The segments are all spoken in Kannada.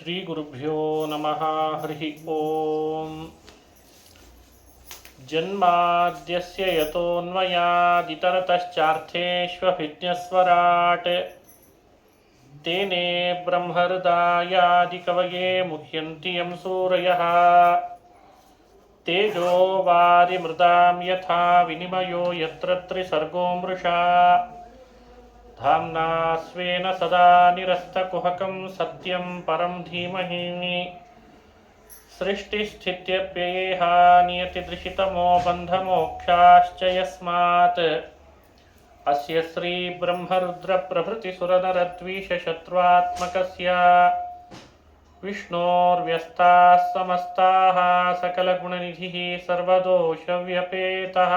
ಶ್ರೀ ಗುರುಭ್ಯೋ ನಮಃ. ಹರಿ ಓಂ. ಜನ್ಮಾದ್ಯಸ್ಯ ಯತೋನ್ಮಯಾದಿತರತಶ್ಚಾರ್ಥೇಷ್ವಭಿಜ್ಞಸ್ವರಾಟ್ ತೇನೇ ಬ್ರಹ್ಮಹೃದಾಯಾದಿಕವಯೇ ಮುಹ್ಯಂತಿ ಯಂ ಸೂರಯಃ. ತೇಜೋ ವಾರಿಮೃದಾಂ ಯಥಾ ವಿನಿಮಯೋ ಯತ್ರ ತ್ರಿಸರ್ಗೋ ಮೃಷಾ. ಧಾಮ್ನಾ ಸ್ವೇನ ಸದಾ ನಿರಸ್ತಕುಹಕಂ ಸತ್ಯಂ ಪರಂ ಧೀಮಹಿ. ಸೃಷ್ಟಿಸ್ಥಿತ್ಯಪ್ಯಯೇಹ ನಿಯತಿದೃಶಿತಮೋ ಬಂಧಮೋಕ್ಷಾಶ್ಚ ಯಸ್ಮಾತ್. ಅಸ್ಯ ಶ್ರೀ ಬ್ರಹ್ಮರುದ್ರ ಪ್ರಭೃತಿ ಸುರನರದ್ವೀಷಶತ್ರುತ್ಮಕಸ್ಯ ವಿಷ್ಣೋರ್ವ್ಯಸ್ತಾಃ ಸಮಸ್ತಾಃ ಸಕಲಗುಣನಿಧಿಃ ಸರ್ವದೋಷವ್ಯಪೇತಃ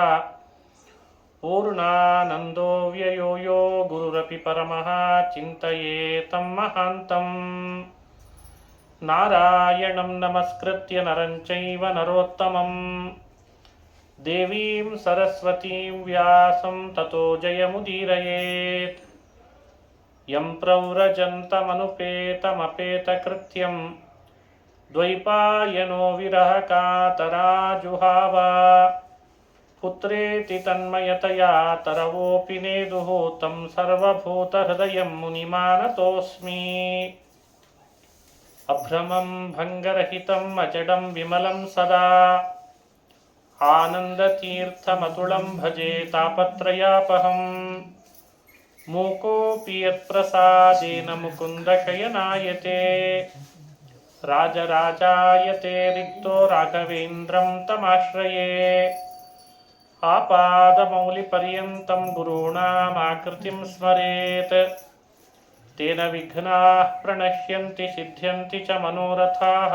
ಪೂರ್ಣಾನಂದೋ ವ್ಯಯೋ ಯೋ ಗುರುರಪಿ ಪರಮಃ ಚಿಂತಯೇತಂ ಮಹಾಂತಂ. ನಾರಾಯಣಂ ನಮಸ್ಕೃತ್ಯ ನರಂ ಚೈವ ನರೋತ್ತಮಂ ದೇವೀಂ ಸರಸ್ವತೀಂ ವ್ಯಾಸಂ ತತೋ ಜಯಮುದೀರಯೇತ್. ಯಂ ಪ್ರವ್ರಜन्तಮನುಪೇತಮಪೇತಕೃತ್ಯಂ ದ್ವೈಪಾಯನೋ ವಿರಹ ಕಾತರಾಜುಹಾವ. ಪುತ್ರೇತಿ ತನ್ಮಯತಯಾ ತರವೋಪಿ ನೇದುಃ तं ಸರ್ವಭೂತಹೃದಯಂ ಮುನಿಮಾನತೋಸ್ಮಿ. ಅಭ್ರಮಂ ಭಂಗರಹಿತಂ ಅಜಡಂ ವಿಮಲಂ ಸದಾ ಆನಂದತೀರ್ಥಮತುಳಂ ಭಜೆ ತಾಪತ್ರಯಾಪಹಂ. ಮೂಕೋಪಿ ಯತ್ಪ್ರಸಾದೇನ ಮುಕುಂದಶಯನಾಯತೆ ರಾಜರಾಜಾಯತೆ ರಿಕ್ತೋ ರಾಘವೇಂದ್ರಂ ತಮಾಶ್ರಯೇ. ಆಪಾದಮೌಲಿಪರ್ಯಂತಂ ಗುರುಣಾಮಾಕೃತಿಂ ಸ್ಮರೇತ್. ತೇನ ವಿಘ್ನಾಃ ಪ್ರಣಶ್ಯಂತಿ ಸಿದ್ಧ್ಯಂತಿ ಚ ಮನೋರಥಾಃ.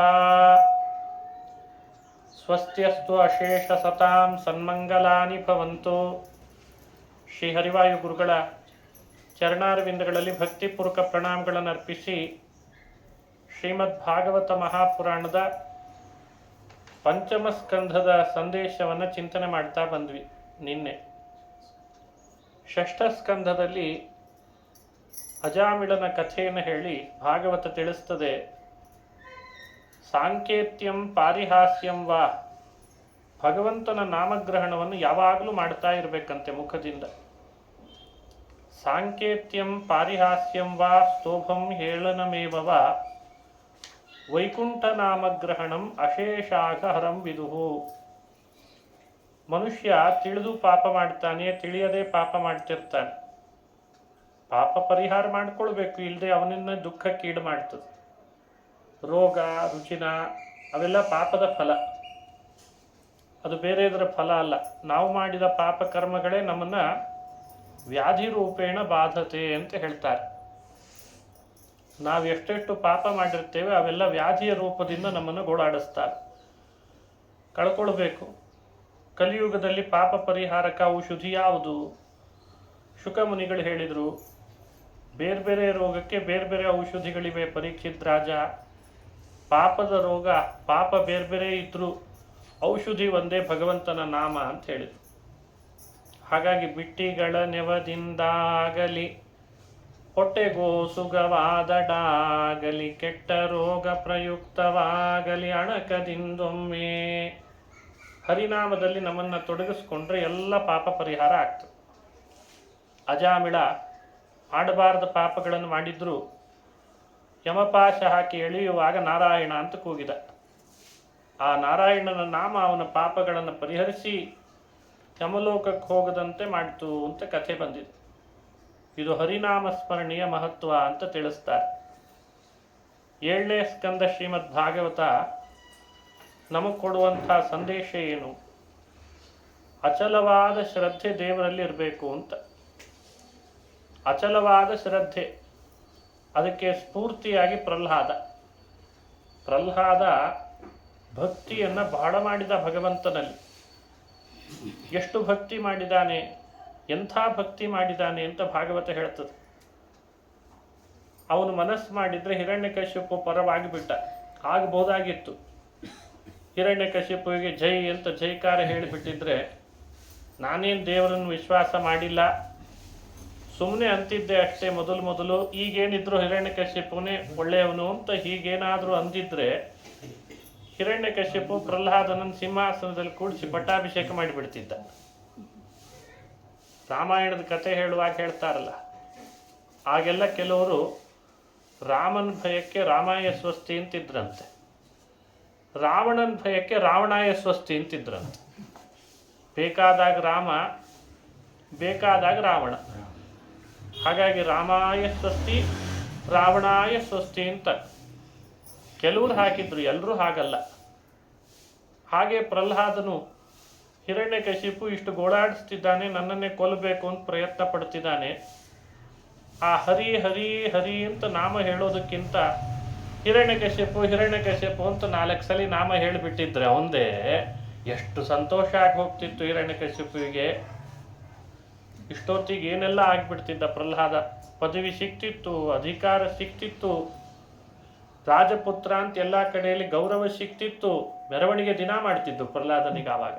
ಸ್ವಸ್ತ್ಯಸ್ತು ಅಶೇಷ ಸತಾಂ ಸನ್ಮಂಗಲಾನಿ ಭವಂತು. ಶ್ರೀ ಹರಿವಾಯು ಗುರುಗಳ ಚರಣಾರವಿಂದಗಳಲ್ಲಿ ಭಕ್ತಿಪೂರ್ವಕ ಪ್ರಣಾಮಗಳನ್ನು ಅರ್ಪಿಸಿ ಶ್ರೀಮದ್ ಭಾಗವತ ಮಹಾಪುರಾಣದ ಪಂಚಮ ಸ್ಕಂಧದ ಸಂದೇಶವನ್ನು ಚಿಂತನೆ ಮಾಡ್ತಾ ಬಂದ್ವಿ. ನಿನ್ನೆ ಷಷ್ಠ ಸ್ಕಂಧದಲ್ಲಿ ಅಜಾಮಿಳನ ಕಥೆಯನ್ನು ಹೇಳಿ ಭಾಗವತ ತಿಳಿಸ್ತದೆ. ಸಾಂಕೇತ್ಯಂ ಪಾರಿಹಾಸ್ಯಂ ವಾ, ಭಗವಂತನ ನಾಮಗ್ರಹಣವನ್ನು ಯಾವಾಗಲೂ ಮಾಡ್ತಾ ಇರಬೇಕಂತೆ ಮುಖದಿಂದ. ಸಾಂಕೇತ್ಯಂ ಪಾರಿಹಾಸ್ಯಂ ವಾ ಸ್ತೋಭಂ ಹೇಳನಮೇವ ವೈಕುಂಠ ನಾಮಗ್ರಹಣಂ ಅಶೇಷಾಘಹರಂ ವಿದುಹು. ಮನುಷ್ಯ ತಿಳಿದು ಪಾಪ ಮಾಡ್ತಾನೆ, ತಿಳಿಯದೆ ಪಾಪ ಮಾಡ್ತಿರ್ತಾನೆ. ಪಾಪ ಪರಿಹಾರ ಮಾಡ್ಕೊಳ್ಬೇಕು, ಇಲ್ಲದೆ ಅವನನ್ನ ದುಃಖಕ್ಕೀಡು ಮಾಡ್ತದೆ. ರೋಗ ರುಚಿನ ಅವೆಲ್ಲ ಪಾಪದ ಫಲ, ಅದು ಬೇರೆದರ ಫಲ ಅಲ್ಲ. ನಾವು ಮಾಡಿದ ಪಾಪ ಕರ್ಮಗಳೇ ನಮ್ಮನ್ನ ವ್ಯಾಧಿ ರೂಪೇಣ ಬಾಧತೆ ಅಂತ ಹೇಳ್ತಾರೆ. ನಾವು ಎಷ್ಟೆಷ್ಟು ಪಾಪ ಮಾಡಿರ್ತೇವೆ ಅವೆಲ್ಲ ವ್ಯಾಧಿಯ ರೂಪದಿಂದ ನಮ್ಮನ್ನು ಗೋಳಾಡಿಸ್ತಾರೆ. ಕಳ್ಕೊಳ್ಬೇಕು. ಕಲಿಯುಗದಲ್ಲಿ ಪಾಪ ಪರಿಹಾರಕ ಔಷಧಿ ಯಾವುದು? ಶುಕ ಮುನಿಗಳು ಹೇಳಿದರು, ಬೇರೆ ಬೇರೆ ರೋಗಕ್ಕೆ ಬೇರೆ ಬೇರೆ ಔಷಧಿಗಳಿವೆ. ಪರೀಕ್ಷಿತ್ ರಾಜ ಪಾಪದ ರೋಗ, ಪಾಪ ಬೇರೆ ಬೇರೆ ಇದ್ರು ಔಷಧಿ ಒಂದೇ, ಭಗವಂತನ ನಾಮ ಅಂತ ಹೇಳಿದರು. ಹಾಗಾಗಿ ಬಿಟ್ಟಿಗಳ ನೆವದಿಂದಾಗಲಿ ಹೊಟ್ಟೆಗೋ ಸುಗವಾದಡಾಗಲಿ ಕೆಟ್ಟ ರೋಗ ಪ್ರಯುಕ್ತವಾಗಲಿ ಅಣಕದಿಂದೊಮ್ಮೆ ಹರಿನಾಮದಲ್ಲಿ ನಮ್ಮನ್ನು ತೊಡಗಿಸ್ಕೊಂಡ್ರೆ ಎಲ್ಲ ಪಾಪ ಪರಿಹಾರ ಆಗ್ತದೆ. ಅಜಾಮಿಳ ಮಾಡಬಾರದ ಪಾಪಗಳನ್ನು ಮಾಡಿದ್ರು ಯಮಪಾಶ ಹಾಕಿ ಎಳೆಯುವಾಗ ನಾರಾಯಣ ಅಂತ ಕೂಗಿದ. ಆ ನಾರಾಯಣನ ನಾಮ ಅವನ ಪಾಪಗಳನ್ನು ಪರಿಹರಿಸಿ ಯಮಲೋಕಕ್ಕೆ ಹೋಗದಂತೆ ಮಾಡಿತು ಅಂತ ಕಥೆ ಬಂದಿದೆ. ಇದು ಹರಿನಾಮ ಸ್ಮರಣೆಯ ಮಹತ್ವ ಅಂತ ತಿಳಿಸ್ತಾರೆ. 7ನೇ ಸ್ಕಂದ ಶ್ರೀಮದ್ ಭಾಗವತ ನಮಗೆ ಕೊಡುವಂಥ ಸಂದೇಶ ಏನು? ಅಚಲವಾದ ಶ್ರದ್ಧೆ ದೇವರಲ್ಲಿ ಇರಬೇಕು ಅಂತ. ಅಚಲವಾದ ಶ್ರದ್ಧೆ, ಅದಕ್ಕೆ ಸ್ಫೂರ್ತಿಯಾಗಿ ಪ್ರಹ್ಲಾದ ಭಕ್ತಿಯನ್ನು ಬಹಳ ಮಾಡಿದ ಭಗವಂತನಲ್ಲಿ. ಎಷ್ಟು ಭಕ್ತಿ ಮಾಡಿದಾನೆ, ಎಂಥ ಭಕ್ತಿ ಮಾಡಿದಾನೆ ಅಂತ ಭಾಗವತ ಹೇಳ್ತದೆ. ಅವನು ಮನಸ್ಸು ಮಾಡಿದರೆ ಹಿರಣ್ಯಕಶ್ಯಪು ಪರವಾಗಿ ಬಿಟ್ಟ, ಆಗಬಹುದಾಗಿತ್ತು. ಹಿರಣ್ಯಕಶ್ಯಪುವಿಗೆ ಜೈ ಅಂತ ಜೈಕಾರ ಹೇಳಿಬಿಟ್ಟಿದ್ರೆ, ನಾನೇನು ದೇವರನ್ನು ವಿಶ್ವಾಸ ಮಾಡಿಲ್ಲ, ಸುಮ್ಮನೆ ಅಂತಿದ್ದೆ ಅಷ್ಟೇ ಮೊದಲು ಈಗೇನಿದ್ರು ಹಿರಣ್ಯಕಶ್ಯಪನೇ ಒಳ್ಳೆಯವನು ಅಂತ ಹೀಗೇನಾದರೂ ಅಂದಿದ್ರೆ ಹಿರಣ್ಯಕಶ್ಯಪು ಪ್ರಹ್ಲಾದನನ್ನು ಸಿಂಹಾಸನದಲ್ಲಿ ಕೂಡಿಸಿ ಪಟ್ಟಾಭಿಷೇಕ ಮಾಡಿಬಿಡ್ತಿದ್ದ. ರಾಮಾಯಣದ ಕಥೆ ಹೇಳುವಾಗ ಹೇಳ್ತಾರಲ್ಲ, ಆಗೆಲ್ಲ ಕೆಲವರು ರಾಮನ ಭಯಕ್ಕೆ ರಾಮಾಯ ಸ್ವಸ್ತಿ ಅಂತಿದ್ರಂತೆ, ರಾವಣನ ಭಯಕ್ಕೆ ರಾವಣಾಯ ಸ್ವಸ್ತಿ ಅಂತಿದ್ರಂತೆ. ಬೇಕಾದಾಗ ರಾಮ, ಬೇಕಾದಾಗ ರಾವಣ. ಹಾಗಾಗಿ ರಾಮಾಯ ಸ್ವಸ್ತಿ ರಾವಣಾಯ ಸ್ವಸ್ತಿ ಅಂತ ಕೆಲವರು ಹಾಕಿದ್ರು, ಎಲ್ಲರೂ ಹಾಗಲ್ಲ. ಹಾಗೆ ಪ್ರಹ್ಲಾದನು ಹಿರಣ್ಯಕಶಿಪು ಇಷ್ಟು ಗೋಳಾಡಿಸ್ತಿದ್ದಾನೆ, ನನ್ನನ್ನೇ ಕೊಲ್ಲಬೇಕು ಅಂತ ಪ್ರಯತ್ನ ಪಡ್ತಿದ್ದಾನೆ. ಆ ಹರಿ ಹರಿ ಹರಿ ಅಂತ ನಾಮ ಹೇಳೋದಕ್ಕಿಂತ ಹಿರಣ್ಯಕಶಿಪು ಅಂತ 4 ಸಲ ನಾಮ ಹೇಳಿಬಿಟ್ಟಿದ್ರೆ ಅವಂದೇ ಎಷ್ಟು ಸಂತೋಷ ಆಗಿ ಹೋಗ್ತಿತ್ತು ಹಿರಣ್ಯಕಶಿಪುವಿಗೆ. ಇಷ್ಟೊತ್ತಿಗೆ ಏನೆಲ್ಲ ಆಗಿಬಿಡ್ತಿದ್ದ ಪ್ರಹ್ಲಾದ. ಪದವಿ ಸಿಕ್ತಿತ್ತು, ಅಧಿಕಾರ ಸಿಕ್ತಿತ್ತು, ರಾಜಪುತ್ರ ಅಂತ ಎಲ್ಲ ಕಡೆಯಲ್ಲಿ ಗೌರವ ಸಿಕ್ತಿತ್ತು, ಮೆರವಣಿಗೆ ದಿನ ಮಾಡ್ತಿದ್ದು ಪ್ರಹ್ಲಾದನಿಗೆ ಆವಾಗ.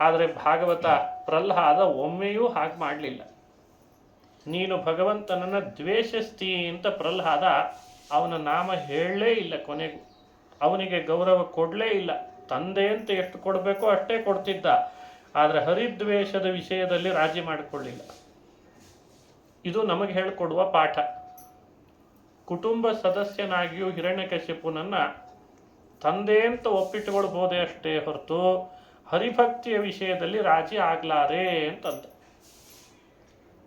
ಆದರೆ ಭಾಗವತ ಪ್ರಹ್ಲಾದ ಒಮ್ಮೆಯೂ ಹಾಗೆ ಮಾಡಲಿಲ್ಲ. ನೀನು ಭಗವಂತನನ್ನು ದ್ವೇಷಿಸ್ತಿ ಅಂತ ಪ್ರಹ್ಲಾದ ಅವನ ನಾಮ ಹೇಳಲೇ ಇಲ್ಲ. ಕೊನೆಗೂ ಅವನಿಗೆ ಗೌರವ ಕೊಡಲೇ ಇಲ್ಲ. ತಂದೆ ಅಂತ ಎಷ್ಟು ಕೊಡಬೇಕೋ ಅಷ್ಟೇ ಕೊಡ್ತಿದ್ದ, ಆದರೆ ಹರಿದ್ವೇಷದ ವಿಷಯದಲ್ಲಿ ರಾಜಿ ಮಾಡಿಕೊಳ್ಳಿಲ್ಲ. ಇದು ನಮಗೆ ಹೇಳಿಕೊಡುವ ಪಾಠ. ಕುಟುಂಬ ಸದಸ್ಯನಾಗಿಯೂ ಹಿರಣ್ಯಕಶಿಪುನನ್ನು ತಂದೆ ಅಂತ ಒಪ್ಪಿಟ್ಟುಕೊಳ್ಬೋದೇ ಅಷ್ಟೇ ಹೊರತು ಹರಿಭಕ್ತಿಯ ವಿಷಯದಲ್ಲಿ ರಾಜಿ ಆಗ್ಲಾರೆ ಅಂತಂದ.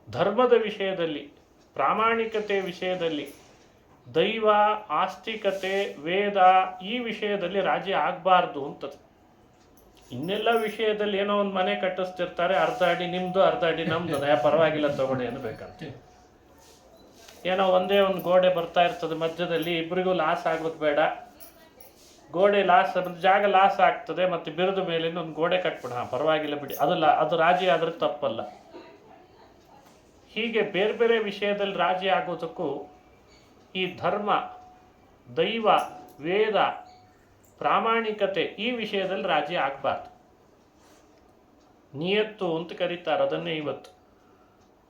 ಧರ್ಮದ ವಿಷಯದಲ್ಲಿ, ಪ್ರಾಮಾಣಿಕತೆ ವಿಷಯದಲ್ಲಿ, ದೈವ, ಆಸ್ತಿಕತೆ, ವೇದ ಈ ವಿಷಯದಲ್ಲಿ ರಾಜಿ ಆಗಬಾರ್ದು ಅಂತದ್ದು. ಇನ್ನೆಲ್ಲ ವಿಷಯದಲ್ಲಿ ಏನೋ ಒಂದು ಮನೆ ಕಟ್ಟಿಸ್ತಿರ್ತಾರೆ, ಅರ್ಧ ಅಡಿ ನಿಮ್ಮದು ಅರ್ಧ ಅಡಿ ನಮ್ಮದು, ಪರವಾಗಿಲ್ಲ ತಗೊಳ್ಳಿ ಅನ್ಬೇಕಂತ. ಏನೋ ಒಂದೇ ಒಂದು ಗೋಡೆ ಬರ್ತಾ ಇರ್ತದೆ ಮಧ್ಯದಲ್ಲಿ, ಇಬ್ಬರಿಗೂ ಲಾಸ್ ಆಗೋದು ಬೇಡ, ಗೋಡೆ ಲಾಸ್ ಜಾಗ ಲಾಸ್ ಆಗ್ತದೆ, ಮತ್ತು ಬಿರುದು ಮೇಲಿನ ಒಂದು ಗೋಡೆ ಕಟ್ಬಿಡ, ಪರವಾಗಿಲ್ಲ ಬಿಡಿ, ಅದು ರಾಜಿ ಆದ್ರೆ ತಪ್ಪಲ್ಲ. ಹೀಗೆ ಬೇರೆ ಬೇರೆ ವಿಷಯದಲ್ಲಿ ರಾಜಿ ಆಗೋದಕ್ಕೂ ಈ ಧರ್ಮ, ದೈವ, ವೇದ, ಪ್ರಾಮಾಣಿಕತೆ ಈ ವಿಷಯದಲ್ಲಿ ರಾಜಿ ಆಗಬಾರ್ದು. ನಿಯತ್ತು ಅಂತ ಕರೀತಾರೆ ಅದನ್ನೇ. ಇವತ್ತು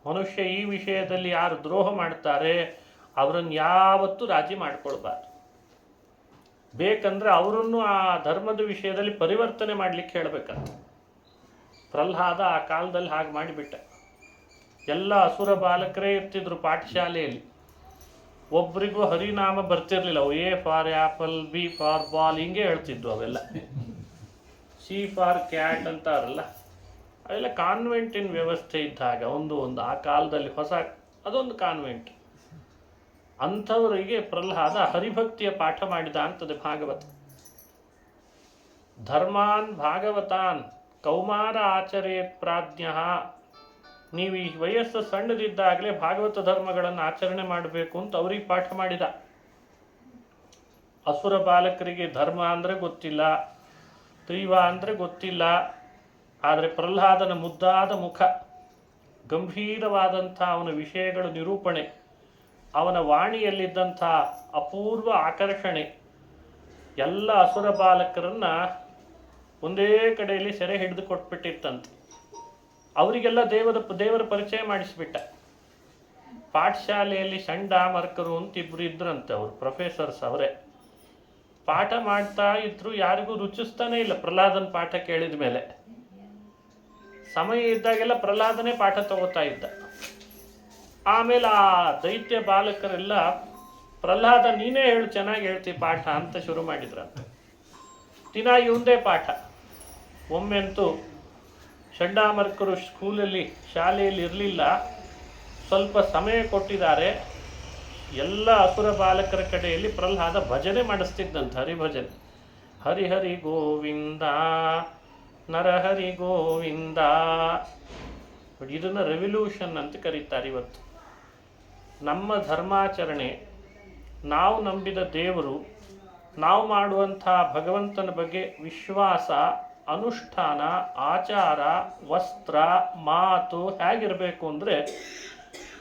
ಮನುಷ್ಯ ಈ ವಿಷಯದಲ್ಲಿ ಯಾರು ದ್ರೋಹ ಮಾಡ್ತಾರೆ ಅವರನ್ನು ಯಾವತ್ತೂ ರಾಜಿ ಮಾಡ್ಕೊಳ್ಬಾರ್ದು. ಬೇಕಂದ್ರೆ ಅವರನ್ನು ಆ ಧರ್ಮದ ವಿಷಯದಲ್ಲಿ ಪರಿವರ್ತನೆ ಮಾಡ್ಲಿಕ್ಕೆ ಹೇಳಬೇಕಂತ. ಪ್ರಹ್ಲಾದ ಆ ಕಾಲದಲ್ಲಿ ಹಾಗೆ ಮಾಡಿಬಿಟ್ಟ. ಎಲ್ಲ ಅಸುರ ಬಾಲಕರೇ ಇರ್ತಿದ್ರು ಪಾಠಶಾಲೆಯಲ್ಲಿ, ಒಬ್ರಿಗೂ ಹರಿನಾಮ ಬರ್ತಿರ್ಲಿಲ್ಲ. A for apple, B for ball ಹಿಂಗೆ ಹೇಳ್ತಿದ್ವು ಅವೆಲ್ಲ. ಸಿ ಫಾರ್ ಕ್ಯಾಟ್ ಅಂತಾರಲ್ಲ, ಅವೆಲ್ಲ ಕಾನ್ವೆಂಟಿನ ವ್ಯವಸ್ಥೆ ಇದ್ದಾಗ ಒಂದು ಆ ಕಾಲದಲ್ಲಿ ಹೊಸ ಅದೊಂದು ಕಾನ್ವೆಂಟ್. ಅಂಥವರಿಗೆ ಪ್ರಹ್ಲಾದ ಹರಿಭಕ್ತಿಯ ಪಾಠ ಮಾಡಿದ ಅಂತದೆ ಭಾಗವತ. ಧರ್ಮಾನ್ ಭಾಗವತಾನ್ ಕೌಮಾರ ಆಚರೇತ್ ಪ್ರಾಜ್ಞ. ನೀವು ಈ ವಯಸ್ಸು ಸಣ್ಣದಿದ್ದಾಗಲೇ ಭಾಗವತ ಧರ್ಮಗಳನ್ನು ಆಚರಣೆ ಮಾಡಬೇಕು ಅಂತ ಅವ್ರಿಗೆ ಪಾಠ ಮಾಡಿದ. ಅಸುರ ಬಾಲಕರಿಗೆ ಧರ್ಮ ಅಂದರೆ ಗೊತ್ತಿಲ್ಲ, ತ್ರಿವ ಅಂದರೆ ಗೊತ್ತಿಲ್ಲ. ಆದರೆ ಪ್ರಹ್ಲಾದನ ಮುದ್ದಾದ ಮುಖ, ಗಂಭೀರವಾದಂಥ ಅವನ ವಿಷಯಗಳ ನಿರೂಪಣೆ, ಅವನ ವಾಣಿಯಲ್ಲಿದ್ದಂಥ ಅಪೂರ್ವ ಆಕರ್ಷಣೆ ಎಲ್ಲ ಅಸುರ ಬಾಲಕರನ್ನು ಒಂದೇ ಕಡೆಯಲ್ಲಿ ಸೆರೆ ಹಿಡಿದು ಕೊಟ್ಬಿಟ್ಟಿತ್ತಂತೆ. ಅವರಿಗೆಲ್ಲ ದೇವರ ಪರಿಚಯ ಮಾಡಿಸ್ಬಿಟ್ಟ. ಪಾಠಶಾಲೆಯಲ್ಲಿ ಷಂಡ ಮರ್ಕರು ಅಂತ ಇಬ್ಬರು ಇದ್ರಂತೆ, ಅವರು ಪ್ರೊಫೆಸರ್ಸ್ ಅವರೇ. ಪಾಠ ಮಾಡ್ತಾ ಇದ್ರು, ಯಾರಿಗೂ ರುಚಿಸ್ತಾನೆ ಇಲ್ಲ ಪ್ರಹ್ಲಾದನ ಪಾಠ ಕೇಳಿದ ಮೇಲೆ. ಸಮಯ ಇದ್ದಾಗೆಲ್ಲ ಪ್ರಹ್ಲಾದನೇ ಪಾಠ ತಗೋತಾ ಇದ್ದ. ಆಮೇಲೆ ಆ ದೈತ್ಯ ಬಾಲಕರೆಲ್ಲ ಪ್ರಹ್ಲಾದ ನೀನೇ ಹೇಳು, ಚೆನ್ನಾಗಿ ಹೇಳ್ತಿ ಪಾಠ ಅಂತ ಶುರು ಮಾಡಿದ್ರಂತೆ. ದಿನ ಇವಂದೇ ಪಾಠ. ಒಮ್ಮೆಂತೂ ಷಂಡಾಮರ್ಕರು ಸ್ಕೂಲಲ್ಲಿ ಶಾಲೆಯಲ್ಲಿ ಇರಲಿಲ್ಲ, ಸ್ವಲ್ಪ ಸಮಯ ಕೊಟ್ಟಿದ್ದಾರೆ. ಎಲ್ಲ ಅಸುರ ಬಾಲಕರ ಕಡೆಯಲ್ಲಿ ಪ್ರಹ್ಲಾದ ಭಜನೆ ಮಾಡಿಸ್ತಿದ್ದಂತೆ, ಹರಿಭಜನೆ. ಹರಿ ಹರಿ ಗೋವಿಂದ ನರಹರಿ ಗೋವಿಂದ. ಇದನ್ನು ರೆವಲ್ಯೂಷನ್ ಅಂತ ಕರೀತಾರೆ ಇವತ್ತು. ನಮ್ಮ ಧರ್ಮಾಚರಣೆ, ನಾವು ನಂಬಿದ ದೇವರು, ನಾವು ಮಾಡುವಂಥ ಭಗವಂತನ ಬಗ್ಗೆ ವಿಶ್ವಾಸ, ಅನುಷ್ಠಾನ, ಆಚಾರ, ವಸ್ತ್ರ, ಮಾತು ಹೇಗಿರಬೇಕು ಅಂದರೆ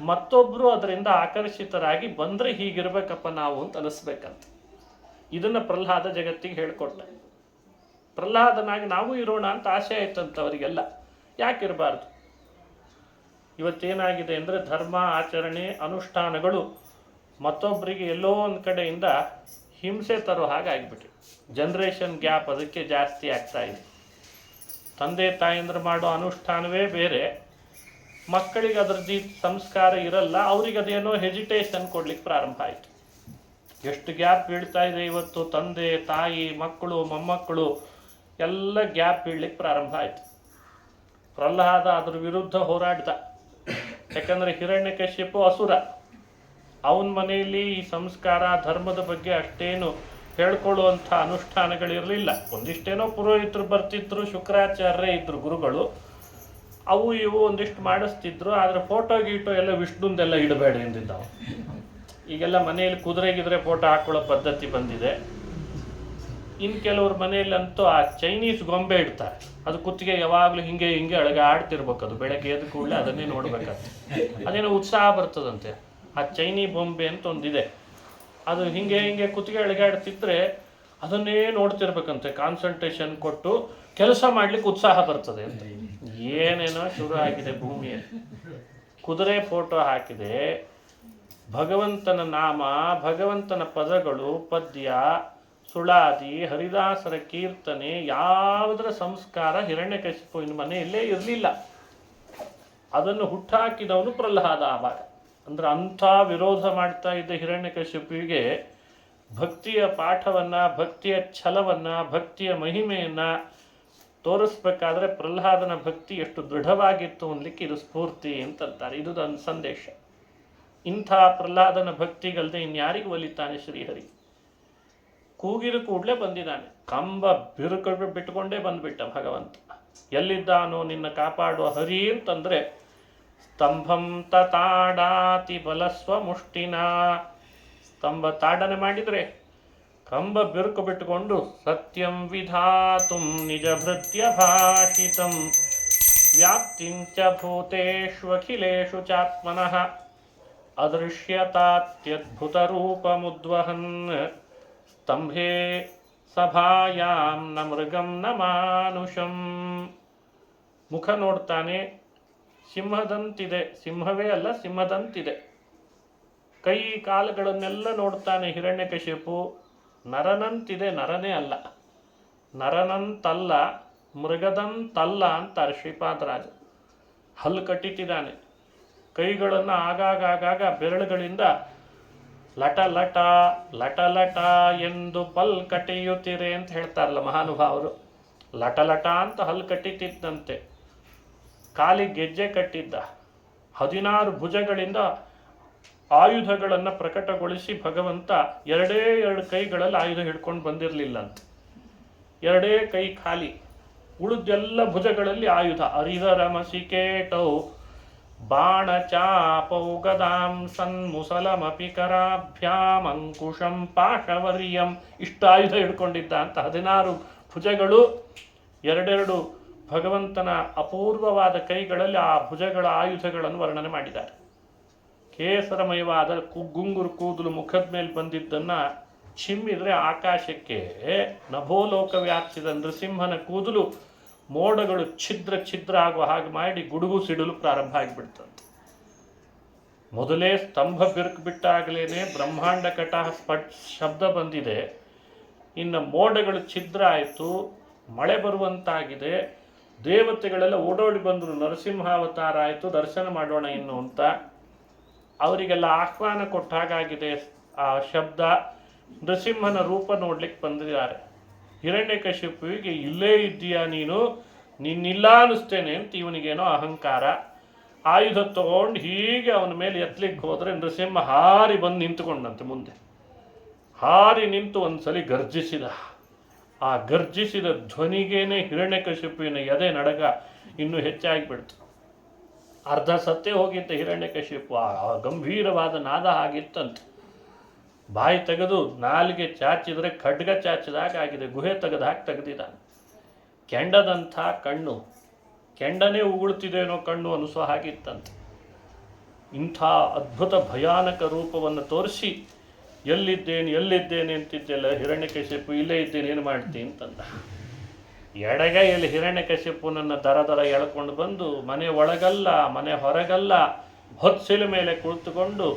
ಮತ್ತೊಬ್ಬರು ಅದರಿಂದ ಆಕರ್ಷಿತರಾಗಿ ಬಂದರೆ ಹೀಗಿರ್ಬೇಕಪ್ಪ ನಾವು ಅಂತ ಅನಿಸ್ಬೇಕಂತ. ಇದನ್ನು ಪ್ರಹ್ಲಾದ ಜಗತ್ತಿಗೆ ಹೇಳಿಕೊಟ್ಟ. ಪ್ರಹ್ಲಾದನಾಗಿ ನಾವು ಇರೋಣ ಅಂತ ಆಸೆ ಆಯ್ತಂತ ಅವರಿಗೆಲ್ಲ. ಯಾಕಿರಬಾರ್ದು? ಇವತ್ತೇನಾಗಿದೆ ಅಂದರೆ ಧರ್ಮ ಆಚರಣೆ ಅನುಷ್ಠಾನಗಳು ಮತ್ತೊಬ್ಬರಿಗೆ ಎಲ್ಲೋ ಒಂದು ಕಡೆಯಿಂದ ಹಿಂಸೆ ತರೋ ಹಾಗಾಗಿಬಿಟ್ಟು ಜನ್ರೇಷನ್ ಗ್ಯಾಪ್ ಅದಕ್ಕೆ ಜಾಸ್ತಿ ಆಗ್ತಾ ಇದೆ. ತಂದೆ ತಾಯಂದ್ರೆ ಮಾಡೋ ಅನುಷ್ಠಾನವೇ ಬೇರೆ, ಮಕ್ಕಳಿಗೆ ಅದರದ್ದು ಸಂಸ್ಕಾರ ಇರಲ್ಲ, ಅವ್ರಿಗೆ ಅದೇನೋ ಹೆಜಿಟೇಷನ್ ಕೊಡ್ಲಿಕ್ಕೆ ಪ್ರಾರಂಭ ಆಯಿತು. ಎಷ್ಟು ಗ್ಯಾಪ್ ಬೀಳ್ತಾ ಇದೆ ಇವತ್ತು. ತಂದೆ ತಾಯಿ ಮಕ್ಕಳು ಮೊಮ್ಮಕ್ಕಳು ಎಲ್ಲ ಗ್ಯಾಪ್ ಬೀಳ್ಲಿಕ್ಕೆ ಪ್ರಾರಂಭ ಆಯಿತು. ಪ್ರಹ್ಲಾದ ಅದ್ರ ವಿರುದ್ಧ ಹೋರಾಡ್ದ. ಯಾಕಂದರೆ ಹಿರಣ್ಯಕಶ್ಯಪು ಅಸುರ, ಅವನ ಮನೆಯಲ್ಲಿ ಈ ಸಂಸ್ಕಾರ ಧರ್ಮದ ಬಗ್ಗೆ ಅಷ್ಟೇನು ಹೇಳ್ಕೊಳ್ಳುವಂಥ ಅನುಷ್ಠಾನಗಳಿರಲಿಲ್ಲ. ಒಂದಿಷ್ಟೇನೋ ಪುರೋಹಿತರು ಬರ್ತಿದ್ರು, ಶುಕ್ರಾಚಾರ್ಯರೇ ಇದ್ರು ಗುರುಗಳು, ಅವು ಇವು ಒಂದಿಷ್ಟು ಮಾಡಿಸ್ತಿದ್ರು. ಆದರೆ ಫೋಟೋ ಗೀಟೋ ಎಲ್ಲ ವಿಷ್ಣುಂದೆಲ್ಲ ಇಡಬೇಡ ಎಂದಿದ್ದಾವೆ. ಈಗೆಲ್ಲ ಮನೆಯಲ್ಲಿ ಕುದುರೆಗಿದ್ರೆ ಫೋಟೋ ಹಾಕೊಳ್ಳೋ ಪದ್ಧತಿ ಬಂದಿದೆ. ಇನ್ನು ಕೆಲವ್ರ ಮನೆಯಲ್ಲಂತೂ ಆ ಚೈನೀಸ್ ಗೊಂಬೆ ಇಡ್ತಾರೆ, ಅದು ಕುತ್ತಿಗೆ ಯಾವಾಗಲೂ ಹಿಂಗೆ ಹಿಂಗೆ ಅಳಗೆ ಆಡ್ತಿರ್ಬೇಕು. ಅದು ಬೆಳಗ್ಗೆ ಎದ್ದು ಕೂಡಲೇ ಅದನ್ನೇ ನೋಡ್ಬೇಕಾಗ್ತದೆ. ಅದೇನೋ ಉತ್ಸಾಹ ಬರ್ತದಂತೆ. ಆ ಚೈನಿ ಬೊಂಬೆ ಅಂತ ಒಂದಿದೆ, ಅದು ಹಿಂಗೆ ಹಿಂಗೆ ಕುತ್ತಿಗೆ ಅಳಗಾಡ್ತಿದ್ರೆ ಅದನ್ನೇ ನೋಡ್ತಿರ್ಬೇಕಂತೆ. ಕಾನ್ಸಂಟ್ರೇಷನ್ ಕೊಟ್ಟು ಕೆಲಸ ಮಾಡ್ಲಿಕ್ಕೆ ಉತ್ಸಾಹ ಬರ್ತದೆ ಅಂತ. ಏನೇನೋ ಶುರು ಆಗಿದೆ ಭೂಮಿಯಲ್ಲಿ. ಕುದುರೆ ಫೋಟೋ ಹಾಕಿದೆ, ಭಗವಂತನ ನಾಮ, ಭಗವಂತನ ಪದಗಳು, ಪದ್ಯ, ಸುಳಾದಿ, ಹರಿದಾಸರ ಕೀರ್ತನೆ, ಯಾವುದರ ಸಂಸ್ಕಾರ ಹಿರಣ್ಯಕಶಿಪುವಿನ ಮನೆಯಲ್ಲೇ ಇರಲಿಲ್ಲ. ಅದನ್ನು ಹುಟ್ಟಾಕಿದವನು ಪ್ರಹ್ಲಾದ. ಆವಾಗ ಅಂದ್ರೆ ಅಂಥ ವಿರೋಧ ಮಾಡ್ತಾ ಇದ್ದ ಹಿರಣ್ಯಕಶಿಪುವಿಗೆ ಭಕ್ತಿಯ ಪಾಠವನ್ನು, ಭಕ್ತಿಯ ಛಲವನ್ನು, ಭಕ್ತಿಯ ಮಹಿಮೆಯನ್ನು ತೋರಿಸ್ಬೇಕಾದ್ರೆ ಪ್ರಹ್ಲಾದನ ಭಕ್ತಿ ಎಷ್ಟು ದೃಢವಾಗಿತ್ತು ಅನ್ಲಿಕ್ಕೆ ಇದು ಸ್ಫೂರ್ತಿ ಅಂತಂತಾರೆ. ಇದು ನನ್ನ ಸಂದೇಶ. ಇಂಥ ಪ್ರಹ್ಲಾದನ ಭಕ್ತಿಗಲ್ಲದೆ ಇನ್ಯಾರಿಗೂ ಒಲಿತಾನೆ ಶ್ರೀಹರಿ. ಕೂಗಿರು ಕೂಡಲೇ ಬಂದಿದ್ದಾನೆ. ಕಂಬ ಬಿರುಕು ಬಿಟ್ಟುಕೊಂಡೇ ಬಂದ್ಬಿಟ್ಟ ಭಗವಂತ. ಎಲ್ಲಿದ್ದಾನೋ ನಿನ್ನ ಕಾಪಾಡುವ ಹರಿ ಅಂತಂದರೆ ಸ್ತಂಭಂ ತಾಡಾತಿ ಬಲಸ್ವ ಮುಷ್ಟಿನ. ಸ್ತಂಭ ತಾಡನೆ ಮಾಡಿದರೆ ಕಂಬ ಬಿರುಕು ಬಿಟ್ಟುಕೊಂಡು ಸತ್ಯಂ ವಿಧಾತುಂ ನಿಜ ಭೃತ್ಯ ಭಾಷಿತಂ ವ್ಯಾಪ್ತಿಂಚ ಭೂತೇಷ್ವಖಿಲೇಷು ಚಾತ್ಮನಃ ಅದೃಶ್ಯತಾತ್ಯದ್ಭುತ ರೂಪಮುದ್ವಹನ್ ಸ್ತಂಭೆ ಸಭಾಯಾಂ ನ ಮೃಗಂ ನ ಮಾನುಷಂ. ಮುಖ ನೋಡ್ತಾನೆ, ಸಿಂಹದಂತಿದೆ. ಸಿಂಹವೇ ಅಲ್ಲ, ಸಿಂಹದಂತಿದೆ. ಕೈ ಕಾಲುಗಳನ್ನೆಲ್ಲ ನೋಡ್ತಾನೆ ಹಿರಣ್ಯಕಶಿಪು. ನರನಂತಿದೆ, ನರನೇ ಅಲ್ಲ. ನರನಂತಲ್ಲ, ಮೃಗದಂತಲ್ಲ ಅಂತಾರೆ ಶ್ರೀಪಾದರಾಜ. ಹಲ್ಲು ಕಟ್ಟಿಟ್ಟಿದ್ದಾನೆ. ಕೈಗಳನ್ನು ಆಗಾಗ ಬೆರಳುಗಳಿಂದ ಲಟ ಲಟ ಲಟ ಲಟ ಎಂದು ಪಲ್ ಕಟ್ಟಿಯುತ್ತೀರೆ ಅಂತ ಹೇಳ್ತಾರಲ್ಲ ಮಹಾನುಭಾವರು. ಲಟ ಲಟ ಅಂತ ಹಲ್ಲು ಕಟ್ಟಿಟ್ಟಿದ್ದಂತೆ. ಕಾಲಿಗೆ ಗೆಜ್ಜೆ ಕಟ್ಟಿದ್ದ. 16 ಭುಜಗಳಿಂದ ಆಯುಧಗಳನ್ನು ಪ್ರಕಟಗೊಳಿಸಿ ಭಗವಂತ ಎರಡೇ ಕೈಗಳಲ್ಲಿ ಆಯುಧ ಹಿಡ್ಕೊಂಡು ಬಂದಿರಲಿಲ್ಲ ಅಂತ. ಎರಡೇ ಕೈ ಖಾಲಿ, ಉಳಿದೆಲ್ಲ ಭುಜಗಳಲ್ಲಿ ಆಯುಧ. ಹರಿಹರ ಮಸಿಕೇಟೌ ಬಾಣ ಚಾಪೌ ಗದಾಂ ಸನ್ಮುಸಲಮಪಿ ಕರಾಭ್ಯಾಂ ಅಂಕುಶಂ ಪಾಶವರ್ಯಂ. ಇಷ್ಟು ಆಯುಧ ಹಿಡ್ಕೊಂಡಿದ್ದ ಅಂತ. 16 ಭುಜಗಳು, ಎರಡೆರಡು ಭಗವಂತನ ಅಪೂರ್ವವಾದ ಕೈಗಳಲ್ಲಿ ಆ ಭುಜಗಳ ಆಯುಧಗಳನ್ನು ವರ್ಣನೆ ಮಾಡಿದ್ದಾರೆ. ಕೇಸರಮಯವಾದ ಗುಂಗುರು ಕೂದಲು ಮುಖದ ಮೇಲೆ ಬಂದಿದ್ದನ್ನು ಚಿಮ್ಮಿದ್ರೆ ಆಕಾಶಕ್ಕೆ ನಭೋಲೋಕ ವ್ಯಾಪ್ತಿದ ನೃಸಿಂಹನ ಕೂದಲು ಮೋಡಗಳು ಛಿದ್ರ ಛಿದ್ರ ಆಗುವ ಹಾಗೆ ಮಾಡಿ ಗುಡುಗು ಸಿಡಲು ಪ್ರಾರಂಭ ಆಗಿಬಿಡ್ತಂತೆ. ಮೊದಲೇ ಸ್ತಂಭ ಬಿರುಕು ಬಿಟ್ಟಾಗಲೇ ಬ್ರಹ್ಮಾಂಡ ಕಟಾಹ ಶಬ್ದ ಬಂದಿದೆ. ಇನ್ನು ಮೋಡಗಳು ಛಿದ್ರ ಆಯಿತು, ಮಳೆ ಬರುವಂತಾಗಿದೆ. ದೇವತೆಗಳೆಲ್ಲ ಓಡೋಡಿ ಬಂದರು. ನರಸಿಂಹಾವತಾರ ಆಯಿತು, ದರ್ಶನ ಮಾಡೋಣ ಇನ್ನು ಅಂತ. ಅವರಿಗೆಲ್ಲ ಆಹ್ವಾನ ಕೊಟ್ಟ ಹಾಗಾಗಿದೆ ಆ ಶಬ್ದ. ನರಸಿಂಹನ ರೂಪ ನೋಡ್ಲಿಕ್ಕೆ ಬಂದಿದ್ದಾರೆ. ಹಿರಣ್ಯಕಶಿಪುವಿಗೆ ಇಲ್ಲೇ ಇದ್ದೀಯಾ ನೀನು, ನಿನ್ನಿಲ್ಲ ಅನ್ನಿಸ್ತೇನೆ ಅಂತ ಇವನಿಗೇನೋ ಅಹಂಕಾರ. ಆಯುಧ ತಗೊಂಡು ಹೀಗೆ ಅವನ ಮೇಲೆ ಎತ್ತಲಿಕ್ಕೆ ಹೋದರೆ ನರಸಿಂಹ ಹಾರಿ ಬಂದು ನಿಂತುಕೊಂಡಂತೆ. ಮುಂದೆ ಹಾರಿ ನಿಂತು ಒಂದ್ಸಲಿ ಗರ್ಜಿಸಿದ. ಆ ಗರ್ಜಿಸಿದ ಧ್ವನಿಗೇನೆ ಹಿರಣ್ಯಕಶಿಪುವಿನ ಎದೆ ನಡಗ ಇನ್ನೂ ಹೆಚ್ಚಾಗಿಬಿಡ್ತು. ಅರ್ಧ ಸತ್ತೇ ಹೋಗಿದ್ದ ಹಿರಣ್ಯಕಶಿಪು. ಆ ಗಂಭೀರವಾದ ನಾದ ಆಗಿತ್ತಂತೆ. ಬಾಯಿ ತೆಗೆದು ನಾಲಿಗೆ ಚಾಚಿದರೆ ಖಡ್ಗ ಚಾಚಿದಾಗ ಆಗಿದೆ. ಗುಹೆ ತೆಗೆದು ಹಾಕಿ ತೆಗೆದಿದ್ದಾನೆ. ಕೆಂಡದಂಥ ಕಣ್ಣು, ಕೆಂಡನೇ ಉಗುಳ್ತಿದೇನೋ ಕಣ್ಣು ಅನಿಸೋ ಹಾಗಿತ್ತಂತೆ. ಇಂಥ ಅದ್ಭುತ ಭಯಾನಕ ರೂಪವನ್ನು ತೋರಿಸಿ ಎಲ್ಲಿದ್ದೇನೆ ಅಂತಿದ್ದೆಲ್ಲ ಹಿರಣ್ಯಕಶಿಪು, ಇಲ್ಲೇ ಇದ್ದೇನೆ, ಏನು ಮಾಡ್ತೀನಿ ಅಂತಂದ. ಎಡಗೈಯಲ್ಲಿ ಹಿರಣ್ಯಕಶಿಪುನನ್ನು ದರ ದರ ಎಳ್ಕೊಂಡು ಬಂದು ಮನೆ ಒಳಗಲ್ಲ ಮನೆ ಹೊರಗಲ್ಲ ಹೊತ್ಸಿಲ ಮೇಲೆ ಕುಳಿತುಕೊಂಡು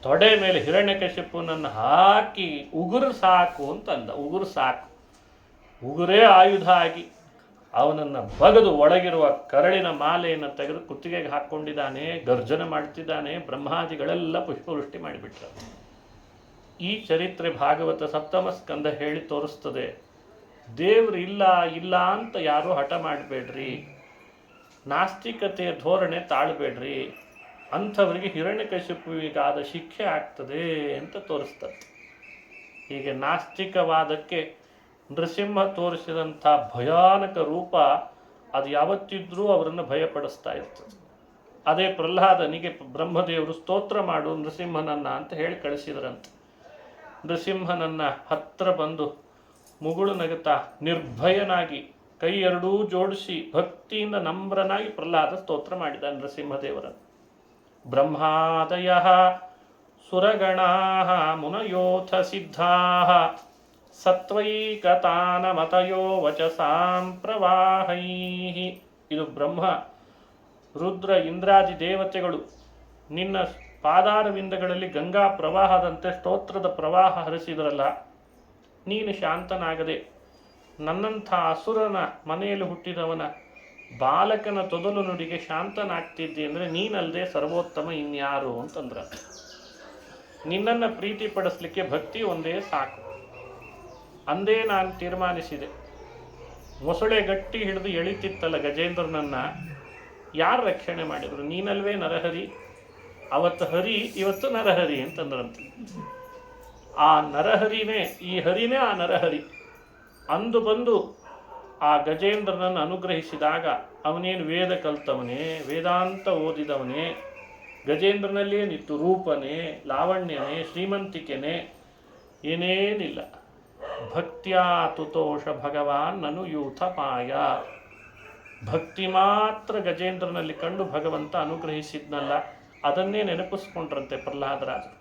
ತೊಡೆ ಮೇಲೆ ಹಿರಣ್ಯಕಶಿಪುನನ್ನು ಹಾಕಿ ಉಗುರು ಸಾಕು ಅಂತಂದ. ಉಗುರು ಸಾಕು, ಉಗುರೇ ಆಯುಧ ಆಗಿ ಅವನನ್ನು ಬಗೆದು ಒಳಗಿರುವ ಕರಳಿನ ಮಾಲೆಯನ್ನು ತೆಗೆದು ಕುತ್ತಿಗೆಗೆ ಹಾಕ್ಕೊಂಡಿದ್ದಾನೆ. ಗರ್ಜನೆ ಮಾಡ್ತಿದ್ದಾನೆ. ಬ್ರಹ್ಮಾದಿಗಳೆಲ್ಲ ಪುಷ್ಪವೃಷ್ಟಿ ಮಾಡಿಬಿಟ್ರು. ಈ ಚರಿತ್ರೆ ಭಾಗವತ ಸಪ್ತಮ ಸ್ಕಂದ ಹೇಳಿ ತೋರಿಸ್ತದೆ. ದೇವ್ರು ಇಲ್ಲ ಇಲ್ಲ ಅಂತ ಯಾರೂ ಹಠ ಮಾಡಬೇಡ್ರಿ, ನಾಸ್ತಿಕತೆಯ ಧೋರಣೆ ತಾಳಬೇಡ್ರಿ, ಅಂಥವರಿಗೆ ಹಿರಣ್ಯಕಶಿಪುವಿಗಾದ ಶಿಕ್ಷೆ ಆಗ್ತದೆ ಅಂತ ತೋರಿಸ್ತದೆ. ಹೀಗೆ ನಾಸ್ತಿಕವಾದಕ್ಕೆ ನೃಸಿಂಹ ತೋರಿಸಿದಂಥ ಭಯಾನಕ ರೂಪ ಅದು ಯಾವತ್ತಿದ್ರೂ ಅವರನ್ನು ಭಯಪಡಿಸ್ತಾ ಇರ್ತದೆ. ಅದೇ ಪ್ರಹ್ಲಾದನಿಗೆ ಬ್ರಹ್ಮದೇವರು ಸ್ತೋತ್ರ ಮಾಡು ನೃಸಿಂಹನನ್ನ ಅಂತ ಹೇಳಿ ಕಳಿಸಿದ್ರಂತೆ. ನೃಸಿಂಹನನ್ನ ಹತ್ರ ಬಂದು ಮುಗುಳು ನಗುತ್ತಾ ನಿರ್ಭಯನಾಗಿ ಕೈ ಎರಡೂ ಜೋಡಿಸಿ ಭಕ್ತಿಯಿಂದ ನಮ್ರನಾಗಿ ಪ್ರಹ್ಲಾದ ಸ್ತೋತ್ರ ಮಾಡಿದ ನೃಸಿಂಹದೇವರನ್ನು. ಬ್ರಹ್ಮಾದಯ ಸುರಗಣಾ ಮುನಯೋಥ ಸಿದ್ಧಾ ಸತ್ವೈಕತಾನಮತಯೋ ವಚಸಾಂ ಪ್ರವಾಹೈ. ಇದು ಬ್ರಹ್ಮ ರುದ್ರ ಇಂದ್ರಾದಿ ದೇವತೆಗಳು ನಿನ್ನ ಪಾದಾರವಿಂದಗಳಲ್ಲಿ ಗಂಗಾ ಪ್ರವಾಹದಂತೆ ಸ್ತೋತ್ರದ ಪ್ರವಾಹ ಹರಿಸಿದ್ರಲ್ಲ, ನೀನು ಶಾಂತನಾಗದೆ ನನ್ನಂಥ ಅಸುರನ ಮನೆಯಲ್ಲಿ ಹುಟ್ಟಿದವನ ಬಾಲಕನ ತೊದಲು ನುಡಿಗೆ ಶಾಂತನಾಗ್ತಿದ್ದೆ ಅಂದರೆ ನೀನಲ್ಲದೆ ಸರ್ವೋತ್ತಮ ಇನ್ಯಾರು ಅಂತಂದ್ರ. ನಿನ್ನನ್ನು ಪ್ರೀತಿಪಡಿಸ್ಲಿಕ್ಕೆ ಭಕ್ತಿ ಒಂದೇ ಸಾಕು ಅಂದೇ ನಾನು ತೀರ್ಮಾನಿಸಿದೆ. ಮೊಸಳೆ ಗಟ್ಟಿ ಹಿಡಿದು ಎಳಿತಿತ್ತಲ್ಲ ಗಜೇಂದ್ರನನ್ನ, ಯಾರು ರಕ್ಷಣೆ ಮಾಡಿದರು? ನೀನಲ್ವೇ ನರಹರಿ. ಅವತ್ತು ಹರಿ, ಇವತ್ತು ನರಹರಿ ಅಂತಂದ್ರಂತೆ. ಆ ನರಹರಿನೇ ಈ ಹರಿನೇ ಆ ನರಹರಿ ಅಂದು ಬಂದು ಆ ಗಜೇಂದ್ರನನ್ನು ಅನುಗ್ರಹಿಸಿದಾಗ ಅವನೇನು ವೇದ ಕಲ್ತವನೇ, ವೇದಾಂತ ಓದಿದವನೇ, ಗಜೇಂದ್ರನಲ್ಲೇನಿತ್ತು ರೂಪನೇ, ಲಾವಣ್ಯನೇ, ಶ್ರೀಮಂತಿಕೆನೇ, ಏನೇನಿಲ್ಲ. ಭಕ್ತ್ಯಾ ತುತೋಷ ಭಗವಾನ್ ನನು ಯೂಥ ಪಾಯ. ಭಕ್ತಿ ಮಾತ್ರ ಗಜೇಂದ್ರನಲ್ಲಿ ಕಂಡು ಭಗವಂತ ಅನುಗ್ರಹಿಸಿದ್ನಲ್ಲ, ಅದನ್ನೇ ನೆನಪಿಸ್ಕೊಂಡ್ರಂತೆ ಪ್ರಹ್ಲಾದರಾಜರು.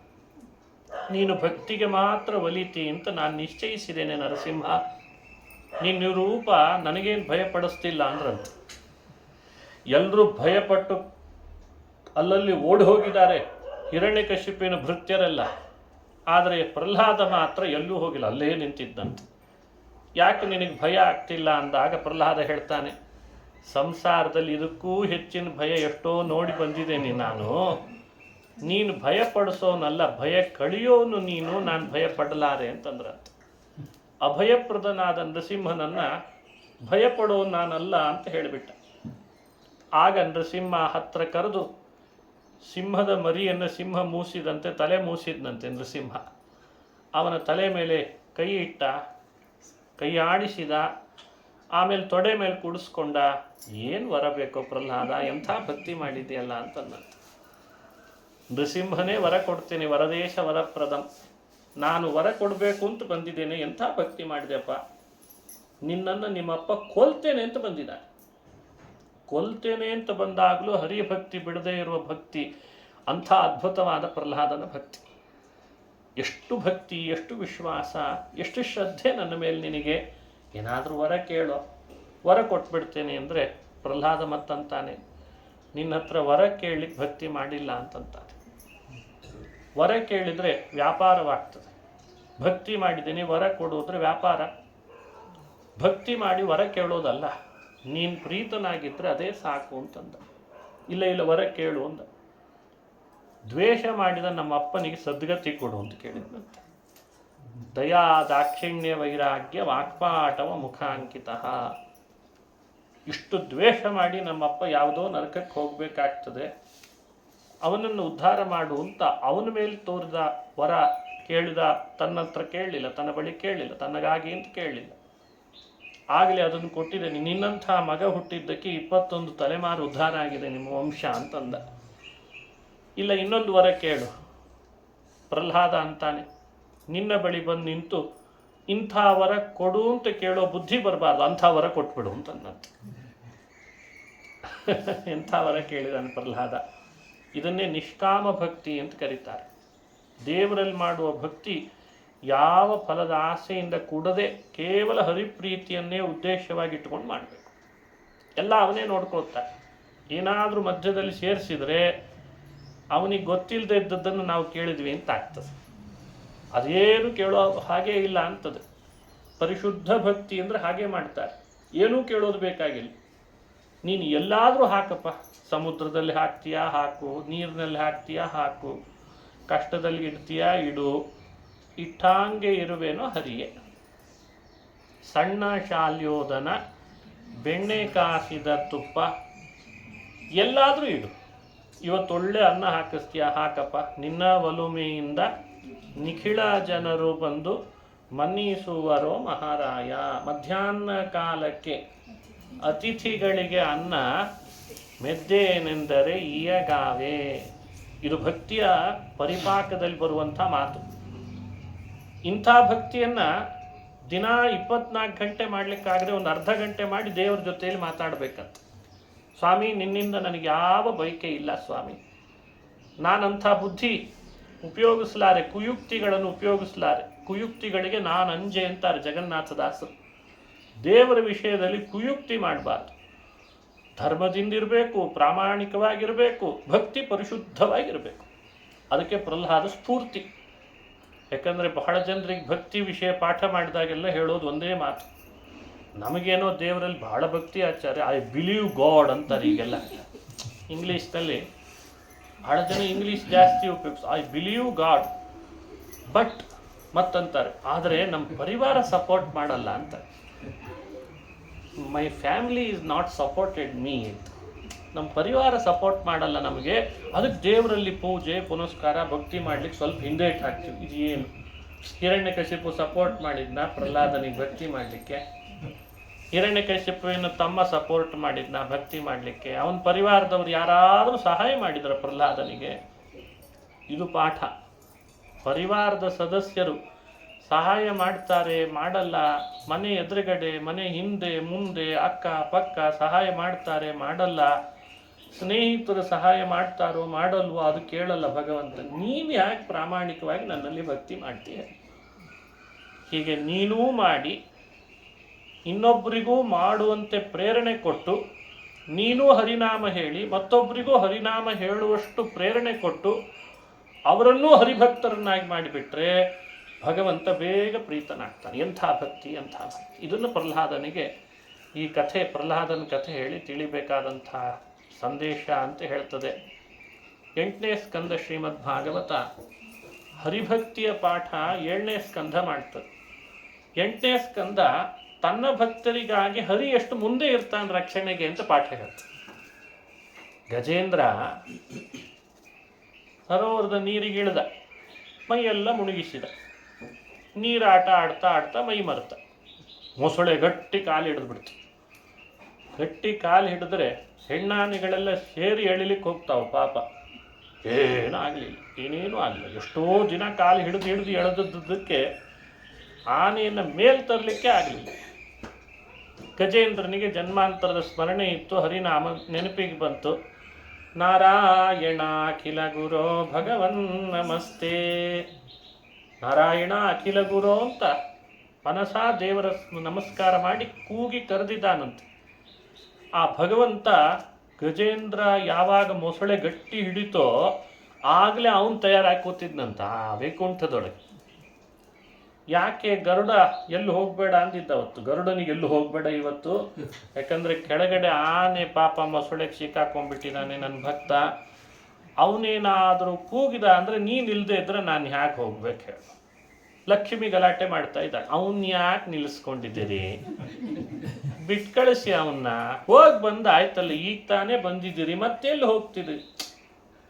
ನೀನು ಭಕ್ತಿಗೆ ಮಾತ್ರ ಒಲಿತಿ ಅಂತ ನಾನು ನಿಶ್ಚಯಿಸಿದ್ದೇನೆ ನರಸಿಂಹ, ನಿನ್ನ ರೂಪ ನನಗೇನು ಭಯಪಡಿಸ್ತಿಲ್ಲ ಅಂದ್ರಂತೆ. ಎಲ್ಲರೂ ಭಯಪಟ್ಟು ಅಲ್ಲಲ್ಲಿ ಓಡಿ ಹೋಗಿದ್ದಾರೆ ಹಿರಣ್ಯಕಶಿಪಿನ ಭೃತ್ಯರೆಲ್ಲ. ಆದರೆ ಪ್ರಹ್ಲಾದ ಮಾತ್ರ ಎಲ್ಲೂ ಹೋಗಿಲ್ಲ, ಅಲ್ಲೇ ನಿಂತಿದ್ದಂತೆ. ಯಾಕೆ ನಿನಗೆ ಭಯ ಆಗ್ತಿಲ್ಲ ಅಂದಾಗ ಪ್ರಹ್ಲಾದ ಹೇಳ್ತಾನೆ, ಸಂಸಾರದಲ್ಲಿ ಇದಕ್ಕೂ ಹೆಚ್ಚಿನ ಭಯ ಎಷ್ಟೋ ನೋಡಿ ಬಂದಿದ್ದೇನೆ ನಾನು. ನೀನು ಭಯಪಡಿಸೋನಲ್ಲ, ಭಯ ಕಳಿಯೋನು ನೀನು, ನಾನು ಭಯಪಡಲಾರೆ ಅಂತಂದ್ರಂತೆ. ಅಭಯಪ್ರದನಾದ ನೃಸಿಂಹನನ್ನು ಭಯಪಡೋನು ನಾನಲ್ಲ ಅಂತ ಹೇಳಿಬಿಟ್ಟ. ಆಗ ನೃಸಿಂಹ ಹತ್ರ ಕರೆದು ಸಿಂಹದ ಮರಿಯನ್ನು ಸಿಂಹ ಮೂಸಿದಂತೆ ತಲೆ ಮೂಸಿದ್ನಂತೆ ನೃಸಿಂಹ. ಅವನ ತಲೆ ಮೇಲೆ ಕೈ ಇಟ್ಟ, ಕೈ ಆಡಿಸಿದ, ಆಮೇಲೆ ತೊಡೆ ಮೇಲೆ ಕೂಡಿಸ್ಕೊಂಡ. ಏನು ವರ ಬೇಕೋ ಪ್ರಹ್ಲಾದ, ಎಂಥ ಭಕ್ತಿ ಮಾಡಿದೆಯಲ್ಲ ಅಂತಂದಂತೆ. ನೃಸಿಂಹನೇ ವರ ಕೊಡ್ತೀನಿ, ವರದೇಶ ವರಪ್ರದಂ, ನಾನು ವರ ಕೊಡಬೇಕು ಅಂತ ಬಂದಿದ್ದೇನೆ, ಎಂಥ ಭಕ್ತಿ ಮಾಡಿದೆಪ್ಪ. ನಿನ್ನನ್ನು ನಿಮ್ಮಪ್ಪ ಕೊಲ್ತೇನೆ ಅಂತ ಬಂದಿದ್ದಾನೆ. ಕೊಲ್ತೇನೆ ಅಂತ ಬಂದಾಗಲೂ ಹರಿಭಕ್ತಿ ಬಿಡದೇ ಇರುವ ಭಕ್ತಿ, ಅಂಥ ಅದ್ಭುತವಾದ ಪ್ರಹ್ಲಾದನ ಭಕ್ತಿ. ಎಷ್ಟು ಭಕ್ತಿ, ಎಷ್ಟು ವಿಶ್ವಾಸ, ಎಷ್ಟು ಶ್ರದ್ಧೆ ನನ್ನ ಮೇಲೆ ನಿನಗೆ. ಏನಾದರೂ ವರ ಕೇಳೋ, ವರ ಕೊಟ್ಬಿಡ್ತೇನೆ ಅಂದರೆ ಪ್ರಹ್ಲಾದ ಮತ್ತಂತಾನೆ, ನಿನ್ನ ಹತ್ರ ವರ ಕೇಳಲಿಕ್ಕೆ ಭಕ್ತಿ ಮಾಡಿಲ್ಲ ಅಂತಂತಾನೆ. ವರ ಕೇಳಿದರೆ ವ್ಯಾಪಾರವಾಗ್ತದೆ. ಭಕ್ತಿ ಮಾಡಿದ್ದೀನಿ ವರ ಕೊಡೋದ್ರೆ ವ್ಯಾಪಾರ. ಭಕ್ತಿ ಮಾಡಿ ವರ ಕೇಳೋದಲ್ಲ. ನೀನು ಪ್ರೀತನಾಗಿದ್ದರೆ ಅದೇ ಸಾಕು ಅಂತಂದ. ಇಲ್ಲ ವರ ಕೇಳು ಅಂದ. ದ್ವೇಷ ಮಾಡಿದ ನಮ್ಮ ಅಪ್ಪನಿಗೆ ಸದ್ಗತಿ ಕೊಡು ಅಂತ ಕೇಳಿದ್ನಂತೆ. ದಯಾ ದಾಕ್ಷಿಣ್ಯ ವೈರಾಗ್ಯ ವಾಕ್ಪಾಟವ ಮುಖಾಂಕಿತ. ಇಷ್ಟು ದ್ವೇಷ ಮಾಡಿ ನಮ್ಮಪ್ಪ ಯಾವುದೋ ನರಕಕ್ಕೆ ಹೋಗಬೇಕಾಗ್ತದೆ, ಅವನನ್ನು ಉದ್ಧಾರ ಮಾಡು ಅಂತ ಅವನ ಮೇಲೆ ತೋರಿದ ವರ ಕೇಳಿದ. ತನ್ನ ಹತ್ರ ಕೇಳಲಿಲ್ಲ, ತನ್ನ ಬಳಿ ಕೇಳಲಿಲ್ಲ, ತನ್ನಗಾಗಿ ಅಂತ ಕೇಳಲಿಲ್ಲ. ಆಗಲೇ ಅದನ್ನು ಕೊಟ್ಟಿದ್ದೇನೆ. ನಿನ್ನಂಥ ಮಗ ಹುಟ್ಟಿದ್ದಕ್ಕೆ 21 ತಲೆಮಾರು ಉದ್ಧಾರ ಆಗಿದೆ ನಿಮ್ಮ ವಂಶ ಅಂತಂದ. ಇಲ್ಲ, ಇನ್ನೊಂದು ವರ ಕೇಳು. ಪ್ರಹ್ಲಾದ ಅಂತಾನೆ, ನಿನ್ನ ಬಳಿ ಬಂದು ನಿಂತು ಇಂಥ ವರ ಕೊಡು ಅಂತ ಕೇಳೋ ಬುದ್ಧಿ ಬರಬಾರ್ದು, ಅಂಥ ವರ ಕೊಟ್ಬಿಡು ಅಂತಂದಂತೆ. ಎಂಥ ವರ ಕೇಳಿದಾನೆ ಪ್ರಹ್ಲಾದ. ಇದನ್ನೇ ನಿಷ್ಕಾಮ ಭಕ್ತಿ ಅಂತ ಕರೀತಾರೆ. ದೇವರಲ್ಲಿ ಮಾಡುವ ಭಕ್ತಿ ಯಾವ ಫಲದ ಆಸೆಯಿಂದ ಕೂಡದೆ ಕೇವಲ ಹರಿಪ್ರೀತಿಯನ್ನೇ ಉದ್ದೇಶವಾಗಿ ಇಟ್ಕೊಂಡು ಮಾಡಬೇಕು. ಎಲ್ಲ ಅವನೇ ನೋಡ್ಕೊಳ್ತಾನೆ. ಏನಾದರೂ ಮಧ್ಯದಲ್ಲಿ ಸೇರಿಸಿದರೆ ಅವನಿಗೆ ಗೊತ್ತಿಲ್ಲದೆ ಇದ್ದದ್ದನ್ನು ನಾವು ಕೇಳಿದ್ವಿ ಅಂತ ಆಗ್ತದೆ. ಅದೇನು ಕೇಳೋ ಹಾಗೇ ಇಲ್ಲ ಅಂತದೆ. ಪರಿಶುದ್ಧ ಭಕ್ತಿ ಅಂದರೆ ಹಾಗೆ ಮಾಡ್ತಾರೆ. ಏನೂ ಕೇಳೋದು ಬೇಕಾಗಿಲ್ಲ. ನೀನು ಎಲ್ಲಾದರೂ ಹಾಕಪ್ಪ, ಸಮುದ್ರದಲ್ಲಿ ಹಾಕ್ತೀಯಾ ಹಾಕು, ನೀರಿನಲ್ಲಿ ಹಾಕ್ತೀಯಾ ಹಾಕು, ಕಷ್ಟದಲ್ಲಿ ಇಡ್ತೀಯಾ ಇಡು, ಇಟ್ಟಾಂಗೆ ಇರುವೇನೋ ಹರಿಯೇ. ಸಣ್ಣ ಶಾಲ್ಯೋದನ, ಬೆಣ್ಣೆ ಕಾಸಿದ ತುಪ್ಪ, ಎಲ್ಲಾದರೂ ಇಡು. ಇವತ್ತೊಳ್ಳೆ ಅನ್ನ ಹಾಕಿಸ್ತೀಯಾ ಹಾಕಪ್ಪ, ನಿನ್ನ ಒಲುಮೆಯಿಂದ ನಿಖಿಳ ಜನರು ಬಂದು ಮನ್ನಿಸುವರೋ ಮಹಾರಾಯ. ಮಧ್ಯಾಹ್ನ ಕಾಲಕ್ಕೆ ಅತಿಥಿಗಳಿಗೆ ಅನ್ನ ಮೆದ್ದೇನೆಂದರೆ ಈಯಗಾವೆ. ಇದು ಭಕ್ತಿಯ ಪರಿಪಾಕದಲ್ಲಿ ಬರುವಂಥ ಮಾತು. ಇಂಥ ಭಕ್ತಿಯನ್ನು ದಿನ 24 ಗಂಟೆ ಮಾಡಲಿಕ್ಕಾಗದೆ ಒಂದು ಅರ್ಧ ಗಂಟೆ ಮಾಡಿ ದೇವರ ಜೊತೆಯಲ್ಲಿ ಮಾತಾಡಬೇಕಂತ. ಸ್ವಾಮಿ, ನಿನ್ನಿಂದ ನನಗೆ ಯಾವ ಬಯಕೆ ಇಲ್ಲ ಸ್ವಾಮಿ, ನಾನಂಥ ಬುದ್ಧಿ ಉಪಯೋಗಿಸಲಾರೆ, ಕುಯುಕ್ತಿಗಳನ್ನು ಉಪಯೋಗಿಸಲಾರೆ, ಕುಯುಕ್ತಿಗಳಿಗೆ ನಾನು ಅಂಜೆ ಅಂತಾರೆ ಜಗನ್ನಾಥದಾಸರು. ದೇವರ ವಿಷಯದಲ್ಲಿ ಕುಯುಕ್ತಿ ಮಾಡಬಾರ್ದು. ಧರ್ಮದಿಂದಿರಬೇಕು, ಪ್ರಾಮಾಣಿಕವಾಗಿರಬೇಕು, ಭಕ್ತಿ ಪರಿಶುದ್ಧವಾಗಿರಬೇಕು. ಅದಕ್ಕೆ ಪ್ರಹ್ಲಾದ ಸ್ಫೂರ್ತಿ. ಯಾಕಂದರೆ ಬಹಳ ಜನರಿಗೆ ಭಕ್ತಿ ವಿಷಯ ಪಾಠ ಮಾಡಿದಾಗೆಲ್ಲ ಹೇಳೋದು ಒಂದೇ ಮಾತು, ನಮಗೇನೋ ದೇವರಲ್ಲಿ ಬಹಳ ಭಕ್ತಿ ಆಚಾರ್ಯ, ಐ ಬಿಲೀವ್ ಗಾಡ್ ಅಂತಾರೆ. ಈಗೆಲ್ಲ ಇಂಗ್ಲೀಷ್ನಲ್ಲಿ ಬಹಳ ಜನ ಇಂಗ್ಲೀಷ್ ಜಾಸ್ತಿ ಉಪಯೋಗಿಸ್, ಐ ಬಿಲೀವ್ ಗಾಡ್ ಬಟ್ ಮತ್ತಂತಾರೆ, ಆದರೆ ನಮ್ಮ ಪರಿವಾರ ಸಪೋರ್ಟ್ ಮಾಡಲ್ಲ ಅಂತ. My family is not supported me ಅಂತ. ನಮ್ಮ ಪರಿವಾರ ಸಪೋರ್ಟ್ ಮಾಡಲ್ಲ ನಮಗೆ, ಅದಕ್ಕೆ ದೇವರಲ್ಲಿ ಪೂಜೆ ಪುನಸ್ಕಾರ ಭಕ್ತಿ ಮಾಡ್ಲಿಕ್ಕೆ ಸ್ವಲ್ಪ ಹಿಂದೇಟು ಹಾಕ್ತೀವಿ. ಇದು ಏನು? ಹಿರಣ್ಯಕಶಿಪು ಸಪೋರ್ಟ್ ಮಾಡಿದ್ನ ಪ್ರಹ್ಲಾದನಿಗೆ ಭಕ್ತಿ ಮಾಡಲಿಕ್ಕೆ? ಹಿರಣ್ಯಕಶಿಪುವಿನ ತಮ್ಮ ಸಪೋರ್ಟ್ ಮಾಡಿದ್ನ ಭಕ್ತಿ ಮಾಡಲಿಕ್ಕೆ? ಅವನ ಪರಿವಾರದವ್ರು ಯಾರಾದರೂ ಸಹಾಯ ಮಾಡಿದ್ರ ಪ್ರಹ್ಲಾದನಿಗೆ? ಇದು ಪಾಠ. ಪರಿವಾರದ ಸದಸ್ಯರು ಸಹಾಯ ಮಾಡ್ತಾರೆ ಮಾಡಲ್ಲ, ಮನೆ ಎದುರುಗಡೆ ಮನೆ ಹಿಂದೆ ಮುಂದೆ ಅಕ್ಕ ಪಕ್ಕ ಸಹಾಯ ಮಾಡ್ತಾರೆ ಮಾಡಲ್ಲ, ಸ್ನೇಹಿತರು ಸಹಾಯ ಮಾಡ್ತಾರೋ ಮಾಡಲ್ವೋ ಅದು ಕೇಳಲ್ಲ ಭಗವಂತ. ನೀನು ಯಾಕೆ ಪ್ರಾಮಾಣಿಕವಾಗಿ ನನ್ನಲ್ಲಿ ಭಕ್ತಿ ಮಾಡ್ತೀಯ? ಹೀಗೆ ನೀನೂ ಮಾಡಿ ಇನ್ನೊಬ್ಬರಿಗೂ ಮಾಡುವಂತೆ ಪ್ರೇರಣೆ ಕೊಟ್ಟು, ನೀನೂ ಹರಿನಾಮ ಹೇಳಿ ಮತ್ತೊಬ್ಬರಿಗೂ ಹರಿನಾಮ ಹೇಳುವಷ್ಟು ಪ್ರೇರಣೆ ಕೊಟ್ಟು ಅವರನ್ನೂ ಹರಿಭಕ್ತರನ್ನಾಗಿ ಮಾಡಿಬಿಟ್ರೆ ಭಗವಂತ ಬೇಗ ಪ್ರೀತನಾಗ್ತಾನೆ. ಎಂಥ ಭಕ್ತಿ, ಎಂಥ ಭಕ್ತಿ! ಇದನ್ನು ಪ್ರಹ್ಲಾದನಿಗೆ ಈ ಕಥೆ, ಪ್ರಹ್ಲಾದನ ಕಥೆ ಹೇಳಿ ತಿಳಿಬೇಕಾದಂಥ ಸಂದೇಶ ಅಂತ ಹೇಳ್ತದೆ. 8ನೇ ಸ್ಕಂದ ಶ್ರೀಮದ್ ಭಾಗವತ ಹರಿಭಕ್ತಿಯ ಪಾಠ 7ನೇ ಸ್ಕಂದ ಮಾಡ್ತದೆ. 8ನೇ ಸ್ಕಂದ ತನ್ನ ಭಕ್ತರಿಗಾಗಿ ಹರಿ ಎಷ್ಟು ಮುಂದೆ ಇರ್ತಾನೆ ರಕ್ಷಣೆಗೆ ಅಂತ ಪಾಠ ಹೇಳ್ತದೆ. ಗಜೇಂದ್ರ ಸರೋವರದ ನೀರಿಗೆ ಇಳಿದ, ಮೈಯೆಲ್ಲ ಮುಳುಗಿಸಿದ. ನೀರಾಟ ಆಡ್ತಾ ಆಡ್ತಾ ಮೈ ಮರೆತ. ಮೊಸಳೆ ಗಟ್ಟಿ ಕಾಲು ಹಿಡಿದ್ಬಿಡ್ತು. ಗಟ್ಟಿ ಕಾಲು ಹಿಡಿದ್ರೆ ಹೆಣ್ಣಾನೆಗಳೆಲ್ಲ ಸೇರಿ ಎಳಿಲಿಕ್ಕೆ ಹೋಗ್ತಾವೆ. ಪಾಪ ಏನೂ ಆಗಲಿಲ್ಲ, ಏನೇನೂ ಆಗಲಿಲ್ಲ. ಎಷ್ಟೋ ದಿನ ಕಾಲು ಹಿಡಿದು ಎಳೆದದ್ದಕ್ಕೆ ಆನೆಯನ್ನು ಮೇಲ್ ತರಲಿಕ್ಕೆ ಆಗಲಿಲ್ಲ. ಗಜೇಂದ್ರನಿಗೆ ಜನ್ಮಾಂತರದ ಸ್ಮರಣೆ ಇತ್ತು, ಹರಿನಾಮ ನೆನಪಿಗೆ ಬಂತು. ನಾರಾಯಣ ಅಖಿಲ ಗುರೋ ಭಗವನ್ ನಮಸ್ತೆ. ನಾರಾಯಣ ಅಖಿಲ ಗುರು ಅಂತ ಮನಸಾ ದೇವರ ನಮಸ್ಕಾರ ಮಾಡಿ ಕೂಗಿ ಕರೆದಿದ್ದಾನಂತೆ. ಆ ಭಗವಂತ ಗಜೇಂದ್ರ ಯಾವಾಗ ಮೊಸಳೆ ಗಟ್ಟಿ ಹಿಡಿತೋ ಆಗಲೇ ಅವನು ತಯಾರಾಗಿ ಕೂತಿದ್ನಂತ ಆ ವೈಕುಂಠದೊಳಗೆ. ಯಾಕೆ ಗರುಡ ಎಲ್ಲೂ ಹೋಗಬೇಡ ಅಂದಿದ್ದ ಅವತ್ತು. ಗರುಡನಿಗೆ ಎಲ್ಲೂ ಹೋಗಬೇಡ ಇವತ್ತು, ಯಾಕಂದರೆ ಕೆಳಗಡೆ ಆನೆ ಪಾಪ ಮೊಸಳೆಗೆ ಸಿಕ್ಕಾಕೊಂಡ್ಬಿಟ್ಟಿದ್ದಾನೆ ನನ್ನ ಭಕ್ತ. ಅವನೇನಾದರೂ ಕೂಗಿದ ಅಂದರೆ ನೀನು ಇಲ್ಲದೆ ಇದ್ರೆ ನಾನು ಯಾಕೆ ಹೋಗ್ಬೇಕು ಹೇಳು? ಲಕ್ಷ್ಮಿ ಗಲಾಟೆ ಮಾಡ್ತಾ ಇದ್ದಾಳೆ, ಅವನ್ನ ಯಾಕೆ ನಿಲ್ಲಿಸ್ಕೊಂಡಿದ್ದೀರಿ? ಬಿಟ್ಟು ಕಳಿಸಿ ಅವನ್ನ, ಹೋಗಿ ಬಂದ ಆಯ್ತಲ್ಲ, ಈಗ ತಾನೇ ಬಂದಿದ್ದೀರಿ, ಮತ್ತೆಲ್ಲಿ ಹೋಗ್ತೀರಿ?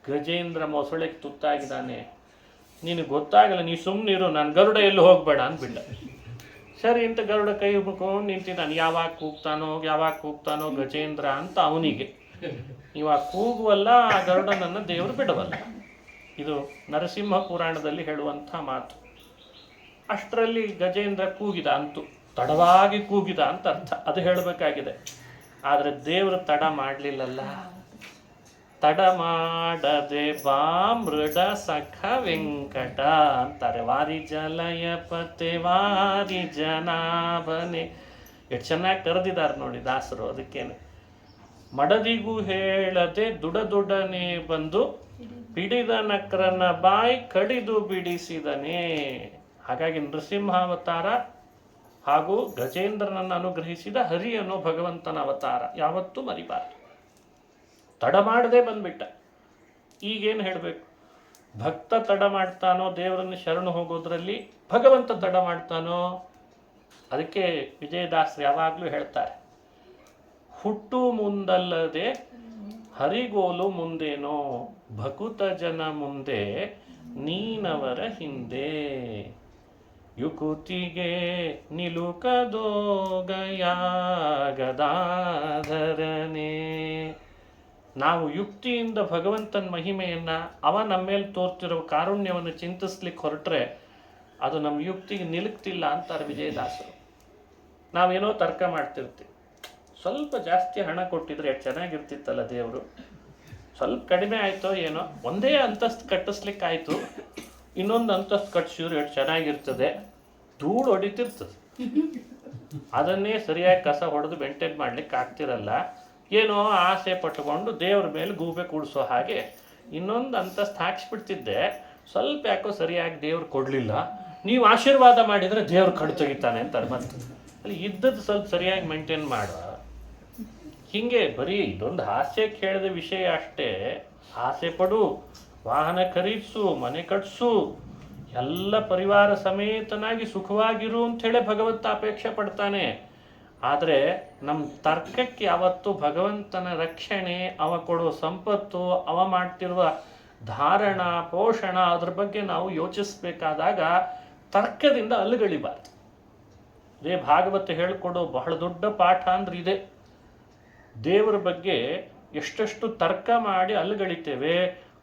ಗಜೇಂದ್ರ ಮೊಸಳೆಗೆ ತುತ್ತಾಗಿದ್ದಾನೆ, ನಿನಗೆ ಗೊತ್ತಾಗಲ್ಲ, ನೀ ಸುಮ್ಮನಿರು, ನಾನು ಗರುಡ ಎಲ್ಲೂ ಹೋಗಬೇಡ ಅಂದ್ಬಿಟ್ಟ. ಸರಿ ಅಂತ ಗರುಡ ಕೈ ಮುಡ್ಕೊಂಡು ನಿಂತಿದ್ದಾನೆ. ಯಾವಾಗ ಕೂಗ್ತಾನೋ ಗಜೇಂದ್ರ ಅಂತ ಅವನಿಗೆ. ಇವಾಗ ಕೂಗುವಲ್ಲ ಆ ಗರುಡನನ್ನು ದೇವರು ಬಿಡವಲ್ಲ. ಇದು ನರಸಿಂಹ ಪುರಾಣದಲ್ಲಿ ಹೇಳುವಂಥ ಮಾತು. ಅಷ್ಟರಲ್ಲಿ ಗಜೇಂದ್ರ ಕೂಗಿದ, ಅಂತೂ ತಡವಾಗಿ ಕೂಗಿದ ಅಂತ ಅರ್ಥ, ಅದು ಹೇಳಬೇಕಾಗಿದೆ. ಆದರೆ ದೇವರು ತಡ ಮಾಡಲಿಲ್ಲಲ್ಲ. ತಡ ಮಾಡದೆ ಬಾಮೃಡ ಸಖ ವೆಂಕಟ ಅಂತಾರೆ. ವಾರಿ ಜಲಯಪತೆ ವಾರಿ ಜನಾಭನೆ, ಎಷ್ಟು ಚೆನ್ನಾಗಿ ಕರೆದಿದ್ದಾರೆ ನೋಡಿ ದಾಸರು. ಅದಕ್ಕೇನೆ ಮಡದಿಗೂ ಹೇಳದೆ ದುಡನೆ ಬಂದು ಪಿಡಿದ ನಕ್ರನ ಬಾಯಿ ಕಡಿದು ಬಿಡಿಸಿದನೇ. ಹಾಗಾಗಿ ನೃಸಿಂಹಾವತಾರ ಹಾಗೂ ಗಜೇಂದ್ರನನ್ನು ಅನುಗ್ರಹಿಸಿದ ಹರಿ ಅನ್ನೋ ಭಗವಂತನ ಅವತಾರ ಯಾವತ್ತೂ ಮರಿಬಾರದು. ತಡ ಮಾಡದೆ ಬಂದ್ಬಿಟ್ಟ. ಈಗೇನು ಹೇಳಬೇಕು? ಭಕ್ತ ತಡ ಮಾಡ್ತಾನೋ ದೇವರನ್ನು ಶರಣು ಹೋಗೋದ್ರಲ್ಲಿ, ಭಗವಂತ ತಡ ಮಾಡ್ತಾನೋ? ಅದಕ್ಕೆ ವಿಜಯದಾಸರು ಯಾವಾಗಲೂ ಹೇಳ್ತಾರೆ, ಹುಟ್ಟು ಮುಂದಲ್ಲದೆ ಹರಿಗೋಲು ಮುಂದೇನೋ, ಭಕುತ ಜನ ಮುಂದೆ ನೀನವರ ಹಿಂದೆ. ಯುಕುತಿಗೆ ನಿಲುಕದೋ ಗಯಾಗದಾಧರನೆ. ನಾವು ಯುಕ್ತಿಯಿಂದ ಭಗವಂತನ ಮಹಿಮೆಯನ್ನು, ಅವ ನಮ್ಮ ಮೇಲೆ ತೋರ್ತಿರೋ ಕಾರುಣ್ಯವನ್ನು ಚಿಂತಿಸ್ಲಿಕ್ಕೆ ಹೊರಟ್ರೆ ಅದು ನಮ್ಮ ಯುಕ್ತಿಗೆ ನಿಲುಕ್ತಿಲ್ಲ ಅಂತಾರೆ ವಿಜಯದಾಸರು. ನಾವೇನೋ ತರ್ಕ ಮಾಡ್ತಿರ್ತೀವಿ, ಸ್ವಲ್ಪ ಜಾಸ್ತಿ ಹಣ ಕೊಟ್ಟಿದ್ರೆ ಎಷ್ಟು ಚೆನ್ನಾಗಿರ್ತಿತ್ತಲ್ಲ ದೇವರು, ಸ್ವಲ್ಪ ಕಡಿಮೆ ಆಯಿತೋ ಏನೋ, ಒಂದೇ ಅಂತಸ್ತು ಕಟ್ಟಿಸ್ಲಿಕ್ಕಾಯ್ತು, ಇನ್ನೊಂದು ಅಂತಸ್ತು ಕಟ್ಟಿಸಿದ್ರು ಎಷ್ಟು ಚೆನ್ನಾಗಿರ್ತದೆ, ಧೂಳು ಹೊಡಿತಿರ್ತದೆ. ಅದನ್ನೇ ಸರಿಯಾಗಿ ಕಸ ಹೊಡೆದು ಮೇಂಟೈನ್ ಮಾಡ್ಲಿಕ್ಕೆ ಆಗ್ತಿರಲ್ಲ. ಏನೋ ಆಸೆ ಪಟ್ಟುಕೊಂಡು ದೇವ್ರ ಮೇಲೆ ಗೂಬೆ ಕೂಡಿಸೋ ಹಾಗೆ ಇನ್ನೊಂದು ಅಂತಸ್ತು ಹಾಕ್ಸ್ಬಿಡ್ತಿದ್ದೆ, ಸ್ವಲ್ಪ ಯಾಕೋ ಸರಿಯಾಗಿ ದೇವ್ರು ಕೊಡಲಿಲ್ಲ, ನೀವು ಆಶೀರ್ವಾದ ಮಾಡಿದರೆ ದೇವ್ರು ಕಡು ತೆಗಿತಾನೆ ಅಂತಾರೆ. ಮತ್ತೆ ಅಲ್ಲಿ ಇದ್ದದ್ದು ಸ್ವಲ್ಪ ಸರಿಯಾಗಿ ಮೇಂಟೈನ್ ಮಾಡುವ. ಹೀಗೆ ಬರೀ ಇದೊಂದು ಹಾಸ್ಯಕ್ಕೆ ಹೇಳಿದ ವಿಷಯ ಅಷ್ಟೇ. ಆಸೆ ಪಡು, ವಾಹನ ಖರೀದಿಸು, ಮನೆ ಕಟ್ಸು, ಎಲ್ಲ ಪರಿವಾರ ಸಮೇತನಾಗಿ ಸುಖವಾಗಿರು ಅಂಥೇಳಿ ಭಗವಂತ ಅಪೇಕ್ಷೆ ಪಡ್ತಾನೆ. ಆದರೆ ನಮ್ಮ ತರ್ಕಕ್ಕೆ ಯಾವತ್ತು ಭಗವಂತನ ರಕ್ಷಣೆ, ಅವ ಕೊಡೋ ಸಂಪತ್ತು, ಅವ ಮಾಡ್ತಿರುವ ಧಾರಣ ಪೋಷಣ, ಅದ್ರ ಬಗ್ಗೆ ನಾವು ಯೋಚಿಸಬೇಕಾದಾಗ ತರ್ಕದಿಂದ ಅಲ್ಲುಗಳಿಬಾರ್ದು. ಇದೇ ಭಾಗವತ ಹೇಳಿಕೊಡೋ ಬಹಳ ದೊಡ್ಡ ಪಾಠ ಅಂದ್ರೆ ಇದೆ. ದೇವರ ಬಗ್ಗೆ ಎಷ್ಟೆಷ್ಟು ತರ್ಕ ಮಾಡಿ ಅಲ್ಲುಗಳಿತೇವೆ,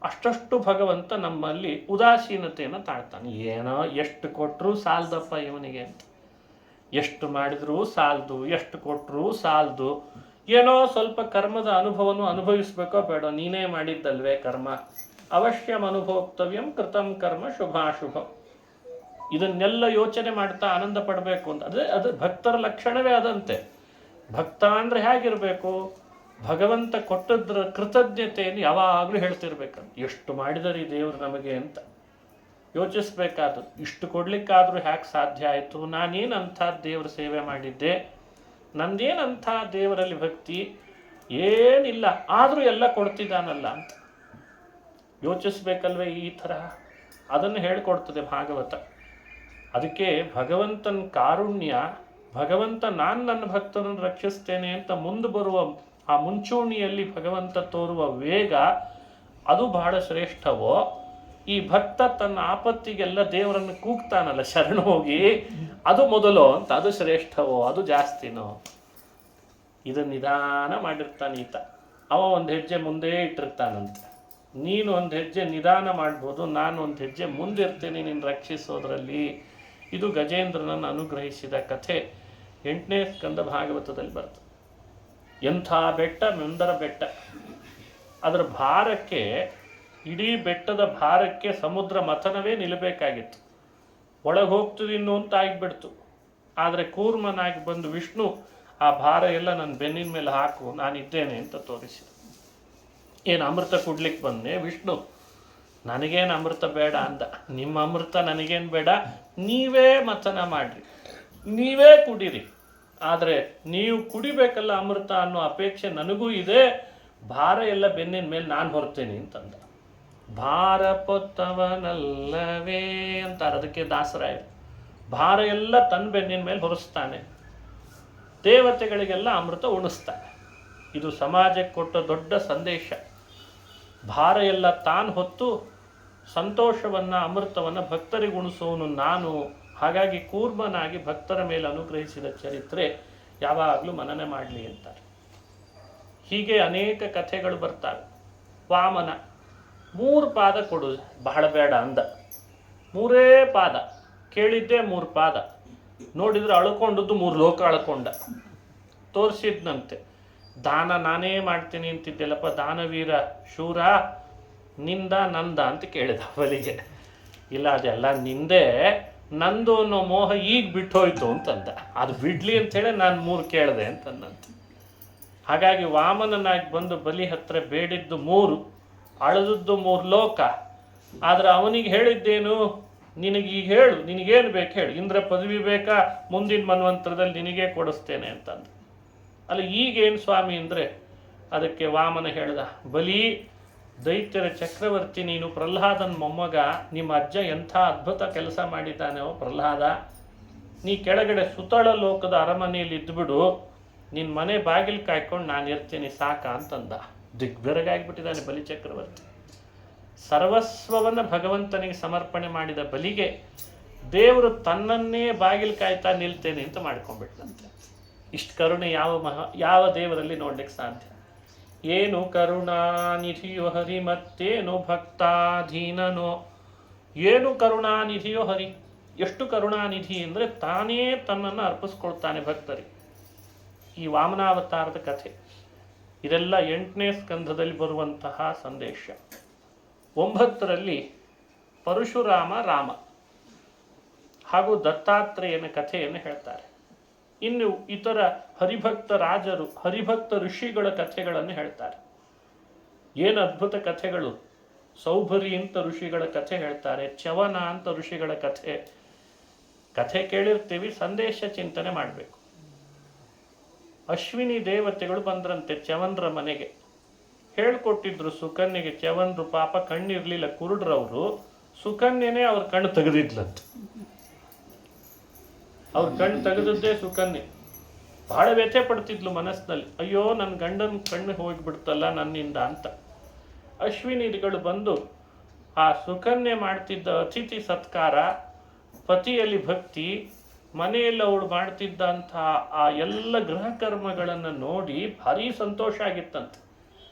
ಅಷ್ಟಷ್ಟು ಭಗವಂತ ನಮ್ಮಲ್ಲಿ ಉದಾಸೀನತೆಯನ್ನು ತಾಳ್ತಾನೆ. ಏನೋ ಎಷ್ಟು ಕೊಟ್ಟರು ಸಾಲದಪ್ಪ ಇವನಿಗೆ ಅಂತ, ಎಷ್ಟು ಮಾಡಿದ್ರೂ ಸಾಲದು, ಎಷ್ಟು ಕೊಟ್ಟರು ಸಾಲದು, ಏನೋ ಸ್ವಲ್ಪ ಕರ್ಮದ ಅನುಭವನು ಅನುಭವಿಸ್ಬೇಕೋ ಬೇಡ, ನೀನೇ ಮಾಡಿದ್ದಲ್ವೇ ಕರ್ಮ, ಅವಶ್ಯಂ ಅನುಭೋಕ್ತವ್ಯಂ ಕೃತಂ ಕರ್ಮ ಶುಭಾಶುಭ. ಇದನ್ನೆಲ್ಲ ಯೋಚನೆ ಮಾಡ್ತಾ ಆನಂದ ಪಡಬೇಕು ಅಂತ. ಅದು ಭಕ್ತರ ಲಕ್ಷಣವೇ ಅದಂತೆ. ಭಕ್ತ ಅಂದರೆ ಹೇಗಿರಬೇಕು? ಭಗವಂತ ಕೊಟ್ಟದ್ರ ಕೃತಜ್ಞತೆಯನ್ನು ಯಾವಾಗಲೂ ಹೇಳ್ತಿರ್ಬೇಕಂತ. ಎಷ್ಟು ಮಾಡಿದರಿ ದೇವರು ನಮಗೆ ಅಂತ ಯೋಚಿಸ್ಬೇಕಾದ್ರು. ಇಷ್ಟು ಕೊಡ್ಲಿಕ್ಕಾದ್ರೂ ಹ್ಯಾಕೆ ಸಾಧ್ಯ ಆಯಿತು? ನಾನೇನಂಥ ದೇವ್ರ ಸೇವೆ ಮಾಡಿದ್ದೆ, ನಂದೇನಂಥ ದೇವರಲ್ಲಿ ಭಕ್ತಿ ಏನಿಲ್ಲ, ಆದರೂ ಎಲ್ಲ ಕೊಡ್ತಿದ್ದಾನಲ್ಲ ಅಂತ ಯೋಚಿಸ್ಬೇಕಲ್ವೇ ಈ ಥರ. ಅದನ್ನು ಹೇಳಿಕೊಡ್ತದೆ ಭಾಗವತ. ಅದಕ್ಕೆ ಭಗವಂತನ ಕಾರುಣ್ಯ, ಭಗವಂತ ನಾನು ನನ್ನ ಭಕ್ತರನ್ನು ರಕ್ಷಿಸ್ತೇನೆ ಅಂತ ಮುಂದೆ ಬರುವ ಆ ಮುಂಚೂಣಿಯಲ್ಲಿ ಭಗವಂತ ತೋರುವ ವೇಗ, ಅದು ಬಹಳ ಶ್ರೇಷ್ಠವೋ, ಈ ಭಕ್ತ ತನ್ನ ಆಪತ್ತಿಗೆಲ್ಲ ದೇವರನ್ನು ಕೂಗ್ತಾನಲ್ಲ ಶರಣ ಹೋಗಿ, ಅದು ಮೊದಲು ಅಂತ, ಅದು ಶ್ರೇಷ್ಠವೋ ಅದು ಜಾಸ್ತಿನೋ? ಇದು ನಿಧಾನ ಮಾಡಿರ್ತಾನೆ ಈತ. ಅವ ಒಂದು ಹೆಜ್ಜೆ ಮುಂದೆ ಇಟ್ಟಿರ್ತಾನಂತೆ. ನೀನು ಒಂದು ಹೆಜ್ಜೆ ನಿಧಾನ ಮಾಡ್ಬೋದು, ನಾನು ಒಂದು ಹೆಜ್ಜೆ ಮುಂದಿರ್ತೇನೆ ನಿನ್ನ ರಕ್ಷಿಸೋದ್ರಲ್ಲಿ. ಇದು ಗಜೇಂದ್ರನನ್ನು ಅನುಗ್ರಹಿಸಿದ ಕಥೆ 8ನೇ ಸ್ಕಂದ ಭಾಗವತದಲ್ಲಿ ಬರ್ತದೆ. ಎಂಥ ಬೆಟ್ಟ, ಮಂದರ ಬೆಟ್ಟ. ಅದರ ಭಾರಕ್ಕೆ, ಇಡೀ ಬೆಟ್ಟದ ಭಾರಕ್ಕೆ ಸಮುದ್ರ ಮಥನವೇ ನಿಲ್ಲಬೇಕಾಗಿತ್ತು. ಒಳಗೆ ಹೋಗ್ತದೆ ಇನ್ನು ಅಂತ ಆಗಿಬಿಡ್ತು. ಆದರೆ ಕೂರ್ಮನಾಗಿ ಬಂದು ವಿಷ್ಣು ಆ ಭಾರ ಎಲ್ಲ ನನ್ನ ಬೆನ್ನಿನ ಮೇಲೆ ಹಾಕು, ನಾನಿದ್ದೇನೆ ಅಂತ ತೋರಿಸಿದ. ಏನು ಅಮೃತ ಕುಡ್ಲಿಕ್ಕೆ ಬಂದೆ ವಿಷ್ಣು? ನನಗೇನು ಅಮೃತ ಬೇಡ ಅಂದ. ನಿಮ್ಮ ಅಮೃತ ನನಗೇನು ಬೇಡ, ನೀವೇ ಮಥನ ಮಾಡಿರಿ, ನೀವೇ ಕುಡೀರಿ. ಆದರೆ ನೀವು ಕುಡಿಬೇಕಲ್ಲ ಅಮೃತ ಅನ್ನೋ ಅಪೇಕ್ಷೆ ನನಗೂ ಇದೆ. ಭಾರ ಎಲ್ಲ ಬೆನ್ನಿನ ಮೇಲೆ ನಾನು ಹೊರ್ತೇನೆ ಅಂತಂದ. ಭಾರ ಪೊತ್ತವನಲ್ಲವೇ ಅಂತಾರೆ. ಅದಕ್ಕೆ ದಾಸರಾಯರು ಭಾರ ಎಲ್ಲ ತನ್ನ ಬೆನ್ನಿನ ಮೇಲೆ ಹೊರಿಸ್ತಾನೆ, ದೇವತೆಗಳಿಗೆಲ್ಲ ಅಮೃತ ಉಣಿಸ್ತಾನೆ. ಇದು ಸಮಾಜಕ್ಕೆ ಕೊಟ್ಟ ದೊಡ್ಡ ಸಂದೇಶ. ಭಾರ ಎಲ್ಲ ತಾನು ಹೊತ್ತು ಸಂತೋಷವನ್ನು, ಅಮೃತವನ್ನು ಭಕ್ತರಿಗೆ ಉಣಿಸೋನು ನಾನು. ಹಾಗಾಗಿ ಕೂರ್ಮನಾಗಿ ಭಕ್ತರ ಮೇಲೆ ಅನುಗ್ರಹಿಸಿದ ಚರಿತ್ರೆ ಯಾವಾಗಲೂ ಮನನೆ ಮಾಡಲಿ ಅಂತಾರೆ. ಹೀಗೆ ಅನೇಕ ಕಥೆಗಳು ಬರ್ತಾವೆ. ವಾಮನ 3 ಪಾದ ಕೊಡು, ಬಹಳ ಬೇಡ ಅಂದ. 3 ಪಾದ ಕೇಳಿದ್ದೆ, 3 ಪಾದ ನೋಡಿದ್ರೆ ಅಳ್ಕೊಂಡದ್ದು 3 ಲೋಕ ಅಳ್ಕೊಂಡ. ತೋರಿಸಿದ್ನಂತೆ ದಾನ ನಾನೇ ಮಾಡ್ತೀನಿ ಅಂತಿದ್ದೆಲ್ಲಪ್ಪ ದಾನವೀರ ಶೂರ, ನಿಂದ ನಂದ ಅಂತ ಕೇಳಿದ ಬಲಿಗೆ. ಇಲ್ಲ, ಅದೆಲ್ಲ ನಿಂದೆ, ನಂದು ಅನ್ನೋ ಮೋಹ ಈಗ ಬಿಟ್ಟೋಯ್ತು ಅಂತಂದ. ಅದು ಬಿಡ್ಲಿ ಅಂಥೇಳಿ ನಾನು 3 ಕೇಳಿದೆ ಅಂತಂದಂತೆ. ಹಾಗಾಗಿ ವಾಮನನಾಗಿ ಬಂದು ಬಲಿ ಹತ್ರ ಬೇಡಿದ್ದು 3, ಅಳದದ್ದು 3 ಲೋಕ. ಆದರೆ ಅವನಿಗೆ ಹೇಳಿದ್ದೇನು, ನಿನಗೀಗ ಹೇಳು, ನಿನಗೇನು ಬೇಕು ಹೇಳು, ಇಂದ್ರ ಪದವಿ ಬೇಕಾ, ಮುಂದಿನ ಮನ್ವಂತರದಲ್ಲಿ ನಿನಗೇ ಕೊಡಿಸ್ತೇನೆ ಅಂತಂದು. ಅಲ್ಲ ಈಗೇನು ಸ್ವಾಮಿ ಅಂದರೆ, ಅದಕ್ಕೆ ವಾಮನ ಹೇಳ್ದ, ಬಲಿ ದೈತ್ಯರ ಚಕ್ರವರ್ತಿ ನೀನು, ಪ್ರಹ್ಲಾದನ ಮೊಮ್ಮಗ, ನಿಮ್ಮ ಅಜ್ಜ ಎಂಥ ಅದ್ಭುತ ಕೆಲಸ ಮಾಡಿದ್ದಾನೆ ಪ್ರಹ್ಲಾದ, ನೀ ಕೆಳಗಡೆ ಸುತಳ ಲೋಕದ ಅರಮನೆಯಲ್ಲಿ ಇದ್ದುಬಿಡು, ನಿನ್ನ ಮನೆ ಬಾಗಿಲು ಕಾಯ್ಕೊಂಡು ನಾನು ಇರ್ತೀನಿ ಸಾಕ ಅಂತಂದ. ದಿಗ್ಬೆರಗಾಗಿಬಿಟ್ಟಿದ್ದಾನೆ ಬಲಿ ಚಕ್ರವರ್ತಿ. ಸರ್ವಸ್ವವನ್ನು ಭಗವಂತನಿಗೆ ಸಮರ್ಪಣೆ ಮಾಡಿದ ಬಲಿಗೆ ದೇವರು ತನ್ನನ್ನೇ ಬಾಗಿಲು ಕಾಯ್ತಾ ನಿಲ್ತೇನೆ ಅಂತ ಮಾಡ್ಕೊಂಡ್ಬಿಟ್ಟಂತೆ. ಇಷ್ಟು ಕರುಣೆ ಯಾವ ದೇವರಲ್ಲಿ ನೋಡ್ಲಿಕ್ಕೆ ಸಾಧ್ಯ? ಏನು ಕರುಣಾನಿಧಿಯೋ ಹರಿ, ಮತ್ತೇನು ಭಕ್ತಾಧೀನನೋ. ಏನು ಕರುಣಾನಿಧಿಯೋ ಹರಿ, ಎಷ್ಟು ಕರುಣಾನಿಧಿ ಅಂದರೆ ತಾನೇ ತನ್ನನ್ನು ಅರ್ಪಿಸ್ಕೊಳ್ತಾನೆ ಭಕ್ತರಿಗೆ. ಈ ವಾಮನಾವತಾರದ ಕಥೆ ಇದೆಲ್ಲ 8ನೇ ಸ್ಕಂಧದಲ್ಲಿ ಬರುವಂತಹ ಸಂದೇಶ. 9ರಲ್ಲಿ ಪರಶುರಾಮ ರಾಮ ಹಾಗೂ ದತ್ತಾತ್ರೇಯನ ಕಥೆಯನ್ನು ಹೇಳ್ತಾರೆ. ಇನ್ನು ಇತರ ಹರಿಭಕ್ತ ರಾಜರು, ಹರಿಭಕ್ತ ಋಷಿಗಳ ಕಥೆಗಳನ್ನು ಹೇಳ್ತಾರೆ. ಏನು ಅದ್ಭುತ ಕಥೆಗಳು! ಸೌಭರಿ ಅಂತ ಋಷಿಗಳ ಕಥೆ ಹೇಳ್ತಾರೆ, ಚವನ ಅಂತ ಋಷಿಗಳ ಕಥೆ ಕೇಳಿರ್ತೀವಿ, ಸಂದೇಶ ಚಿಂತನೆ ಮಾಡಬೇಕು. ಅಶ್ವಿನಿ ದೇವತೆಗಳು ಬಂದ್ರಂತೆ ಚವನ್ರ ಮನೆಗೆ, ಹೇಳ್ಕೊಟ್ಟಿದ್ರು ಸುಕನ್ಯೆಗೆ. ಚವನ್ರು ಪಾಪ ಕಣ್ಣಿರ್ಲಿಲ್ಲ, ಕುರುಡ್ರವರು. ಸುಕನ್ಯೆನೇ ಅವ್ರ ಕಣ್ಣು ತೆಗೆದಿದ್ಲಂತೆ. ಅವ್ರ ಕಣ್ಣು ತೆಗೆದದ್ದೇ ಸುಕನ್ಯೆ. ಬಹಳ ವ್ಯಥೆ ಪಡ್ತಿದ್ಲು ಮನಸ್ಸಿನಲ್ಲಿ, ಅಯ್ಯೋ ನನ್ನ ಗಂಡನ ಕಣ್ಣು ಹೋಗಿಬಿಡ್ತಲ್ಲ ನನ್ನಿಂದ ಅಂತ. ಅಶ್ವಿನಿಗಳು ಬಂದು ಆ ಸುಕನ್ಯೆ ಮಾಡ್ತಿದ್ದ ಅತಿಥಿ ಸತ್ಕಾರ, ಪತಿಯಲ್ಲಿ ಭಕ್ತಿ, ಮನೆಯಲ್ಲಿ ಅವಳು ಮಾಡ್ತಿದ್ದಂಥ ಆ ಎಲ್ಲ ಗೃಹ ಕರ್ಮಗಳನ್ನು ನೋಡಿ ಭಾರಿ ಸಂತೋಷ ಆಗಿತ್ತಂತೆ.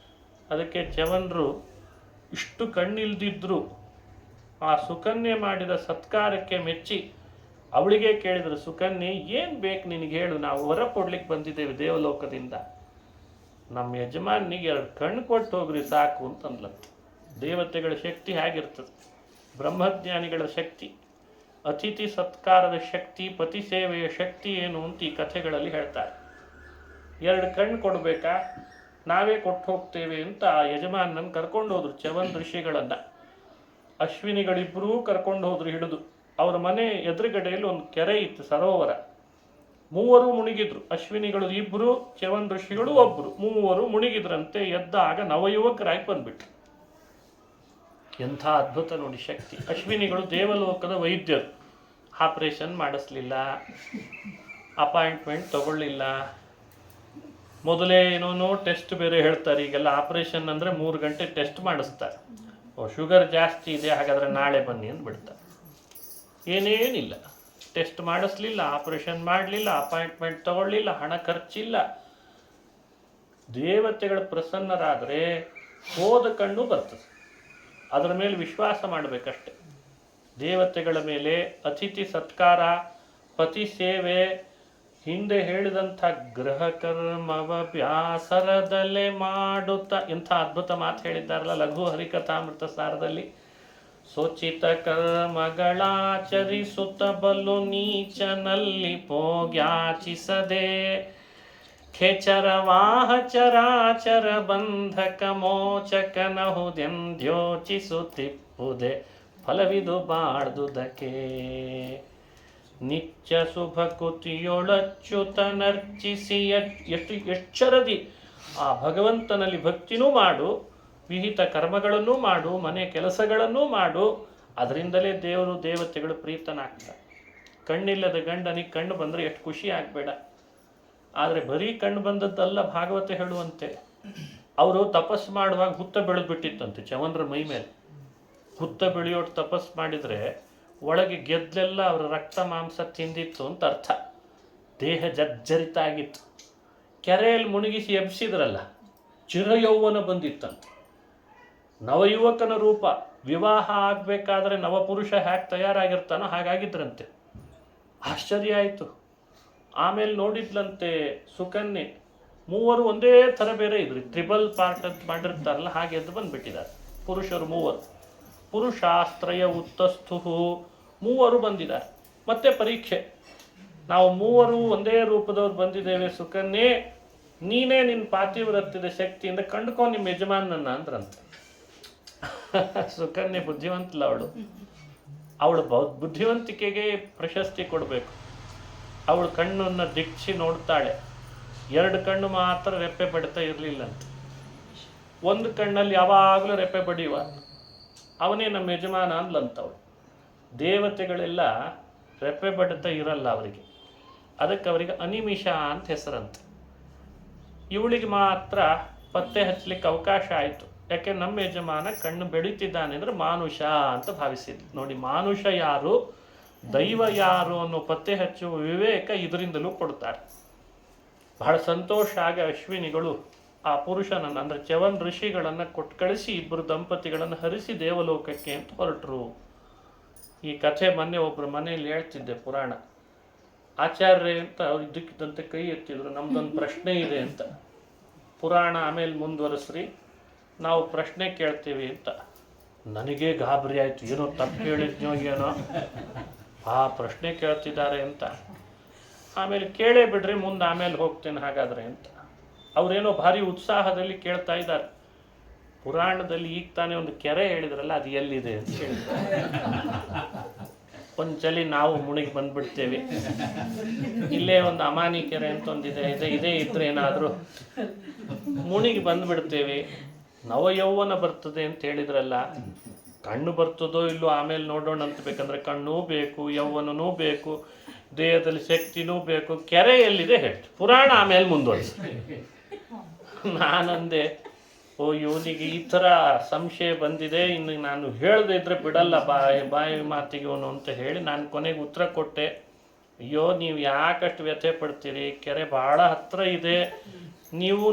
ಅದಕ್ಕೆ ಚವನ್ರು ಇಷ್ಟು ಕಣ್ಣಿಲ್ದಿದ್ರು ಆ ಸುಕನ್ಯೆ ಮಾಡಿದ ಸತ್ಕಾರಕ್ಕೆ ಮೆಚ್ಚಿ ಅವಳಿಗೆ ಕೇಳಿದ್ರು, ಸುಕನ್ಯೆ ಏನು ಬೇಕು ನಿನಗೆ ಹೇಳು, ನಾವು ವರ ಕೊಡ್ಲಿಕ್ಕೆ ಬಂದಿದ್ದೇವೆ ದೇವಲೋಕದಿಂದ, ನಮ್ಮ ಯಜಮಾನಿಗೆ 2 ಕಣ್ಣು ಕೊಟ್ಟು ಹೋಗ್ರಿ ಸಾಕು ಅಂತಂದ್ಲಂತೆ. ದೇವತೆಗಳ ಶಕ್ತಿ ಹೇಗಿರ್ತದೆ, ಬ್ರಹ್ಮಜ್ಞಾನಿಗಳ ಶಕ್ತಿ, ಅತಿಥಿ ಸತ್ಕಾರದ ಶಕ್ತಿ, ಪತಿ ಸೇವೆಯ ಶಕ್ತಿ ಏನು ಅಂತ ಈ ಕಥೆಗಳಲ್ಲಿ ಹೇಳ್ತಾರೆ. 2 ಕಣ್ಣು ಕೊಡಬೇಕಾ, ನಾವೇ ಕೊಟ್ಟು ಹೋಗ್ತೇವೆ ಅಂತ ಆ ಯಜಮಾನನ್ನು ಕರ್ಕೊಂಡು ಹೋದ್ರು ಚವನ್ ಋಷಿಗಳನ್ನು. ಅಶ್ವಿನಿಗಳಿಬ್ಬರೂ ಕರ್ಕೊಂಡು ಹೋದ್ರು ಹಿಡಿದು. ಅವರ ಮನೆ ಎದುರುಗಡೆಯಲ್ಲಿ ಒಂದು ಕೆರೆ ಇತ್ತು, ಸರೋವರ. 3 ಮುಳುಗಿದ್ರು. ಅಶ್ವಿನಿಗಳು 2, ಚವನ್ ಋಷಿಗಳು 1, 3 ಮುಳುಗಿದ್ರಂತೆ. ಎದ್ದಾಗ ನವಯುವಕರಾಗಿ ಬಂದ್ಬಿಟ್ರು. ಎಂಥ ಅದ್ಭುತ ನೋಡಿ ಶಕ್ತಿ. ಅಶ್ವಿನಿಗಳು ದೇವಲೋಕದ ವೈದ್ಯರು. ಆಪರೇಷನ್ ಮಾಡಿಸ್ಲಿಲ್ಲ, ಅಪಾಯಿಂಟ್ಮೆಂಟ್ ತಗೊಳ್ಳಿಲ್ಲ. ಮೊದಲೇ ಏನೋ ಟೆಸ್ಟ್ ಬೇರೆ ಹೇಳ್ತಾರೆ. ಈಗೆಲ್ಲ ಆಪರೇಷನ್ ಅಂದರೆ 3 ಗಂಟೆ ಟೆಸ್ಟ್ ಮಾಡಿಸ್ತಾರೆ. ಶುಗರ್ ಜಾಸ್ತಿ ಇದೆ, ಹಾಗಾದರೆ ನಾಳೆ ಬನ್ನಿ ಅಂತ ಬಿಡ್ತಾರೆ. ಏನೇನಿಲ್ಲ, ಟೆಸ್ಟ್ ಮಾಡಿಸ್ಲಿಲ್ಲ, ಆಪರೇಷನ್ ಮಾಡಲಿಲ್ಲ, ಅಪಾಯಿಂಟ್ಮೆಂಟ್ ತಗೊಳ್ಳಿಲ್ಲ, ಹಣ ಖರ್ಚಿಲ್ಲ. ದೇವತೆಗಳ ಪ್ರಸನ್ನರಾದರೆ ಹೋದ ಕಣ್ಣು ಬರ್ತದೆ. ಅದರ ಮೇಲೆ ವಿಶ್ವಾಸ ಮಾಡಬೇಕಷ್ಟೆ. ದೇವತೆಗಳ ಮೇಲೆ ಅತಿಥಿ ಸತ್ಕಾರ, ಪತಿ ಸೇವೆ, ಹಿಂದೆ ಹೇಳಿದಂಥ ಗೃಹ ಕರ್ಮವ ಬ್ಯಾಸರದಲ್ಲೇ ಮಾಡುತ್ತಾ, ಇಂಥ ಅದ್ಭುತ ಮಾತು ಹೇಳಿದ್ದಾರಲ್ಲ ಲಘು ಹರಿಕಥಾಮೃತ ಸಾರದಲ್ಲಿ. ಸೋಚಿತ ಕರ್ಮಗಳಾಚರಿಸುತ್ತ ಬಲು ನೀಚನಲ್ಲಿ ಪೋಗ್ಯಾಚಿಸದೆ, ಖೇಚರವಾಹ ಚರಾಚರ ಬಂಧಕ ಮೋಚಕನಹುದೆಂದ್ಯೋಚಿಸುತ್ತಿಪ್ಪುದೆ, ಫಲವಿದು ಬಾಳ್ದುದಕ್ಕೆ. ನಿತ್ಯ ಶುಭ ಕುತಿಯೊಳಚ್ಯುತ ನರ್ಚಿಸಿ ಎಷ್ಟು ಎಚ್ಚರದಿ ಆ ಭಗವಂತನಲ್ಲಿ ಭಕ್ತಿನೂ ಮಾಡು, ವಿಹಿತ ಕರ್ಮಗಳನ್ನೂ ಮಾಡು, ಮನೆ ಕೆಲಸಗಳನ್ನೂ ಮಾಡು. ಅದರಿಂದಲೇ ದೇವತೆಗಳು ಪ್ರೀತನಾಗ್ತಾರೆ. ಕಣ್ಣಿಲ್ಲದ ಗಂಡನಿಗೆ ಕಣ್ಣು ಬಂದರೆ ಎಷ್ಟು ಖುಷಿ ಆಗಬೇಡ. ಆದರೆ ಬರೀ ಕಣ್ಣು ಬಂದದ್ದಲ್ಲ, ಭಾಗವತ ಹೇಳುವಂತೆ ಅವರು ತಪಸ್ಸು ಮಾಡುವಾಗ ಹುತ್ತ ಬೆಳೆದ್ಬಿಟ್ಟಿತ್ತಂತೆ ಚವನ್ರ ಮೈ ಮೇಲೆ. ಹುತ್ತ ಬೆಳೆಯೋಟ್ಟು ತಪಸ್ಸು ಮಾಡಿದರೆ ಒಳಗೆ ಗೆದ್ದಲೆಲ್ಲ ಅವರ ರಕ್ತ ಮಾಂಸ ತಿಂದಿತ್ತು ಅಂತ ಅರ್ಥ. ದೇಹ ಜರ್ಜರಿತ ಆಗಿತ್ತು. ಕೆರೆಯಲ್ಲಿ ಮುಳುಗಿಸಿ ಎಬ್ಸಿದ್ರಲ್ಲ, ಚಿರಯೌವನ ಬಂದಿತ್ತಂತೆ. ನವಯುವಕನ ರೂಪ. ವಿವಾಹ ಆಗಬೇಕಾದ್ರೆ ನವಪುರುಷ ಹ್ಯಾಕೆ ತಯಾರಾಗಿರ್ತಾನೋ ಹಾಗಾಗಿದ್ರಂತೆ. ಆಶ್ಚರ್ಯ ಆಯಿತು. ಆಮೇಲೆ ನೋಡಿದ್ಲಂತೆ ಸುಕನ್ಯೆ, ಮೂವರು ಒಂದೇ ಥರ ಬೇರೆ ಇದ್ರಿ, ಟ್ರಿಬಲ್ ಪಾರ್ಟ್ ಅಂತ ಮಾಡಿರ್ತಾರಲ್ಲ ಹಾಗೆ ಎದ್ದು ಬಂದುಬಿಟ್ಟಿದ್ದಾರೆ ಪುರುಷರು ಮೂವರು. ಪುರುಷಾಸ್ತ್ರಯ ಉತ್ತಸ್ಥು ಮೂವರು ಬಂದಿದ್ದಾರೆ. ಮತ್ತೆ ಪರೀಕ್ಷೆ, ನಾವು ಮೂವರು ಒಂದೇ ರೂಪದವ್ರು ಬಂದಿದ್ದೇವೆ ಸುಕನ್ಯೆ, ನೀನೇ ನಿನ್ನ ಪಾತಿವ್ರತ್ಯದ ಶಕ್ತಿಯಿಂದ ಕಂಡುಕೊ ನಿಮ್ಮ ಯಜಮಾನನ್ನ ಅಂದ್ರಂತ. ಸುಕನ್ಯೆ ಬುದ್ಧಿವಂತಲ್ಲ ಅವಳು ಬುದ್ಧಿವಂತಿಕೆಗೆ ಪ್ರಶಸ್ತಿ ಕೊಡಬೇಕು. ಅವಳು ಕಣ್ಣನ್ನು ದಿಕ್ಷಿ ನೋಡ್ತಾಳೆ. 2 ಕಣ್ಣು ಮಾತ್ರ ರೆಪ್ಪೆ ಬಡಿತಾ ಇರಲಿಲ್ಲಂತ. ಒಂದು ಕಣ್ಣಲ್ಲಿ ಯಾವಾಗಲೂ ರೆಪ್ಪೆ ಬಡಿಯುವ ಅವನೇ ನಮ್ಮ ಯಜಮಾನ ಅಂದ್ಲಂತವಳು. ದೇವತೆಗಳೆಲ್ಲ ರೆಪ್ಪೆ ಬಡಿತಾ ಇರಲ್ಲ ಅವರಿಗೆ, ಅದಕ್ಕೆ ಅವರಿಗೆ ಅನಿಮಿಷ ಅಂತ ಹೆಸರಂತೆ. ಇವಳಿಗೆ ಮಾತ್ರ ಪತ್ತೆ ಹಚ್ಚಲಿಕ್ಕೆ ಅವಕಾಶ ಆಯಿತು. ಯಾಕೆ ನಮ್ಮ ಯಜಮಾನ ಕಣ್ಣು ಬೆಳೀತಿದ್ದಾನೆ ಅಂದರೆ ಮಾನುಷ ಅಂತ ಭಾವಿಸಿದ್ಲು. ನೋಡಿ, ಮಾನುಷ ಯಾರು ದೈವ ಯಾರು ಅನ್ನೋ ಪತ್ತೆ ಹಚ್ಚುವ ವಿವೇಕ ಇದರಿಂದಲೂ ಕೊಡ್ತಾರೆ. ಬಹಳ ಸಂತೋಷ ಆಗಿ ಅಶ್ವಿನಿಗಳು ಆ ಪುರುಷನನ್ನು ಅಂದರೆ ಚ್ಯವನ್ ಋಷಿಗಳನ್ನು ಕೊಟ್ಟು ಕಳಿಸಿ ಇಬ್ಬರು ದಂಪತಿಗಳನ್ನು ಹರಿಸಿ ದೇವಲೋಕಕ್ಕೆ ಅಂತ ಹೊರಟರು. ಈ ಕಥೆ ಮೊನ್ನೆ ಒಬ್ಬರ ಮನೆಯಲ್ಲಿ ಹೇಳ್ತಿದ್ದೆ ಪುರಾಣ. ಆಚಾರ್ಯ ಅಂತ ಅವ್ರು ಇದ್ದಕ್ಕಿದ್ದಂತೆ ಕೈ ಎತ್ತಿದ್ರು, ನಮ್ದೊಂದು ಪ್ರಶ್ನೆ ಇದೆ ಅಂತ. ಪುರಾಣ ಆಮೇಲೆ ಮುಂದುವರೆಸ್ರಿ, ನಾವು ಪ್ರಶ್ನೆ ಕೇಳ್ತೀವಿ ಅಂತ. ನನಗೇ ಗಾಬರಿ ಆಯಿತು, ಏನೋ ತಪ್ಪು ಹೇಳಿದ್ನೋ ಏನೋ, ಆ ಪ್ರಶ್ನೆ ಕೇಳ್ತಿದ್ದಾರೆ ಅಂತ. ಆಮೇಲೆ ಕೇಳೇ ಬಿಡ್ರಿ, ಮುಂದೆ ಆಮೇಲೆ ಹೋಗ್ತೇನೆ ಹಾಗಾದರೆ ಅಂತ. ಅವರೇನೋ ಭಾರಿ ಉತ್ಸಾಹದಲ್ಲಿ ಕೇಳ್ತಾ ಇದ್ದಾರೆ. ಪುರಾಣದಲ್ಲಿ ಈಗ ತಾನೇ ಒಂದು ಕೆರೆ ಹೇಳಿದ್ರಲ್ಲ, ಅದು ಎಲ್ಲಿದೆ ಅಂತ ಹೇಳಿದ್ದಾರೆ. ಒಂದ್ಸಲಿ ನಾವು ಮುಣಿಗೆ ಬಂದ್ಬಿಡ್ತೇವೆ. ಇಲ್ಲೇ ಒಂದು ಅಮಾನಿ ಕೆರೆ ಅಂತ ಒಂದಿದೆ, ಇದೇ ಇದ್ರೆ ಏನಾದರೂ ಮುಣಿಗೆ ಬಂದ್ಬಿಡ್ತೇವೆ. ನವಯೌವನ ಬರ್ತದೆ ಅಂತ ಹೇಳಿದ್ರಲ್ಲ, ಕಣ್ಣು ಬರ್ತದೋ ಇಲ್ಲೋ ಆಮೇಲೆ ನೋಡೋಣ ಅಂತ. ಬೇಕಂದ್ರೆ ಕಣ್ಣೂ ಬೇಕು, ಯೌವನನೂ ಬೇಕು, ದೇಹದಲ್ಲಿ ಶಕ್ತಿನೂ ಬೇಕು. ಕೆರೆ ಎಲ್ಲಿದೆ ಹೇಳಿ, ಪುರಾಣ ಆಮೇಲೆ ಮುಂದುವರಿಸಿ. ನಾನಂದೆ, ಓ ಇವನಿಗೆ ಈ ಥರ ಸಂಶಯ ಬಂದಿದೆ, ಇನ್ನು ನಾನು ಹೇಳದೇ ಇದ್ರೆ ಬಿಡಲ್ಲ ಬಾಯಿ ಮಾತಿಗೆ ಅವನು ಅಂತ ಹೇಳಿ ನಾನು ಕೊನೆಗೆ ಉತ್ತರ ಕೊಟ್ಟೆ. ಅಯ್ಯೋ, ನೀವು ಯಾಕಷ್ಟು ವ್ಯಥೆ ಪಡ್ತೀರಿ, ಕೆರೆ ಭಾಳ ಹತ್ರ ಇದೆ,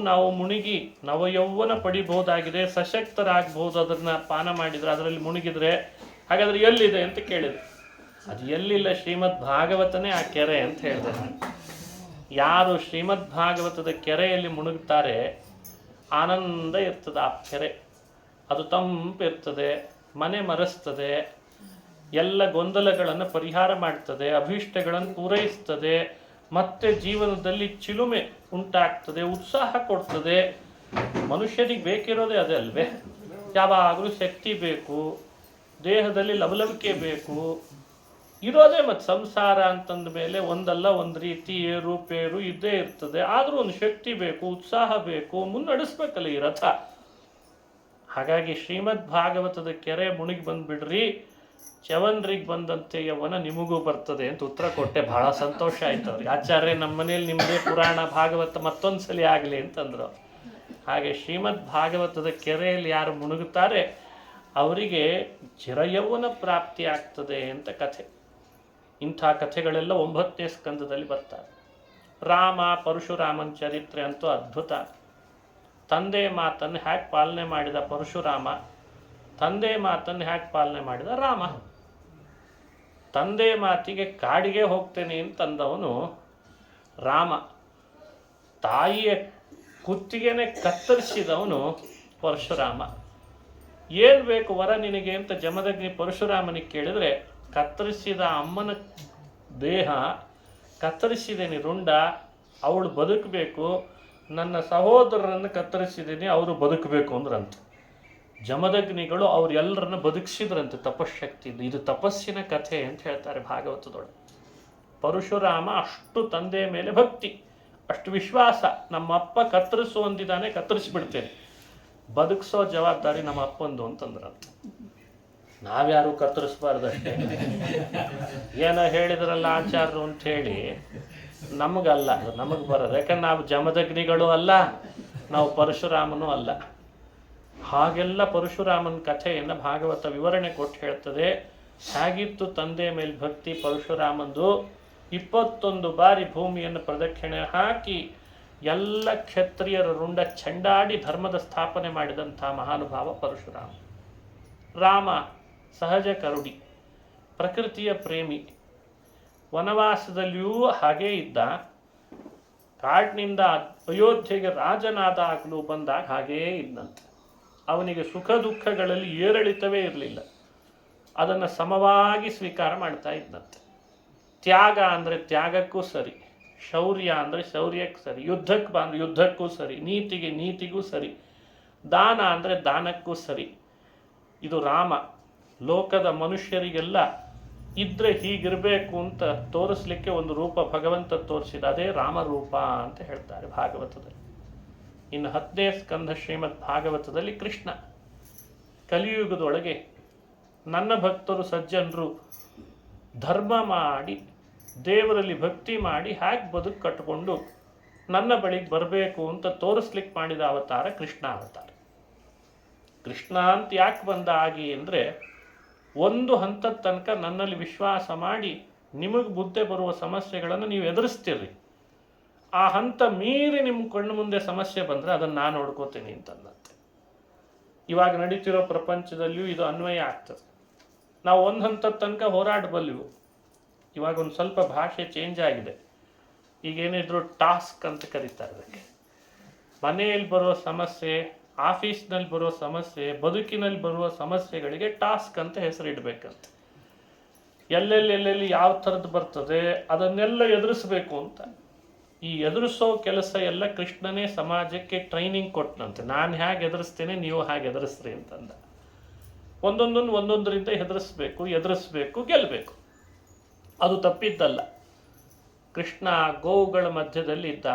ನಾವು ಮುಳುಗಿ ನವಯೌವನ ಪಡಿಬಹುದಾಗಿದೆ, ಸಶಕ್ತರಾಗಬಹುದು ಅದನ್ನು ಪಾನ ಮಾಡಿದರೆ, ಅದರಲ್ಲಿ ಮುಳುಗಿದ್ರೆ. ಹಾಗಾದರೆ ಎಲ್ಲಿದೆ ಅಂತ ಕೇಳಿದೆ. ಅದು ಎಲ್ಲಿಲ್ಲ, ಶ್ರೀಮದ್ ಭಾಗವತನೇ ಆ ಕೆರೆ ಅಂತ ಹೇಳಿದೆ. ಯಾರು ಶ್ರೀಮದ್ ಭಾಗವತದ ಕೆರೆಯಲ್ಲಿ ಮುಳುಗ್ತಾರೆ ಆನಂದ ಇರ್ತದೆ ಆ ಕೆರೆ. ಅದು ತಂಪಿರ್ತದೆ, ಮನೆ ಮರೆಸ್ತದೆ, ಎಲ್ಲ ಗೊಂದಲಗಳನ್ನು ಪರಿಹಾರ ಮಾಡ್ತದೆ, ಅಭೀಷ್ಟಗಳನ್ನು ಪೂರೈಸ್ತದೆ, ಮತ್ತೆ ಜೀವನದಲ್ಲಿ ಚಿಲುಮೆ ಉಂಟಾಗ್ತದೆ, ಉತ್ಸಾಹ ಕೊಡ್ತದೆ. ಮನುಷ್ಯನಿಗೆ ಬೇಕಿರೋದೇ ಅದೇ ಅಲ್ವೇ? ಯಾವಾಗಲೂ ಶಕ್ತಿ ಬೇಕು, ದೇಹದಲ್ಲಿ ಲವಲವಿಕೆ ಬೇಕು, ಇರೋದೇ. ಮತ್ತು ಸಂಸಾರ ಅಂತಂದ ಮೇಲೆ ಒಂದಲ್ಲ ಒಂದು ರೀತಿ ಏರುಪೇರು ಇದ್ದೇ ಇರ್ತದೆ. ಆದರೂ ಒಂದು ಶಕ್ತಿ ಬೇಕು, ಉತ್ಸಾಹ ಬೇಕು, ಮುನ್ನಡೆಸ್ಬೇಕಲ್ಲ ಈ ರಥ. ಹಾಗಾಗಿ ಶ್ರೀಮದ್ ಭಾಗವತದ ಕೆರೆ ಮುಳುಗಿ ಬಂದುಬಿಡ್ರಿ, ಚ್ಯವನ್ರಿಗೆ ಬಂದಂತೆ ಯೌವನ ನಿಮಗೂ ಬರ್ತದೆ ಅಂತ ಉತ್ತರ ಕೊಟ್ಟೆ. ಬಹಳ ಸಂತೋಷ ಆಯ್ತು ಅವ್ರಿಗೆ. ಆಚಾರ್ಯ, ನಮ್ಮ ಮನೇಲಿ ನಿಮ್ಮದೇ ಪುರಾಣ ಭಾಗವತ ಮತ್ತೊಂದು ಸಲ ಆಗಲಿ ಅಂತಂದರು. ಹಾಗೆ ಶ್ರೀಮದ್ ಭಾಗವತದ ಕೆರೆಯಲ್ಲಿ ಯಾರು ಮುಳುಗುತ್ತಾರೆ ಅವರಿಗೆ ಚಿರಯೌವನ ಪ್ರಾಪ್ತಿ ಆಗ್ತದೆ ಅಂತ ಕಥೆ. ಇಂಥ ಕಥೆಗಳೆಲ್ಲ 9ನೇ ಸ್ಕಂದದಲ್ಲಿ ಬರ್ತಾರೆ. ರಾಮ ಪರಶುರಾಮನ ಚರಿತ್ರೆ ಅಂತೂ ಅದ್ಭುತ. ತಂದೆ ಮಾತನ್ನು ಹ್ಯಾಕೆ ಪಾಲನೆ ಮಾಡಿದ ಪರಶುರಾಮ, ತಂದೆ ಮಾತನ್ನು ಹ್ಯಾಕೆ ಪಾಲನೆ ಮಾಡಿದ ರಾಮ. ತಂದೆ ಮಾತಿಗೆ ಕಾಡಿಗೆ ಹೋಗ್ತೇನೆ ಅಂತಂದವನು ರಾಮ, ತಾಯಿಯ ಕುತ್ತಿಗೆನೆ ಕತ್ತರಿಸಿದವನು ಪರಶುರಾಮ. ಏನು ಬೇಕು ವರ ನಿನಗೆ ಅಂತ ಜಮದಗ್ನಿ ಪರಶುರಾಮನಿಗೆ ಕೇಳಿದರೆ, ಕತ್ತರಿಸಿದ ಅಮ್ಮನ ದೇಹ ಕತ್ತರಿಸಿದ್ದೇನೆ ರುಂಡ, ಅವಳು ಬದುಕಬೇಕು, ನನ್ನ ಸಹೋದರರನ್ನು ಕತ್ತರಿಸಿದ್ದೀನಿ, ಅವರು ಬದುಕಬೇಕು ಅಂದ್ರಂತ. ಜಮದಗ್ನಿಗಳು ಅವರೆಲ್ಲರನ್ನು ಬದುಕಿಸಿದ್ರಂತೆ ತಪಶಕ್ತಿ. ಇದು ತಪಸ್ಸಿನ ಕಥೆ ಅಂತ ಹೇಳ್ತಾರೆ ಭಾಗವತದೊಳಗೆ. ಪರಶುರಾಮ ಅಷ್ಟು ತಂದೆ ಮೇಲೆ ಭಕ್ತಿ, ಅಷ್ಟು ವಿಶ್ವಾಸ. ನಮ್ಮಪ್ಪ ಕತ್ತರಿಸು ಅಂದಿದ್ದಾನೆ, ಕತ್ತರಿಸಿಬಿಡ್ತೇನೆ, ಬದುಕಿಸೋ ಜವಾಬ್ದಾರಿ ನಮ್ಮ ಅಪ್ಪಂದು ಅಂತಂದ್ರಂತ. ನಾವ್ಯಾರು ಕತ್ತರಿಸ್ಬಾರ್ದಷ್ಟೇ. ಏನೋ ಹೇಳಿದ್ರಲ್ಲ ಆಚಾರ್ಯರು ಅಂತ ಹೇಳಿ ನಮಗಲ್ಲ, ನಮಗೆ ಬರೋದು. ಯಾಕಂದ್ರೆ ನಾವು ಜಮದಗ್ನಿಗಳು ಅಲ್ಲ, ನಾವು ಪರಶುರಾಮನೂ ಅಲ್ಲ. ಹಾಗೆಲ್ಲ ಪರಶುರಾಮನ ಕಥೆಯನ್ನು ಭಾಗವತ ವಿವರಣೆ ಕೊಟ್ಟು ಹೇಳ್ತದೆ. ಹೇಗಿತ್ತು ತಂದೆ ಮೇಲೆ ಭಕ್ತಿ ಪರಶುರಾಮಂದು. 21 ಬಾರಿ ಭೂಮಿಯನ್ನು ಪ್ರದಕ್ಷಿಣೆ ಹಾಕಿ ಎಲ್ಲ ಕ್ಷತ್ರಿಯರ ರುಂಡ ಚಂಡಾಡಿ ಧರ್ಮದ ಸ್ಥಾಪನೆ ಮಾಡಿದಂಥ ಮಹಾನುಭಾವ ಪರಶುರಾಮ. ರಾಮ ಸಹಜ ಕರುಡಿ, ಪ್ರಕೃತಿಯ ಪ್ರೇಮಿ. ವನವಾಸದಲ್ಲಿಯೂ ಹಾಗೇ ಇದ್ದ. ಕಾಡಿನಿಂದ ಅಯೋಧ್ಯೆಗೆ ರಾಜನಾದಾಗಲೂ ಬಂದಾಗ ಹಾಗೇ ಇದ್ದಂತೆ. ಅವನಿಗೆ ಸುಖ ದುಃಖಗಳಲ್ಲಿ ಏರಿಳಿತವೇ ಇರಲಿಲ್ಲ. ಅದನ್ನು ಸಮವಾಗಿ ಸ್ವೀಕಾರ ಮಾಡ್ತಾ ಇದ್ದಂತೆ. ತ್ಯಾಗ ಅಂದರೆ ತ್ಯಾಗಕ್ಕೂ ಸರಿ, ಶೌರ್ಯ ಅಂದರೆ ಶೌರ್ಯಕ್ಕೆ ಸರಿ, ಯುದ್ಧಕ್ಕೆ ಬಂದರೆ ಯುದ್ಧಕ್ಕೂ ಸರಿ, ನೀತಿಗೆ ನೀತಿಗೂ ಸರಿ, ದಾನ ಅಂದರೆ ದಾನಕ್ಕೂ ಸರಿ. ಇದು ರಾಮ ಲೋಕದ ಮನುಷ್ಯರಿಗೆಲ್ಲ ಇದ್ರೆ ಹೀಗಿರಬೇಕು ಅಂತ ತೋರಿಸ್ಲಿಕ್ಕೆ ಒಂದು ರೂಪ ಭಗವಂತ ತೋರಿಸಿದ, ಅದೇ ರಾಮರೂಪ ಅಂತ ಹೇಳ್ತಾರೆ ಭಾಗವತದಲ್ಲಿ. ಇನ್ನು 10ನೇ ಸ್ಕಂಧ ಶ್ರೀಮದ್ ಭಾಗವತದಲ್ಲಿ ಕೃಷ್ಣ ಕಲಿಯುಗದೊಳಗೆ ನನ್ನ ಭಕ್ತರು ಸಜ್ಜನರು ಧರ್ಮ ಮಾಡಿ ದೇವರಲ್ಲಿ ಭಕ್ತಿ ಮಾಡಿ ಹೇಗೆ ಬದುಕು ಕಟ್ಟಿಕೊಂಡು ನನ್ನ ಬಳಿಗೆ ಬರಬೇಕು ಅಂತ ತೋರಿಸ್ಲಿಕ್ಕೆ ಮಾಡಿದ ಅವತಾರ ಕೃಷ್ಣ ಅವತಾರ. ಕೃಷ್ಣ ಅಂತ ಯಾಕೆ ಬಂದ ಆಗಿ ಅಂದರೆ, ಒಂದು ಹಂತದ ತನಕ ನನ್ನಲ್ಲಿ ವಿಶ್ವಾಸ ಮಾಡಿ ನಿಮಗೆ ಬುದ್ಧಿ ಬರುವ ಸಮಸ್ಯೆಗಳನ್ನು ನೀವು ಎದುರಿಸ್ತೀರಿ. ಆ ಹಂತ ಮೀರಿ ನಿಮ್ಮ ಕಣ್ಣು ಮುಂದೆ ಸಮಸ್ಯೆ ಬಂದರೆ ಅದನ್ನು ನಾನು ನೋಡ್ಕೋತೀನಿ ಅಂತಂದಂತೆ. ಇವಾಗ ನಡೀತಿರೋ ಪ್ರಪಂಚದಲ್ಲಿಯೂ ಇದು ಅನ್ವಯ ಆಗ್ತದೆ. ನಾವು ಒಂದು ಹಂತದ ತನಕ ಹೋರಾಡಬಲ್ಲೆವು. ಇವಾಗ ಒಂದು ಸ್ವಲ್ಪ ಭಾಷೆ ಚೇಂಜ್ ಆಗಿದೆ. ಈಗೇನಿದ್ರು ಟಾಸ್ಕ್ ಅಂತ ಕರೀತಾರೆ ಅದಕ್ಕೆ. ಮನೆಯಲ್ಲಿ ಬರುವ ಸಮಸ್ಯೆ, ಆಫೀಸ್ನಲ್ಲಿ ಬರುವ ಸಮಸ್ಯೆ, ಬದುಕಿನಲ್ಲಿ ಬರುವ ಸಮಸ್ಯೆಗಳಿಗೆ ಟಾಸ್ಕ್ ಅಂತ ಹೆಸರಿಡಬೇಕಂತ. ಎಲ್ಲೆಲ್ಲಿ ಯಾವ ಥರದ್ದು ಬರ್ತದೆ ಅದನ್ನೆಲ್ಲ ಎದುರಿಸ್ಬೇಕು ಅಂತ. ಈ ಎದುರಿಸೋ ಕೆಲಸ ಎಲ್ಲ ಕೃಷ್ಣನೇ ಸಮಾಜಕ್ಕೆ ಟ್ರೈನಿಂಗ್ ಕೊಟ್ಟನಂತೆ. ನಾನು ಹೇಗೆ ಎದುರಿಸ್ತೇನೆ ನೀವು ಹಾಗೆ ಎದುರಿಸ್ರಿ ಅಂತಂದ. ಒಂದೊಂದರಿಂದ ಎದುರಿಸ್ಬೇಕು, ಗೆಲ್ಲಬೇಕು. ಅದು ತಪ್ಪಿದ್ದಲ್ಲ. ಕೃಷ್ಣ ಗೋವುಗಳ ಮಧ್ಯದಲ್ಲಿ ಇದ್ದ,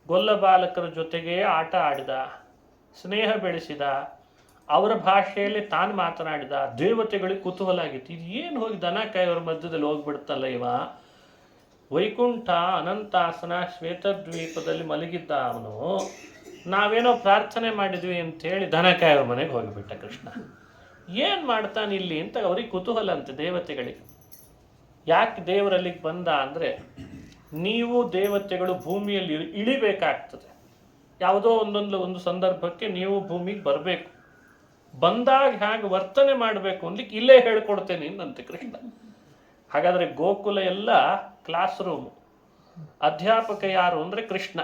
ಗೊಲ್ಲ ಬಾಲಕರ ಜೊತೆಗೆ ಆಟ ಆಡಿದ, ಸ್ನೇಹ ಬೆಳೆಸಿದ, ಅವರ ಭಾಷೆಯಲ್ಲಿ ತಾನು ಮಾತನಾಡಿದ. ದೇವತೆಗಳಿಗೆ ಕುತೂಹಲ ಆಗಿತ್ತು, ಇದು ಏನು ಹೋಗಿ ದನ ಕಾಯೋರ ಮಧ್ಯದಲ್ಲಿ ಹೋಗ್ಬಿಡ್ತಲ್ಲ ಇವ. ವೈಕುಂಠ ಅನಂತಾಸನ ಶ್ವೇತದ್ವೀಪದಲ್ಲಿ ಮಲಗಿದ್ದ ಅವನು, ನಾವೇನೋ ಪ್ರಾರ್ಥನೆ ಮಾಡಿದ್ವಿ ಅಂತೇಳಿ ದನ ಕಾಯೋರ ಮನೆಗೆ ಹೋಗಿಬಿಟ್ಟ ಕೃಷ್ಣ. ಏನು ಮಾಡ್ತಾನೆ ಇಲ್ಲಿ ಅಂತ ಅವ್ರಿಗೆ ಕುತೂಹಲ ಅಂತೆ ದೇವತೆಗಳಿಗೆ. ಯಾಕೆ ದೇವರಲ್ಲಿಗೆ ಬಂದ ಅಂದರೆ, ನೀವು ದೇವತೆಗಳು ಭೂಮಿಯಲ್ಲಿ ಇಳಿಬೇಕಾಗ್ತದೆ. ಯಾವುದೋ ಒಂದು ಸಂದರ್ಭಕ್ಕೆ ನೀವು ಭೂಮಿಗೆ ಬರಬೇಕು. ಬಂದಾಗ ಹೇಗೆ ವರ್ತನೆ ಮಾಡಬೇಕು ಅನ್ಲಿಕ್ಕೆ ಇಲ್ಲೇ ಹೇಳ್ಕೊಡ್ತೇನೆ ಅನ್ನಂತೆ ಕೃಷ್ಣ. ಹಾಗಾದರೆ ಗೋಕುಲ ಎಲ್ಲ ಕ್ಲಾಸ್ ರೂಮು. ಅಧ್ಯಾಪಕ ಯಾರು ಅಂದರೆ ಕೃಷ್ಣ.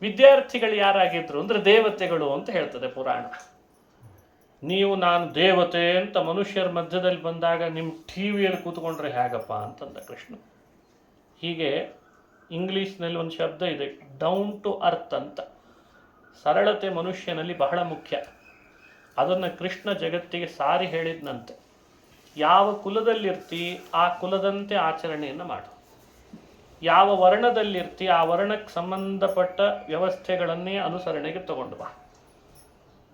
ವಿದ್ಯಾರ್ಥಿಗಳು ಯಾರಾಗಿದ್ರು ಅಂದರೆ ದೇವತೆಗಳು ಅಂತ ಹೇಳ್ತದೆ ಪುರಾಣ. ನೀವು ನಾನು ದೇವತೆ ಅಂತ ಮನುಷ್ಯರ ಮಧ್ಯದಲ್ಲಿ ಬಂದಾಗ ನಿಮ್ಮ ಟಿವಿಯಲ್ಲಿ ಕೂತ್ಕೊಂಡ್ರೆ ಹೇಗಪ್ಪ ಅಂತಂದ ಕೃಷ್ಣ. ಹೀಗೆ ಇಂಗ್ಲೀಷ್ನಲ್ಲಿ ಒಂದು ಶಬ್ದ ಇದೆ, ಡೌನ್ ಟು ಅರ್ತ್ ಅಂತ. ಸರಳತೆ ಮನುಷ್ಯನಲ್ಲಿ ಬಹಳ ಮುಖ್ಯ. ಅದನ್ನು ಕೃಷ್ಣ ಜಗತ್ತಿಗೆ ಸಾರಿ ಹೇಳಿದ್ನಂತೆ. ಯಾವ ಕುಲದಲ್ಲಿರ್ತಿ ಆ ಕುಲದಂತೆ ಆಚರಣೆಯನ್ನು ಮಾಡು. ಯಾವ ವರ್ಣದಲ್ಲಿರ್ತಿ ಆ ವರ್ಣಕ್ಕೆ ಸಂಬಂಧಪಟ್ಟ ವ್ಯವಸ್ಥೆಗಳನ್ನೇ ಅನುಸರಣೆಗೆ ತಗೊಂಡು ಬಾ.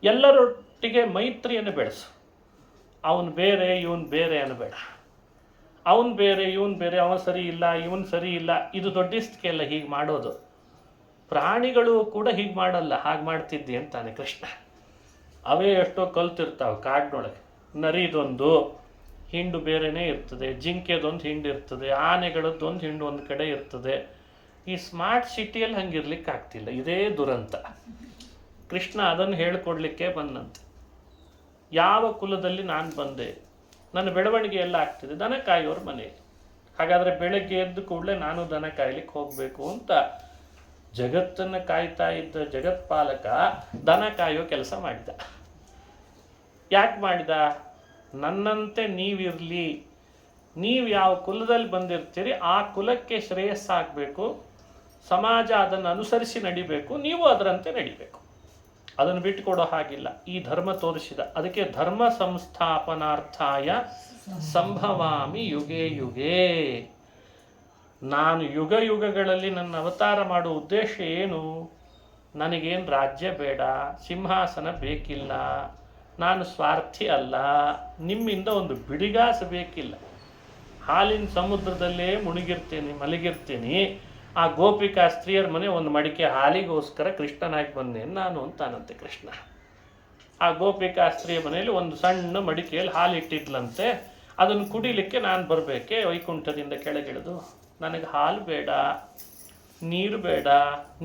ಎಲ್ಲರೊಟ್ಟಿಗೆ ಮೈತ್ರಿಯನ್ನು ಬೆಳೆಸು. ಅವನು ಬೇರೆ ಇವನು ಬೇರೆ ಅನ್ನಬೇಡ. ಅವನು ಬೇರೆ ಇವನು ಬೇರೆ, ಅವನು ಸರಿ ಇಲ್ಲ ಇವನು ಸರಿ ಇಲ್ಲ, ಇದು ದೊಡ್ಡಿಸ್ತಿಕೆ ಅಲ್ಲ ಹೀಗೆ ಮಾಡೋದು. ಪ್ರಾಣಿಗಳು ಕೂಡ ಹೀಗೆ ಮಾಡಲ್ಲ, ಹಾಗೆ ಮಾಡ್ತಿದ್ದಿ ಅಂತಾನೆ ಕೃಷ್ಣ. ಅವೇ ಎಷ್ಟೋ ಕಲ್ತಿರ್ತಾವೆ ಕಾಡಿನೊಳಗೆ. ನರಿದೊಂದು ಹಿಂಡು ಬೇರೆಯೇ ಇರ್ತದೆ, ಜಿಂಕೆದೊಂದು ಹಿಂಡು ಇರ್ತದೆ, ಆನೆಗಳದ್ದೊಂದು ಹಿಂಡು ಒಂದು ಕಡೆ ಇರ್ತದೆ. ಈ ಸ್ಮಾರ್ಟ್ ಸಿಟಿಯಲ್ಲಿ ಹಂಗಿರ್ಲಿಕ್ಕೆ ಆಗ್ತಿಲ್ಲ. ಇದೇ ದುರಂತ. ಕೃಷ್ಣ ಅದನ್ನು ಹೇಳಿಕೊಡ್ಲಿಕ್ಕೆ ಬಂದಂತೆ. ಯಾವ ಕುಲದಲ್ಲಿ ನಾನು ಬಂದೆ, ನನ್ನ ಬೆಳವಣಿಗೆ ಎಲ್ಲ ಆಗ್ತಿದೆ ದನ ಕಾಯೋರ ಮನೆಯಲ್ಲಿ. ಹಾಗಾದರೆ ಬೆಳಗ್ಗೆ ಎದ್ದು ಕೂಡಲೇ ನಾನು ದನ ಕಾಯ್ಲಿಕ್ಕೆ ಹೋಗಬೇಕು ಅಂತ ಜಗತ್ತನ್ನು ಕಾಯ್ತಾ ಇದ್ದ ಜಗತ್ಪಾಲಕ ದನ ಕಾಯೋ ಕೆಲಸ ಮಾಡಿದ. ಯಾಕೆ ಮಾಡಿದ? ನನ್ನಂತೆ ನೀವಿರಲಿ, ನೀವು ಯಾವ ಕುಲದಲ್ಲಿ ಬಂದಿರ್ತೀರಿ ಆ ಕುಲಕ್ಕೆ ಶ್ರೇಯಸ್ಸಾಗಬೇಕು, ಸಮಾಜ ಅದನ್ನು ಅನುಸರಿಸಿ ನಡಿಬೇಕು, ನೀವು ಅದರಂತೆ ನಡಿಬೇಕು. ಅದನ್ನು ಬಿಟ್ಟುಕೊಡೋ ಹಾಗಿಲ್ಲ. ಈ ಧರ್ಮ ತೋರಿಸಿದ. ಅದಕ್ಕೆ ಧರ್ಮ ಸಂಸ್ಥಾಪನಾರ್ಥಾಯ ಸಂಭವಾಮಿ ಯುಗೇ ಯುಗೇ. ನಾನು ಯುಗ ಯುಗಗಳಲ್ಲಿ ನನ್ನ ಅವತಾರ ಮಾಡೋ ಉದ್ದೇಶ ಏನು? ನನಗೇನು ರಾಜ್ಯ ಬೇಡ, ಸಿಂಹಾಸನ ಬೇಕಿಲ್ಲ, ನಾನು ಸ್ವಾರ್ಥಿ ಅಲ್ಲ, ನಿಮ್ಮಿಂದ ಒಂದು ಬಿಡಿಗಾಸ ಬೇಕಿಲ್ಲ. ಹಾಲಿನ ಸಮುದ್ರದಲ್ಲೇ ಮುಳುಗಿರ್ತೀನಿ, ಮಲಗಿರ್ತೀನಿ. ಆ ಗೋಪಿಕಾ ಸ್ತ್ರೀಯರ ಮನೆ ಒಂದು ಮಡಿಕೆ ಹಾಲಿಗೋಸ್ಕರ ಕೃಷ್ಣನಾಗಿ ಬಂದೆ ನಾನು ಅಂತಾನಂತೆ ಕೃಷ್ಣ. ಆ ಗೋಪಿಕಾ ಸ್ತ್ರೀಯ ಮನೆಯಲ್ಲಿ ಒಂದು ಸಣ್ಣ ಮಡಿಕೆಯಲ್ಲಿ ಹಾಲು ಇಟ್ಟಿದ್ಲಂತೆ. ಅದನ್ನು ಕುಡಿಲಿಕ್ಕೆ ನಾನು ಬರಬೇಕೆ ವೈಕುಂಠದಿಂದ ಕೆಳಗಿಳಿದು. ನನಗೆ ಹಾಲು ಬೇಡ, ನೀರು ಬೇಡ,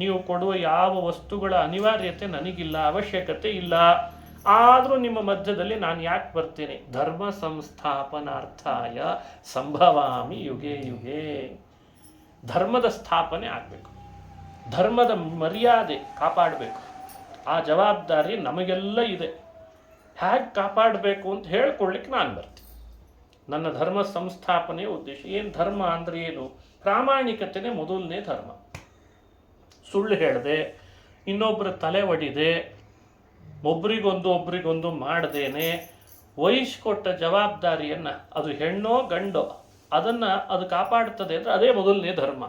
ನೀವು ಕೊಡುವ ಯಾವ ವಸ್ತುಗಳ ಅನಿವಾರ್ಯತೆ ನನಗಿಲ್ಲ, ಅವಶ್ಯಕತೆ ಇಲ್ಲ. ಆದರೂ ನಿಮ್ಮ ಮಧ್ಯದಲ್ಲಿ ನಾನು ಯಾಕೆ ಬರ್ತೀನಿ? ಧರ್ಮ ಸಂಸ್ಥಾಪನಾರ್ಥಾಯ ಸಂಭವಾಮಿ ಯುಗೇ ಯುಗೇ. ಧರ್ಮದ ಸ್ಥಾಪನೆ ಆಗಬೇಕು. ಧರ್ಮದ ಮರ್ಯಾದೆ ಕಾಪಾಡಬೇಕು. ಆ ಜವಾಬ್ದಾರಿ ನಮಗೆಲ್ಲ ಇದೆ. ಹೇಗೆ ಕಾಪಾಡಬೇಕು ಅಂತ ಹೇಳ್ಕೊಡ್ಲಿಕ್ಕೆ ನಾನು ಬರ್ತೀನಿ. ನನ್ನ ಧರ್ಮ ಸಂಸ್ಥಾಪನೆಯ ಉದ್ದೇಶ ಏನು? ಧರ್ಮ ಅಂದರೆ ಏನು? ಪ್ರಾಮಾಣಿಕತೆನೇ ಮೊದಲನೇ ಧರ್ಮ. ಸುಳ್ಳು ಹೇಳದೆ, ಇನ್ನೊಬ್ಬರ ತಲೆ ಒಡಿದೆ, ಒಬ್ರಿಗೊಂದು ಮಾಡದೇನೆ ವಹಿಸಿಕೊಟ್ಟ ಜವಾಬ್ದಾರಿಯನ್ನು, ಅದು ಹೆಣ್ಣೋ ಗಂಡೋ, ಅದು ಕಾಪಾಡ್ತದೆ ಅಂದರೆ ಅದೇ ಮೊದಲನೇ ಧರ್ಮ.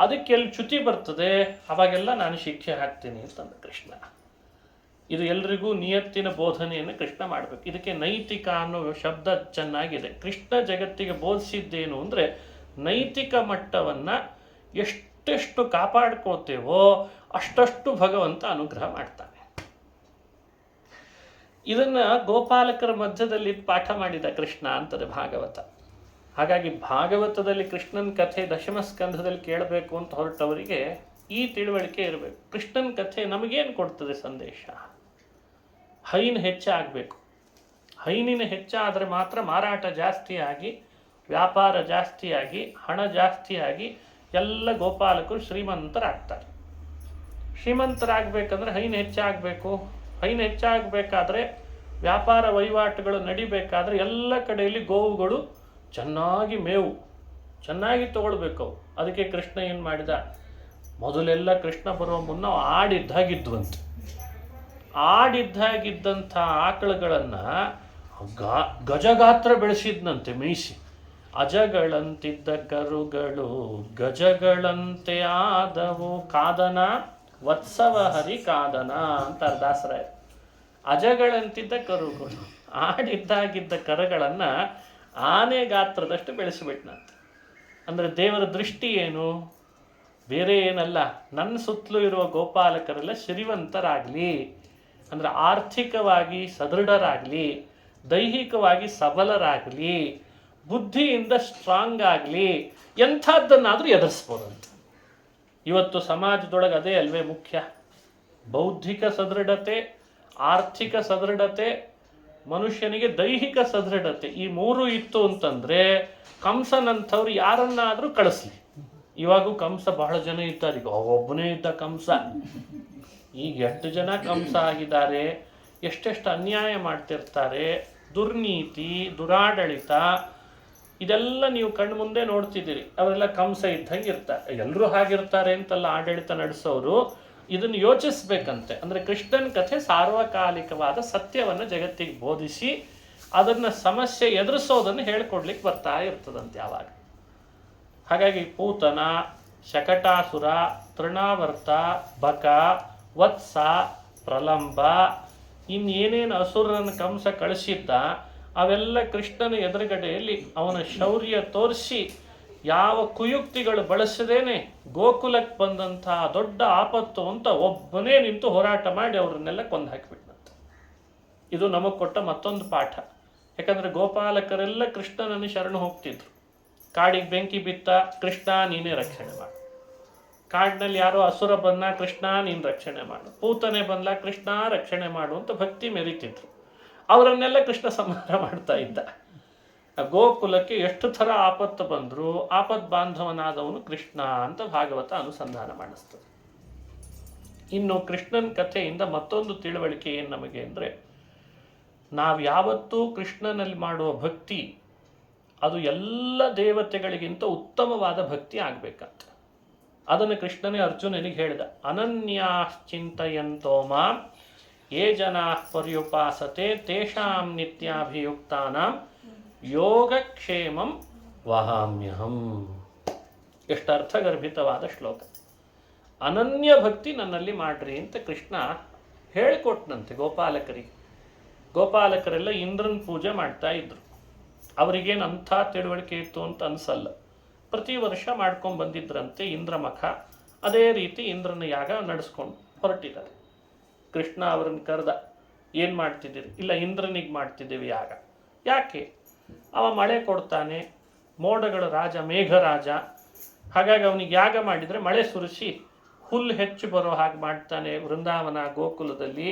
ಅದಕ್ಕೆ ಎಲ್ಲಿ ಚ್ಯುತಿ ಬರ್ತದೆ ಅವಾಗೆಲ್ಲ ನಾನು ಶಿಕ್ಷೆ ಹಾಕ್ತೀನಿ ಅಂತಂದ ಕೃಷ್ಣ. ಇದು ಎಲ್ರಿಗೂ ನಿಯತ್ತಿನ ಬೋಧನೆಯನ್ನು ಕೃಷ್ಣ ಮಾಡಬೇಕು. ಇದಕ್ಕೆ ನೈತಿಕ ಅನ್ನೋ ಶಬ್ದ ಚೆನ್ನಾಗಿದೆ. ಕೃಷ್ಣ ಜಗತ್ತಿಗೆ ಬೋಧಿಸಿದ್ದೇನು ಅಂದರೆ ನೈತಿಕ ಮಟ್ಟವನ್ನು ಎಷ್ಟೆಷ್ಟು ಕಾಪಾಡ್ಕೋತೇವೋ ಅಷ್ಟಷ್ಟು ಭಗವಂತ ಅನುಗ್ರಹ ಮಾಡ್ತಾನೆ. ಇದನ್ನು ಗೋಪಾಲಕರ ಮಧ್ಯದಲ್ಲಿ ಪಾಠ ಮಾಡಿದ ಕೃಷ್ಣ ಅಂತದೆ ಭಾಗವತ. ಹಾಗಾಗಿ ಭಾಗವತದಲ್ಲಿ ಕೃಷ್ಣನ ಕಥೆ ದಶಮ ಸ್ಕಂಧದಲ್ಲಿ ಕೇಳಬೇಕು ಅಂತ ಹೊರಟವರಿಗೆ ಈ ತಿಳುವಳಿಕೆ ಇರಬೇಕು. ಕೃಷ್ಣನ ಕಥೆ ನಮಗೇನು ಕೊಡ್ತದೆ ಸಂದೇಶ? ಹೈನು ಹೆಚ್ಚಾಗಬೇಕು. ಹೈನಿನ ಹೆಚ್ಚಾದರೆ ಮಾತ್ರ ಮಾರಾಟ ಜಾಸ್ತಿಯಾಗಿ, ವ್ಯಾಪಾರ ಜಾಸ್ತಿಯಾಗಿ, ಹಣ ಜಾಸ್ತಿಯಾಗಿ ಎಲ್ಲ ಗೋಪಾಲಕರು ಶ್ರೀಮಂತರಾಗ್ತಾರೆ. ಶ್ರೀಮಂತರಾಗಬೇಕಂದ್ರೆ ಹೈನು ಹೆಚ್ಚಾಗಬೇಕು. ಹೈನು ಹೆಚ್ಚಾಗಬೇಕಾದ್ರೆ ವ್ಯಾಪಾರ ವಹಿವಾಟುಗಳು ನಡಿಬೇಕಾದ್ರೆ ಎಲ್ಲ ಕಡೆಯಲ್ಲಿ ಗೋವುಗಳು ಚೆನ್ನಾಗಿ ಮೇವು ಚೆನ್ನಾಗಿ ತಗೊಳ್ಬೇಕು. ಅದಕ್ಕೆ ಕೃಷ್ಣ ಏನು ಮಾಡಿದ? ಮೊದಲೆಲ್ಲ ಕೃಷ್ಣ ಬರೋ ಮುನ್ನ ಆಡಿದ್ದಾಗಿದ್ವಂತೆ. ಆಡಿದ್ದಾಗಿದ್ದಂಥ ಆಕಳುಗಳನ್ನು ಗಜಗಾತ್ರ ಬೆಳೆಸಿದ್ನಂತೆ ಮೇಯಿಸಿ. ಅಜಗಳಂತಿದ್ದ ಕರುಗಳು ಗಜಗಳಂತೆ ಆದವು, ಕಾದನ ವತ್ಸವ ಹರಿ ಕಾದನ ಅಂತಾರೆ ದಾಸರಾಯ. ಅಜಗಳಂತಿದ್ದ ಕರುಗಳು, ಆಡಿದ್ದಾಗಿದ್ದ ಕರುಗಳನ್ನು ಆನೆ ಗಾತ್ರದಷ್ಟು ಬೆಳೆಸಿಬಿಟ್ನಂತೆ. ಅಂದರೆ ದೇವರ ದೃಷ್ಟಿ ಏನು? ಬೇರೆ ಏನಲ್ಲ, ನನ್ನ ಸುತ್ತಲೂ ಇರುವ ಗೋಪಾಲಕರೆಲ್ಲ ಶ್ರೀಮಂತರಾಗಲಿ, ಅಂದರೆ ಆರ್ಥಿಕವಾಗಿ ಸದೃಢರಾಗಲಿ, ದೈಹಿಕವಾಗಿ ಸಬಲರಾಗಲಿ, ಬುದ್ಧಿಯಿಂದ ಸ್ಟ್ರಾಂಗ್ ಆಗಲಿ, ಎಂಥದ್ದನ್ನಾದರೂ ಎದುರಿಸ್ಬೋದಂತ. ಇವತ್ತು ಸಮಾಜದೊಳಗೆ ಅದೇ ಅಲ್ವೇ ಮುಖ್ಯ. ಬೌದ್ಧಿಕ ಸದೃಢತೆ, ಆರ್ಥಿಕ ಸದೃಢತೆ, ಮನುಷ್ಯನಿಗೆ ದೈಹಿಕ ಸದೃಢತೆ, ಈ ಮೂರು ಇತ್ತು ಅಂತಂದರೆ ಕಂಸನಂಥವ್ರು ಯಾರನ್ನಾದರೂ ಕಳಿಸ್ಲಿ. ಇವಾಗೂ ಕಂಸ ಬಹಳ ಜನ ಇದ್ದಾರೆ. ಈಗ ಒಬ್ಬನೇ ಇದ್ದ ಕಂಸ, ಈಗ ಎಷ್ಟು ಜನ ಕಂಸ ಆಗಿದ್ದಾರೆ, ಎಷ್ಟೆಷ್ಟು ಅನ್ಯಾಯ ಮಾಡ್ತಿರ್ತಾರೆ, ದುರ್ನೀತಿ, ದುರಾಡಳಿತ, ಇದೆಲ್ಲ ನೀವು ಕಣ್ಣು ಮುಂದೆ ನೋಡ್ತಿದ್ದೀರಿ. ಅವರೆಲ್ಲ ಕಂಸ ಇದ್ದಂಗೆ ಇರ್ತಾರೆ. ಎಲ್ಲರೂ ಹಾಗಿರ್ತಾರೆ ಅಂತಲ್ಲ ಆಡಳಿತ ನಡೆಸೋರು. ಇದನ್ನು ಯೋಚಿಸ್ಬೇಕಂತೆ. ಅಂದರೆ ಕೃಷ್ಣನ ಕಥೆ ಸಾರ್ವಕಾಲಿಕವಾದ ಸತ್ಯವನ್ನು ಜಗತ್ತಿಗೆ ಬೋಧಿಸಿ ಅದನ್ನು ಸಮಸ್ಯೆ ಎದುರಿಸೋದನ್ನು ಹೇಳ್ಕೊಡ್ಲಿಕ್ಕೆ ಬರ್ತಾ ಇರ್ತದಂತೆ ಯಾವಾಗ. ಹಾಗಾಗಿ ಪೂತನ, ಶಕಟಾಸುರ, ತೃಣಾವರ್ತ, ಬಕ, ವತ್ಸ, ಪ್ರಲಂಬ, ಇನ್ನೇನೇನು ಅಸುರನ ಕಂಸ ಕಳಿಸಿದ್ದ ಅವೆಲ್ಲ ಕೃಷ್ಣನ ಎದುರುಗಡೆಯಲ್ಲಿ ಅವನ ಶೌರ್ಯ ತೋರಿಸಿ ಯಾವ ಕುಯುಕ್ತಿಗಳು ಬಳಸದೇನೆ ಗೋಕುಲಕ್ಕೆ ಬಂದಂಥ ದೊಡ್ಡ ಆಪತ್ತು ಅಂತ ಒಬ್ಬನೇ ನಿಂತು ಹೋರಾಟ ಮಾಡಿ ಅವರನ್ನೆಲ್ಲ ಕೊಂದು ಹಾಕಿಬಿಟ್ನಂತೆ. ಇದು ನಮಗೆ ಕೊಟ್ಟ ಮತ್ತೊಂದು ಪಾಠ. ಯಾಕಂದರೆ ಗೋಪಾಲಕರೆಲ್ಲ ಕೃಷ್ಣನನ್ನು ಶರಣು ಹೋಗ್ತಿದ್ರು. ಕಾಡಿಗೆ ಬೆಂಕಿ ಬಿತ್ತ, ಕೃಷ್ಣ ನೀನೇ ರಕ್ಷಣೆ ಮಾಡು. ಕಾಡಿನಲ್ಲಿ ಯಾರೋ ಅಸುರ ಬಂದ, ಕೃಷ್ಣ ನೀನು ರಕ್ಷಣೆ ಮಾಡು. ಪೂತನೆ ಬಂದ, ಕೃಷ್ಣ ರಕ್ಷಣೆ ಮಾಡು ಅಂತ ಭಕ್ತಿ ಮೆರಿತಿದ್ರು. ಅವರನ್ನೆಲ್ಲ ಕೃಷ್ಣ ಸಂಹಾರ ಮಾಡ್ತಾ ಇದ್ದ. ಗೋಕುಲಕ್ಕೆ ಎಷ್ಟು ಥರ ಆಪತ್ತು ಬಂದರೂ ಆಪತ್ ಬಾಂಧವನಾದವನು ಕೃಷ್ಣ ಅಂತ ಭಾಗವತ ಅನುಸಂಧಾನ ಮಾಡಿಸ್ತದೆ. ಇನ್ನು ಕೃಷ್ಣನ ಕಥೆಯಿಂದ ಮತ್ತೊಂದು ತಿಳುವಳಿಕೆ ಏನು ನಮಗೆ ಅಂದರೆ, ನಾವು ಯಾವತ್ತೂ ಕೃಷ್ಣನಲ್ಲಿ ಮಾಡುವ ಭಕ್ತಿ ಅದು ಎಲ್ಲ ದೇವತೆಗಳಿಗಿಂತ ಉತ್ತಮವಾದ ಭಕ್ತಿ ಆಗಬೇಕಂತ. ಅದನ್ನು ಕೃಷ್ಣನೇ ಅರ್ಜುನನಿಗೆ ಹೇಳಿದ. ಅನನ್ಯಾಶ್ಚಿಂತಯಂತೋ ಮಾಂ ಯೇ ಜನಾ ಪರ್ಯುಪಾಸತೆ ತೇಷಾಂ ನಿತ್ಯಾಭಿಯುಕ್ತಾನಾಂ ಯೋಗಕ್ಷೇಮಂ ವಹಾಮ್ಯಹಂ. ಎಷ್ಟು ಅರ್ಥಗರ್ಭಿತವಾದ ಶ್ಲೋಕ. ಅನನ್ಯ ಭಕ್ತಿ ನನ್ನಲ್ಲಿ ಮಾಡ್ರಿ ಅಂತ ಕೃಷ್ಣ ಹೇಳಿಕೊಟ್ನಂತೆ ಗೋಪಾಲಕರಿಗೆ. ಗೋಪಾಲಕರೆಲ್ಲ ಇಂದ್ರನ ಪೂಜೆ ಮಾಡ್ತಾ ಇದ್ರು. ಅವರಿಗೇನು ಅಂಥ ತಿಳುವಳಿಕೆ ಇತ್ತು ಅಂತ ಅನಿಸಲ್ಲ. ಪ್ರತಿ ವರ್ಷ ಮಾಡ್ಕೊಂಡು ಬಂದಿದ್ರಂತೆ ಇಂದ್ರಮಖ. ಅದೇ ರೀತಿ ಇಂದ್ರನ ಯಾಗ ನಡೆಸ್ಕೊಂಡು ಹೊರಟಿದ್ದಾರೆ. ಕೃಷ್ಣ ಅವರನ್ನು ಕರೆದ. ಏನು ಮಾಡ್ತಿದ್ದೀರಿ? ಇಲ್ಲ, ಇಂದ್ರನಿಗೆ ಮಾಡ್ತಿದ್ದೀವಿ ಯಾಗ. ಯಾಕೆ? ಅವ ಮಳೆ ಕೊಡ್ತಾನೆ, ಮೋಡಗಳ ರಾಜ, ಮೇಘರಾಜ. ಹಾಗಾಗಿ ಅವನಿಗೆ ಯಾಗ ಮಾಡಿದರೆ ಮಳೆ ಸುರಿಸಿ ಹುಲ್ಲು ಹೆಚ್ಚು ಬರೋ ಹಾಗೆ ಮಾಡ್ತಾನೆ. ವೃಂದಾವನ ಗೋಕುಲದಲ್ಲಿ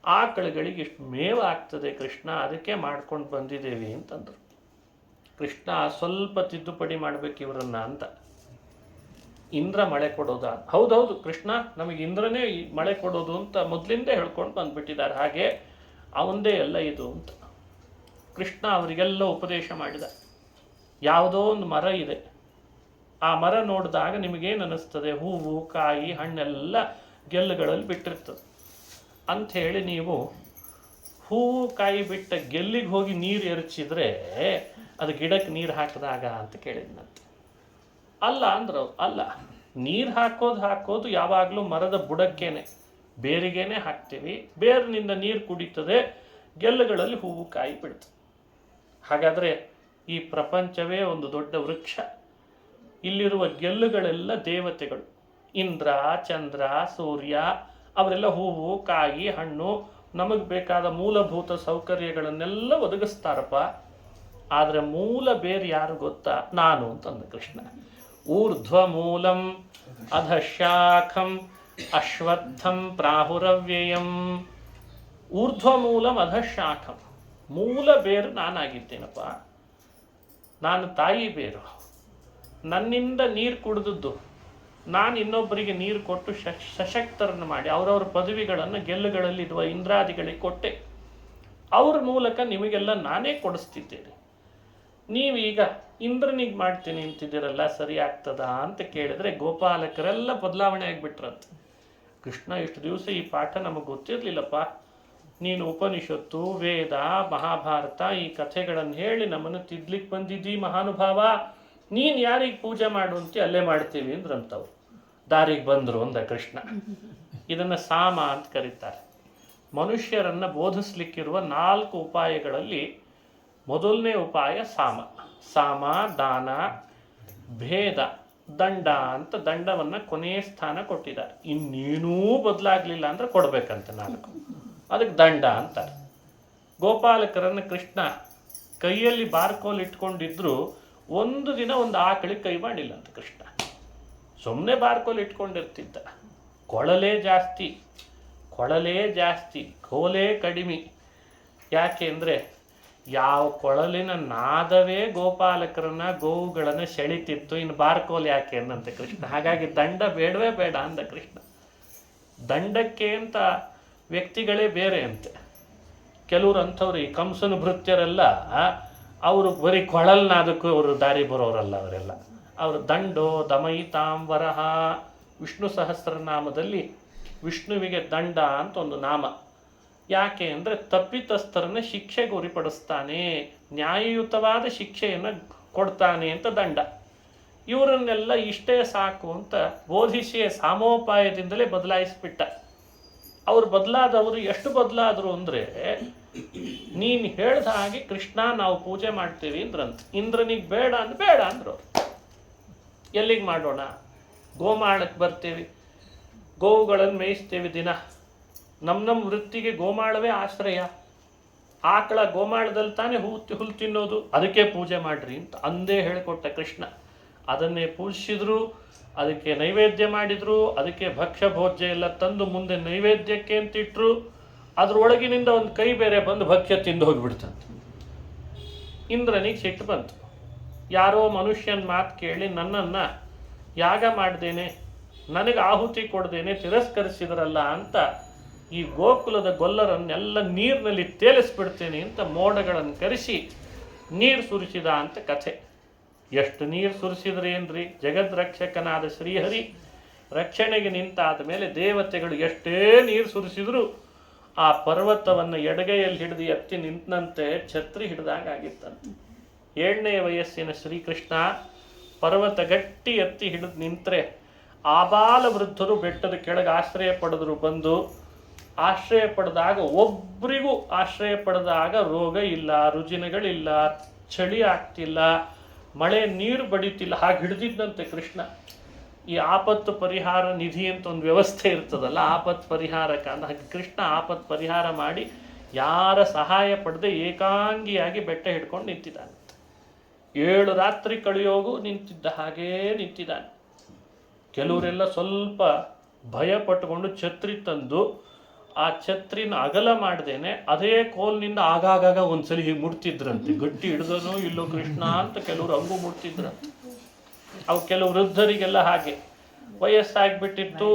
ಆಕಳುಗಳಿಗೆ ಇಷ್ಟು ಮೇವು ಆಗ್ತದೆ ಕೃಷ್ಣ, ಅದಕ್ಕೆ ಮಾಡ್ಕೊಂಡು ಬಂದಿದ್ದೇವೆ ಅಂತಂದರು. ಕೃಷ್ಣ ಸ್ವಲ್ಪ ತಿದ್ದುಪಡಿ ಮಾಡಬೇಕು ಇವರನ್ನು ಅಂತ. ಇಂದ್ರ ಮಳೆ ಕೊಡೋದ? ಹೌದೌದು, ಕೃಷ್ಣ ನಮಗೆ ಇಂದ್ರನೇ ಮಳೆ ಕೊಡೋದು ಅಂತ ಮೊದಲಿಂದೇ ಹೇಳ್ಕೊಂಡು ಬಂದ್ಬಿಟ್ಟಿದ್ದಾರೆ. ಹಾಗೆ ಅವಂದೇ ಎಲ್ಲ ಇದು ಅಂತ ಕೃಷ್ಣ ಅವರಿಗೆಲ್ಲ ಉಪದೇಶ ಮಾಡಿದ. ಯಾವುದೋ ಒಂದು ಮರ ಇದೆ, ಆ ಮರ ನೋಡಿದಾಗ ನಿಮಗೇನು ಅನ್ನಿಸ್ತದೆ? ಹೂವು ಕಾಯಿ ಹಣ್ಣೆಲ್ಲ ಗೆಲ್ಲುಗಳಲ್ಲಿ ಬಿಟ್ಟಿರ್ತದೆ. ಅಂಥೇಳಿ ನೀವು ಹೂವು ಕಾಯಿ ಬಿಟ್ಟ ಗೆಲ್ಲಿಗೆ ಹೋಗಿ ನೀರು ಎರಚಿದ್ರೆ ಅದು ಗಿಡಕ್ಕೆ ನೀರು ಹಾಕಿದಾಗ ಅಂತ ಕೇಳಿದ್ನಂತೆ. ಅಲ್ಲ ಅಂದ್ರು ಅವ್ರು. ಅಲ್ಲ, ನೀರು ಹಾಕೋದು ಯಾವಾಗಲೂ ಮರದ ಬುಡಕ್ಕೇನೆ, ಬೇರಿಗೇನೆ ಹಾಕ್ತೀವಿ. ಬೇರಿನಿಂದ ನೀರು ಕುಡಿತದೆ, ಗೆಲ್ಲುಗಳಲ್ಲಿ ಹೂವು ಕಾಯಿ ಬಿಡ್ತದೆ. ಹಾಗಾದರೆ ಈ ಪ್ರಪಂಚವೇ ಒಂದು ದೊಡ್ಡ ವೃಕ್ಷ. ಇಲ್ಲಿರುವ ಗೆಲ್ಲುಗಳೆಲ್ಲ ದೇವತೆಗಳು. ಇಂದ್ರ, ಚಂದ್ರ, ಸೂರ್ಯ ಅವರೆಲ್ಲ ಹೂವು ಕಾಯಿ ಹಣ್ಣು ನಮಗೆ ಬೇಕಾದ ಮೂಲಭೂತ ಸೌಕರ್ಯಗಳನ್ನೆಲ್ಲ ಒದಗಿಸ್ತಾರಪ್ಪ. ಆದರೆ ಮೂಲ ಬೇರೆ ಯಾರು ಗೊತ್ತಾ? ನಾನು ಅಂತಂದ ಕೃಷ್ಣ. ಊರ್ಧ್ವ ಮೂಲಂ ಅಧಶಾಖಂ ಅಶ್ವತ್ಥಂ ಪ್ರಾಹುರವ್ಯಯಂ. ಊರ್ಧ್ವ ಮೂಲಂ ಅಧಶಾಖಂ, ಮೂಲ ಬೇರು ನಾನಾಗಿದ್ದೇನಪ್ಪ. ನಾನು ತಾಯಿ ಬೇರು. ನನ್ನಿಂದ ನೀರು ಕುಡಿದದ್ದು ನಾನು ಇನ್ನೊಬ್ಬರಿಗೆ ನೀರು ಕೊಟ್ಟು ಸಶಕ್ತರನ್ನು ಮಾಡಿ ಅವರವರ ಪದವಿಗಳನ್ನು ಗೆಲ್ಲುಗಳಲ್ಲಿರುವ ಇಂದ್ರಾದಿಗಳಿಗೆ ಕೊಟ್ಟೆ. ಅವ್ರ ಮೂಲಕ ನಿಮಗೆಲ್ಲ ನಾನೇ ಕೊಡಿಸ್ತಿದ್ದೇನೆ. ನೀವೀಗ ಇಂದ್ರನಿಗೆ ಮಾಡ್ತೀನಿ ಅಂತಿದ್ದೀರಲ್ಲ, ಸರಿ ಆಗ್ತದಾ ಅಂತ ಕೇಳಿದ್ರೆ ಗೋಪಾಲಕರೆಲ್ಲ ಬದಲಾವಣೆ ಆಗಿಬಿಟ್ರಂತೆ. ಕೃಷ್ಣ ಇಷ್ಟು ದಿವಸ ಈ ಪಾಠ ನಮಗೆ ಗೊತ್ತಿರಲಿಲ್ಲಪ್ಪ. ನೀನು ಉಪನಿಷತ್ತು ವೇದ ಮಹಾಭಾರತ ಈ ಕಥೆಗಳನ್ನು ಹೇಳಿ ನಮ್ಮನ್ನು ತಿದ್ಲಿಕ್ಕೆ ಬಂದಿದ್ದೀ ಮಹಾನುಭಾವ. ನೀನು ಯಾರಿಗೆ ಪೂಜೆ ಮಾಡುವಂತೆ ಅಲ್ಲೇ ಮಾಡ್ತೀವಿ ಅಂದ್ರಂತವ್ರು. ದಾರಿಗೆ ಬಂದರು ಅಂದ ಕೃಷ್ಣ. ಇದನ್ನು ಸಾಮ ಅಂತ ಕರೀತಾರೆ. ಮನುಷ್ಯರನ್ನು ಬೋಧಿಸ್ಲಿಕ್ಕಿರುವ 4 ಉಪಾಯಗಳಲ್ಲಿ ಮೊದಲನೇ ಉಪಾಯ ಸಾಮ. ಸಾಮ, ದಾನ, ಭೇದ, ದಂಡ ಅಂತ ದಂಡವನ್ನು ಕೊನೆಯ ಸ್ಥಾನ ಕೊಟ್ಟಿದ್ದಾರೆ. ಇನ್ನೇನೂ ಬದಲಾಗಲಿಲ್ಲ ಅಂದರೆ ಕೊಡಬೇಕಂತ 4, ಅದಕ್ಕೆ ದಂಡ ಅಂತಾರೆ. ಗೋಪಾಲಕರನ್ನು ಕೃಷ್ಣ ಕೈಯಲ್ಲಿ ಬಾರ್ಕೋಲ್ ಇಟ್ಕೊಂಡಿದ್ರು ಒಂದು ದಿನ ಒಂದು ಆಕಳಿಗೆ ಕೈ ಮಾಡಿಲ್ಲ ಅಂತ ಕೃಷ್ಣ. ಸುಮ್ಮನೆ ಬಾರ್ಕೋಲ್ ಇಟ್ಕೊಂಡಿರ್ತಿದ್ದ. ಕೊಳಲೇ ಜಾಸ್ತಿ ಕೋಲೇ ಕಡಿಮೆ. ಯಾಕೆ ಅಂದರೆ ಯಾವ ಕೊಳಲಿನ ನಾದವೇ ಗೋಪಾಲಕರನ್ನ ಗೋವುಗಳನ್ನು ಸೆಳಿತಿತ್ತು, ಇನ್ನು ಬಾರ್ಕೋಲ್ ಯಾಕೆ ಅನ್ನಂತೆ ಕೃಷ್ಣ. ಹಾಗಾಗಿ ದಂಡ ಬೇಡವೇ ಬೇಡ ಅಂದ ಕೃಷ್ಣ. ದಂಡಕ್ಕೆ ಅಂತ ವ್ಯಕ್ತಿಗಳೇ ಬೇರೆ ಅಂತೆ. ಕೆಲವರು ಅಂಥವ್ರು ಈ ಕಂಸನ ಭೃತ್ಯರೆಲ್ಲ ಅವರು ಬರೀ ಕೊಳಲ್ನಾದಕ್ಕೂ ಅವರು ದಾರಿ ಬರೋರಲ್ಲ. ಅವರು ದಂಡೋ ದಮಯಿತಾಂಬರಹ. ವಿಷ್ಣು ಸಹಸ್ರನಾಮದಲ್ಲಿ ವಿಷ್ಣುವಿಗೆ ದಂಡ ಅಂತ ಒಂದು ನಾಮ. ಯಾಕೆ ಅಂದರೆ ತಪ್ಪಿತಸ್ಥರನ್ನ ಶಿಕ್ಷೆಗೆ ಗುರಿಪಡಿಸ್ತಾನೆ, ನ್ಯಾಯಯುತವಾದ ಶಿಕ್ಷೆಯನ್ನು ಕೊಡ್ತಾನೆ ಅಂತ ದಂಡ. ಇವರನ್ನೆಲ್ಲ ಇಷ್ಟೇ ಸಾಕು ಅಂತ ಬೋಧಿಸಿ ಸಾಮೋಪಾಯದಿಂದಲೇ ಬದಲಾಯಿಸ್ಬಿಟ್ಟ. ಅವ್ರು ಬದಲಾದವರು ಎಷ್ಟು ಬದಲಾದರು ಅಂದರೆ, ನೀನು ಹೇಳ್ದ ಹಾಗೆ ಕೃಷ್ಣ ನಾವು ಪೂಜೆ ಮಾಡ್ತೀವಿ ಅಂದ್ರಂತ. ಇಂದ್ರನಿಗೆ ಬೇಡ ಅಂದರು. ಎಲ್ಲಿಗೆ ಮಾಡೋಣ? ಗೋಮಾಳಕ್ಕೆ ಬರ್ತೀವಿ, ಗೋವುಗಳನ್ನು ಮೇಯಿಸ್ತೇವೆ ದಿನ. ನಮ್ಮ ವೃತ್ತಿಗೆ ಗೋಮಾಳವೇ ಆಶ್ರಯ. ಆಕಳ ಗೋಮಾಳದಲ್ಲಿ ತಾನೇ ಹುಲ್ಲು ತಿನ್ನೋದು, ಅದಕ್ಕೆ ಪೂಜೆ ಮಾಡ್ರಿ ಅಂತ ಅಂದೇ ಹೇಳಿಕೊಟ್ಟ ಕೃಷ್ಣ. ಅದನ್ನೇ ಪೂಜಿಸಿದ್ರು, ಅದಕ್ಕೆ ನೈವೇದ್ಯ ಮಾಡಿದರು, ಅದಕ್ಕೆ ಭಕ್ಷ್ಯ ಭೋಜ್ಯ ಎಲ್ಲ ತಂದು ಮುಂದೆ ನೈವೇದ್ಯಕ್ಕೆ ಅಂತಿಟ್ರು. ಅದ್ರೊಳಗಿನಿಂದ ಒಂದು ಕೈ ಬೇರೆ ಬಂದು ಭಕ್ಷ್ಯ ತಿಂದು ಹೋಗಿಬಿಡ್ತಂತೆ. ಇಂದ್ರನಿಗೆ ಸಿಟ್ಟು ಬಂತು. ಯಾರೋ ಮನುಷ್ಯನ ಮಾತು ಕೇಳಿ ನನ್ನನ್ನು ಯಾಗ ಮಾಡ್ದೇನೆ, ನನಗೆ ಆಹುತಿ ಕೊಡ್ದೇನೆ ತಿರಸ್ಕರಿಸಿದ್ರಲ್ಲ ಅಂತ ಈ ಗೋಕುಲದ ಗೊಲ್ಲರನ್ನೆಲ್ಲ ನೀರಿನಲ್ಲಿ ತೇಲಿಸ್ಬಿಡ್ತೇನೆ ಅಂತ ಮೋಡಗಳನ್ನು ಕರೆಸಿ ನೀರು ಸುರಿಸಿದ ಅಂತ ಕಥೆ. ಎಷ್ಟು ನೀರು ಸುರಿಸಿದ್ರೇನ್ರಿ? ಜಗದ್ರಕ್ಷಕನಾದ ಶ್ರೀಹರಿ ರಕ್ಷಣೆಗೆ ನಿಂತಾದ ಮೇಲೆ ದೇವತೆಗಳು ಎಷ್ಟೇ ನೀರು ಸುರಿಸಿದ್ರು ಆ ಪರ್ವತವನ್ನು ಎಡಗೈಯಲ್ಲಿ ಹಿಡಿದು ಎತ್ತಿ ನಿಂತಂತೆ ಛತ್ರಿ ಹಿಡಿದಾಗ ಆಗಿತ್ತಂತೆ. 7ನೇ ವಯಸ್ಸಿನ ಶ್ರೀಕೃಷ್ಣ ಪರ್ವತ ಗಟ್ಟಿ ಎತ್ತಿ ಹಿಡಿದು ನಿಂತರೆ ಆಬಾಲ ವೃದ್ಧರು ಬೆಟ್ಟದ ಕೆಳಗೆ ಆಶ್ರಯ ಪಡೆದರು. ಬಂದು ಆಶ್ರಯ ಪಡೆದಾಗ ಒಬ್ಬರಿಗೂ ಆಶ್ರಯ ಪಡೆದಾಗ ರೋಗ ಇಲ್ಲ, ರುಜಿನಗಳಿಲ್ಲ, ಚಳಿ ಆಗ್ತಿಲ್ಲ, ಮಳೆ ನೀರು ಬಡಿತಿಲ್ಲ. ಹಾಗೆ ಹಿಡಿದಿದ್ದಂತೆ ಕೃಷ್ಣ. ಈ ಆಪತ್ತು ಪರಿಹಾರ ನಿಧಿ ಅಂತ ಒಂದು ವ್ಯವಸ್ಥೆ ಇರ್ತದಲ್ಲ, ಆಪತ್ತು ಪರಿಹಾರಕ ಅಂತ. ಹಾಗೆ ಕೃಷ್ಣ ಆಪತ್ತು ಪರಿಹಾರ ಮಾಡಿ ಯಾರ ಸಹಾಯ ಪಡೆದೇ ಏಕಾಂಗಿಯಾಗಿ ಬೆಟ್ಟ ಹಿಡ್ಕೊಂಡು ನಿಂತಿದ್ದಾನೆ. 7 ರಾತ್ರಿ ಕಳೆಯೋಗೂ ನಿಂತಿದ್ದ ಹಾಗೇ ನಿಂತಿದ್ದಾನೆ. ಕೆಲವರೆಲ್ಲ ಸ್ವಲ್ಪ ಭಯ ಪಟ್ಟುಕೊಂಡು ಛತ್ರಿ ತಂದು ಆ ಛತ್ರಿನ ಅಗಲ ಮಾಡ್ದೇನೆ ಅದೇ ಕೋಲ್ನಿಂದ ಆಗಾಗ ಒಂದ್ಸಲಿ ಹೀಗೆ ಮುಡ್ತಿದ್ರಂತೆ. ಗಟ್ಟಿ ಹಿಡ್ದನೋ ಇಲ್ಲೋ ಕೃಷ್ಣ ಅಂತ ಕೆಲವರು ಹಂಗೂ ಮುಡ್ತಿದ್ರಂತೆ. ಅವು ಕೆಲವು ವೃದ್ಧರಿಗೆಲ್ಲ ಹಾಗೆ ವಯಸ್ಸಾಗ್ಬಿಟ್ಟಿತ್ತು,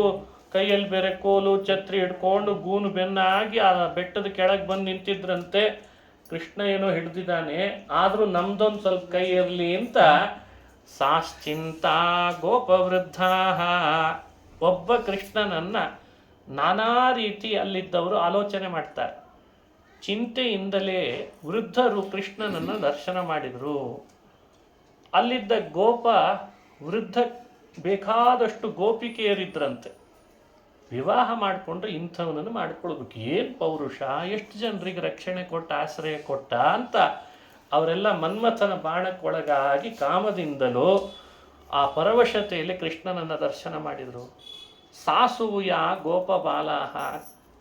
ಕೈಯಲ್ಲಿ ಬೇರೆ ಕೋಲು ಛತ್ರಿ ಹಿಡ್ಕೊಂಡು ಗೂನು ಬೆನ್ನಾಗಿ ಆ ಬೆಟ್ಟದ ಕೆಳಗೆ ಬಂದು ನಿಂತಿದ್ರಂತೆ. ಕೃಷ್ಣ ಏನೋ ಹಿಡ್ದಿದ್ದಾನೆ, ಆದರೂ ನಮ್ದೊಂದು ಸ್ವಲ್ಪ ಕೈ ಇರಲಿ ಅಂತ ಸಾಶ್ಚಿಂತಾ ಗೋಪವೃದ್ಧ, ಒಬ್ಬ ಕೃಷ್ಣನನ್ನ ನಾನಾ ರೀತಿ ಅಲ್ಲಿದ್ದವರು ಆಲೋಚನೆ ಮಾಡ್ತಾರೆ. ಚಿಂತೆಯಿಂದಲೇ ವೃದ್ಧರು ಕೃಷ್ಣನನ್ನು ದರ್ಶನ ಮಾಡಿದರು. ಅಲ್ಲಿದ್ದ ಗೋಪ ವೃದ್ಧ ಬೇಕಾದಷ್ಟು ಗೋಪಿಕೆಯರಿದ್ರಂತೆ. ವಿವಾಹ ಮಾಡಿಕೊಂಡ್ರೆ ಇಂಥವನನ್ನು ಮಾಡ್ಕೊಳ್ಬೇಕು, ಏನು ಪೌರುಷ, ಎಷ್ಟು ಜನರಿಗೆ ರಕ್ಷಣೆ ಕೊಟ್ಟ, ಆಶ್ರಯ ಕೊಟ್ಟ ಅಂತ ಅವರೆಲ್ಲ ಮನ್ಮಥನ ಬಾಣಕ್ಕೊಳಗಾಗಿ ಕಾಮದಿಂದಲೂ ಆ ಪರವಶತೆಯಲ್ಲಿ ಕೃಷ್ಣನನ್ನು ದರ್ಶನ ಮಾಡಿದರು. ಸಾಸೂಯ ಗೋಪ ಬಾಲಾಹ,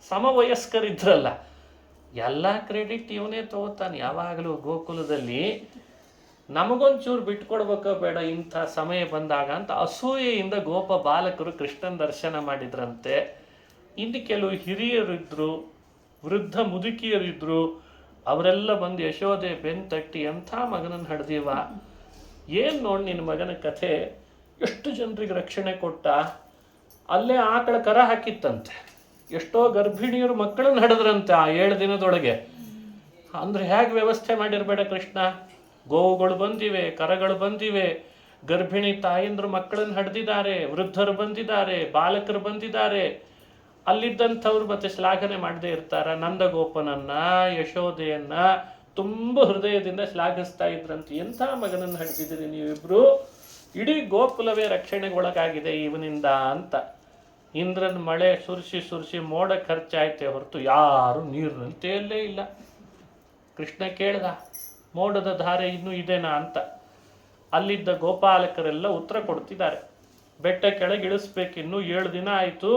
ಸಮವಯಸ್ಕರಿದ್ರಲ್ಲ, ಎಲ್ಲ ಕ್ರೆಡಿಟ್ ಇವನೇ ತಗೋತಾನೆ ಯಾವಾಗಲೂ ಗೋಕುಲದಲ್ಲಿ. ನಮಗೊಂಚೂರು ಬಿಟ್ಕೊಡ್ಬೇಕೋ ಬೇಡ ಇಂಥ ಸಮಯ ಬಂದಾಗ ಅಂತ ಅಸೂಯೆಯಿಂದ ಗೋಪ ಬಾಲಕರು ಕೃಷ್ಣನ ದರ್ಶನ ಮಾಡಿದ್ರಂತೆ. ಇನ್ನು ಕೆಲವು ಹಿರಿಯರಿದ್ದರು, ವೃದ್ಧ ಮುದುಕಿಯರಿದ್ದರು, ಅವರೆಲ್ಲ ಬಂದು ಯಶೋದೆ ಬೆನ್ ತಟ್ಟಿ ಎಂಥ ಮಗನನ್ನು ಹಡ್ದೀವ, ಏನು ನೋಡಿ ನಿನ್ನ ಮಗನ ಕಥೆ, ಎಷ್ಟು ಜನರಿಗೆ ರಕ್ಷಣೆ ಕೊಟ್ಟ, ಅಲ್ಲೇ ಆಕಳ ಕರ ಹಾಕಿತ್ತಂತೆ, ಎಷ್ಟೋ ಗರ್ಭಿಣಿಯರು ಮಕ್ಕಳನ್ನು ಹಡಿದ್ರಂತೆ ಆ 7 ದಿನದೊಳಗೆ. ಅಂದರೆ ಹೇಗೆ ವ್ಯವಸ್ಥೆ ಮಾಡಿರಬೇಡ ಕೃಷ್ಣ, ಗೋವುಗಳು ಬಂದಿವೆ, ಕರಗಳು ಬಂದಿವೆ, ಗರ್ಭಿಣಿ ತಾಯಂದ್ರು ಮಕ್ಕಳನ್ನು ಹಡ್ದಿದ್ದಾರೆ, ವೃದ್ಧರು ಬಂದಿದ್ದಾರೆ, ಬಾಲಕರು ಬಂದಿದ್ದಾರೆ. ಅಲ್ಲಿದ್ದಂಥವ್ರು ಮತ್ತೆ ಶ್ಲಾಘನೆ ಮಾಡದೇ ಇರ್ತಾರ? ನಂದಗೋಪನನ್ನ ಯಶೋದೆಯನ್ನ ತುಂಬ ಹೃದಯದಿಂದ ಶ್ಲಾಘಿಸ್ತಾ ಇದ್ರಂತೆ. ಎಂಥ ಮಗನನ್ನು ಹಡ್ದಿದ್ದೀರಿ ನೀವಿಬ್ರು, ಇಡೀ ಗೋಕುಲವೇ ರಕ್ಷಣೆಗೊಳಗಾಗಿದೆ ಇವನಿಂದ ಅಂತ. ಇಂದ್ರನ ಮಳೆ ಸುರಿಸಿ ಮೋಡ ಖರ್ಚಾಯ್ತೆ ಹೊರತು ಯಾರು ನೀರಿನಲ್ಲಿ ತೇಲೇ ಇಲ್ಲ. ಕೃಷ್ಣ ಕೇಳ್ದ, ಮೋಡದ ಧಾರೆ ಇನ್ನೂ ಇದೆನಾ ಅಂತ. ಅಲ್ಲಿದ್ದ ಗೋಪಾಲಕರೆಲ್ಲ ಉತ್ತರ ಕೊಡ್ತಿದ್ದಾರೆ, ಬೆಟ್ಟ ಕೆಳಗೆ ಇಳಿಸ್ಬೇಕಿನ್ನು 7 ದಿನ ಆಯಿತು,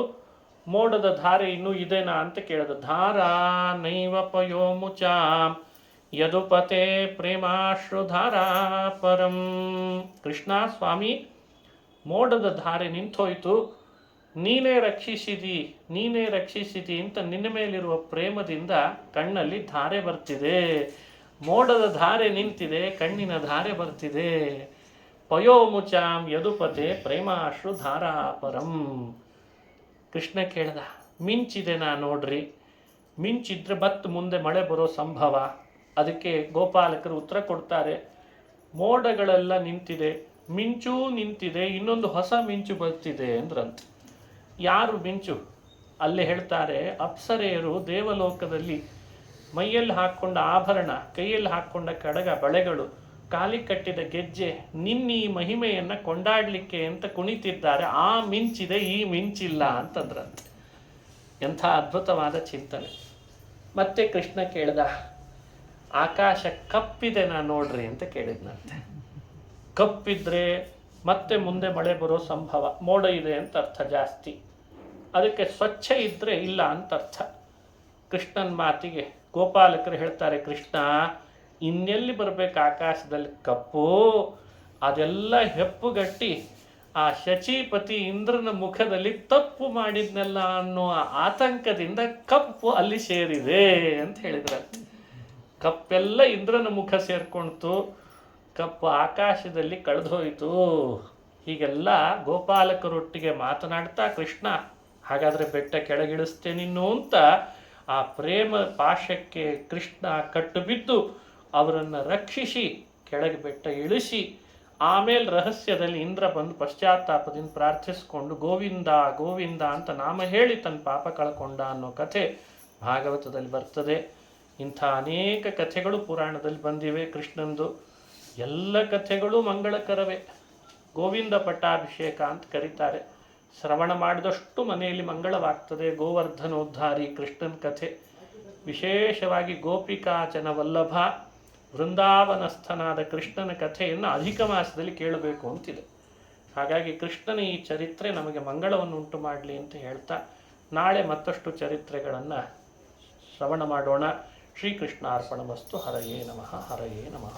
ಮೋಡದ ಧಾರೆ ಇನ್ನೂ ಇದೆನಾ ಅಂತ ಕೇಳಿದ. ಧಾರಾ ನೈವ ಪಯೋಮುಚಾಂ ಯದುಪತೆ ಪ್ರೇಮಾಶ್ರುಧಾರಾ ಪರಂ. ಕೃಷ್ಣ ಸ್ವಾಮಿ, ಮೋಡದ ಧಾರೆ ನಿಂತೋಯ್ತು, ನೀನೇ ರಕ್ಷಿಸಿದಿ ಅಂತ ನಿನ್ನ ಮೇಲಿರುವ ಪ್ರೇಮದಿಂದ ಕಣ್ಣಲ್ಲಿ ಧಾರೆ ಬರ್ತಿದೆ. ಮೋಡದ ಧಾರೆ ನಿಂತಿದೆ, ಕಣ್ಣಿನ ಧಾರೆ ಬರ್ತಿದೆ. ಪಯೋಮುಚಾಂ ಯದುಪತೆ ಪ್ರೇಮಾಶ್ರು ಧಾರಾಪರಂ. ಕೃಷ್ಣ ಕೇಳ್ದ, ಮಿಂಚಿದೆ ನಾ ನೋಡ್ರಿ, ಮಿಂಚಿದ್ರೆ ಬತ್ತು ಮುಂದೆ ಮಳೆ ಬರೋ ಸಂಭವ. ಅದಕ್ಕೆ ಗೋಪಾಲಕರು ಉತ್ತರ ಕೊಡ್ತಾರೆ, ಮೋಡಗಳೆಲ್ಲ ನಿಂತಿದೆ, ಮಿಂಚೂ ನಿಂತಿದೆ, ಇನ್ನೊಂದು ಹೊಸ ಮಿಂಚು ಬರ್ತಿದೆ ಅಂದ್ರಂತೆ. ಯಾರು ಮಿಂಚು? ಅಲ್ಲಿ ಹೇಳ್ತಾರೆ, ಅಪ್ಸರೆಯರು ದೇವಲೋಕದಲ್ಲಿ ಮೈಯಲ್ಲಿ ಹಾಕ್ಕೊಂಡ ಆಭರಣ, ಕೈಯಲ್ಲಿ ಹಾಕ್ಕೊಂಡ ಕಡಗ, ಬಳೆಗಳು, ಕಾಲಿ ಕಟ್ಟಿದ ಗೆಜ್ಜೆ, ನಿನ್ನೀ ಮಹಿಮೆಯನ್ನು ಕೊಂಡಾಡಲಿಕ್ಕೆ ಅಂತ ಕುಣಿತಿದ್ದಾರೆ. ಆ ಮಿಂಚಿದೆ, ಈ ಮಿಂಚಿಲ್ಲ ಅಂತಂದ್ರಂತೆ. ಎಂಥ ಅದ್ಭುತವಾದ ಚಿಂತನೆ. ಮತ್ತೆ ಕೃಷ್ಣ ಕೇಳ್ದ, ಆಕಾಶ ಕಪ್ಪಿದೆ ನಾ ನೋಡ್ರಿ ಅಂತ ಕೇಳಿದ್ನಂತೆ. ಕಪ್ಪಿದ್ರೆ ಮತ್ತೆ ಮುಂದೆ ಮಳೆ ಬರೋ ಸಂಭವ, ಮೋಡ ಇದೆ ಅಂತ ಅರ್ಥ ಜಾಸ್ತಿ. ಅದಕ್ಕೆ ಸ್ವಚ್ಛ ಇದ್ದರೆ ಇಲ್ಲ ಅಂತ ಅರ್ಥ. ಕೃಷ್ಣನ ಮಾತಿಗೆ ಗೋಪಾಲಕರು ಹೇಳ್ತಾರೆ, ಕೃಷ್ಣ ಇನ್ನೆಲ್ಲಿ ಬರಬೇಕು ಆಕಾಶದಲ್ಲಿ ಕಪ್ಪು, ಅದೆಲ್ಲ ಹೆಪ್ಪುಗಟ್ಟಿ ಆ ಶಚೀಪತಿ ಇಂದ್ರನ ಮುಖದಲ್ಲಿ ತಪ್ಪು ಮಾಡಿದ್ನೆಲ್ಲ ಅನ್ನೋ ಆತಂಕದಿಂದ ಕಪ್ಪು ಅಲ್ಲಿ ಸೇರಿದೆ ಅಂತ ಹೇಳಿದ್ರ. ಕಪ್ಪೆಲ್ಲ ಇಂದ್ರನ ಮುಖ ಸೇರ್ಕೊಳ್ತು, ಕಪ್ಪು ಆಕಾಶದಲ್ಲಿ ಕಳೆದೋಯ್ತು. ಹೀಗೆಲ್ಲ ಗೋಪಾಲಕರೊಟ್ಟಿಗೆ ಮಾತನಾಡ್ತಾ ಕೃಷ್ಣ, ಹಾಗಾದರೆ ಬೆಟ್ಟ ಕೆಳಗಿಳಿಸ್ತೇನಿನ್ನು ಅಂತ ಆ ಪ್ರೇಮ ಪಾಶಕ್ಕೆ ಕೃಷ್ಣ ಕಟ್ಟು ಬಿದ್ದು ಅವರನ್ನು ರಕ್ಷಿಸಿ ಕೆಳಗೆ ಬೆಟ್ಟ ಇಳಿಸಿ, ಆಮೇಲೆ ರಹಸ್ಯದಲ್ಲಿ ಇಂದ್ರ ಬಂದು ಪಶ್ಚಾತ್ತಾಪದಿಂದ ಪ್ರಾರ್ಥಿಸಿಕೊಂಡು ಗೋವಿಂದ ಗೋವಿಂದ ಅಂತ ನಾಮ ಹೇಳಿ ತನ್ನ ಪಾಪ ಕಳ್ಕೊಂಡ ಅನ್ನೋ ಕಥೆ ಭಾಗವತದಲ್ಲಿ ಬರ್ತದೆ. ಇಂಥ ಅನೇಕ ಕಥೆಗಳು ಪುರಾಣದಲ್ಲಿ ಬಂದಿವೆ ಕೃಷ್ಣಂದು. ಎಲ್ಲ ಕಥೆಗಳು ಮಂಗಳಕರವೇ. ಗೋವಿಂದ ಪಟ್ಟಾಭಿಷೇಕ ಅಂತ ಕರೀತಾರೆ. ಶ್ರವಣ ಮಾಡಿದಷ್ಟು ಮನೆಯಲ್ಲಿ ಮಂಗಳವಾಗ್ತದೆ. ಗೋವರ್ಧನೋದ್ಧಾರಿ ಕೃಷ್ಣನ ಕಥೆ, ವಿಶೇಷವಾಗಿ ಗೋಪಿಕಾಚನ ವಲ್ಲಭ ವೃಂದಾವನಸ್ಥನಾದ ಕೃಷ್ಣನ ಕಥೆಯನ್ನು ಅಧಿಕ ಮಾಸದಲ್ಲಿ ಕೇಳಬೇಕು ಅಂತಿದೆ. ಹಾಗಾಗಿ ಕೃಷ್ಣನ ಈ ಚರಿತ್ರೆ ನಮಗೆ ಮಂಗಳವನ್ನು ಉಂಟು ಮಾಡಲಿ ಅಂತ ಹೇಳ್ತಾ, ನಾಳೆ ಮತ್ತಷ್ಟು ಚರಿತ್ರೆಗಳನ್ನು ಶ್ರವಣ ಮಾಡೋಣ. ಶ್ರೀಕೃಷ್ಣಾರ್ಪಣಮಸ್ತು. ಹರಯೇ ನಮಃ, ಹರಯೇ ನಮಃ.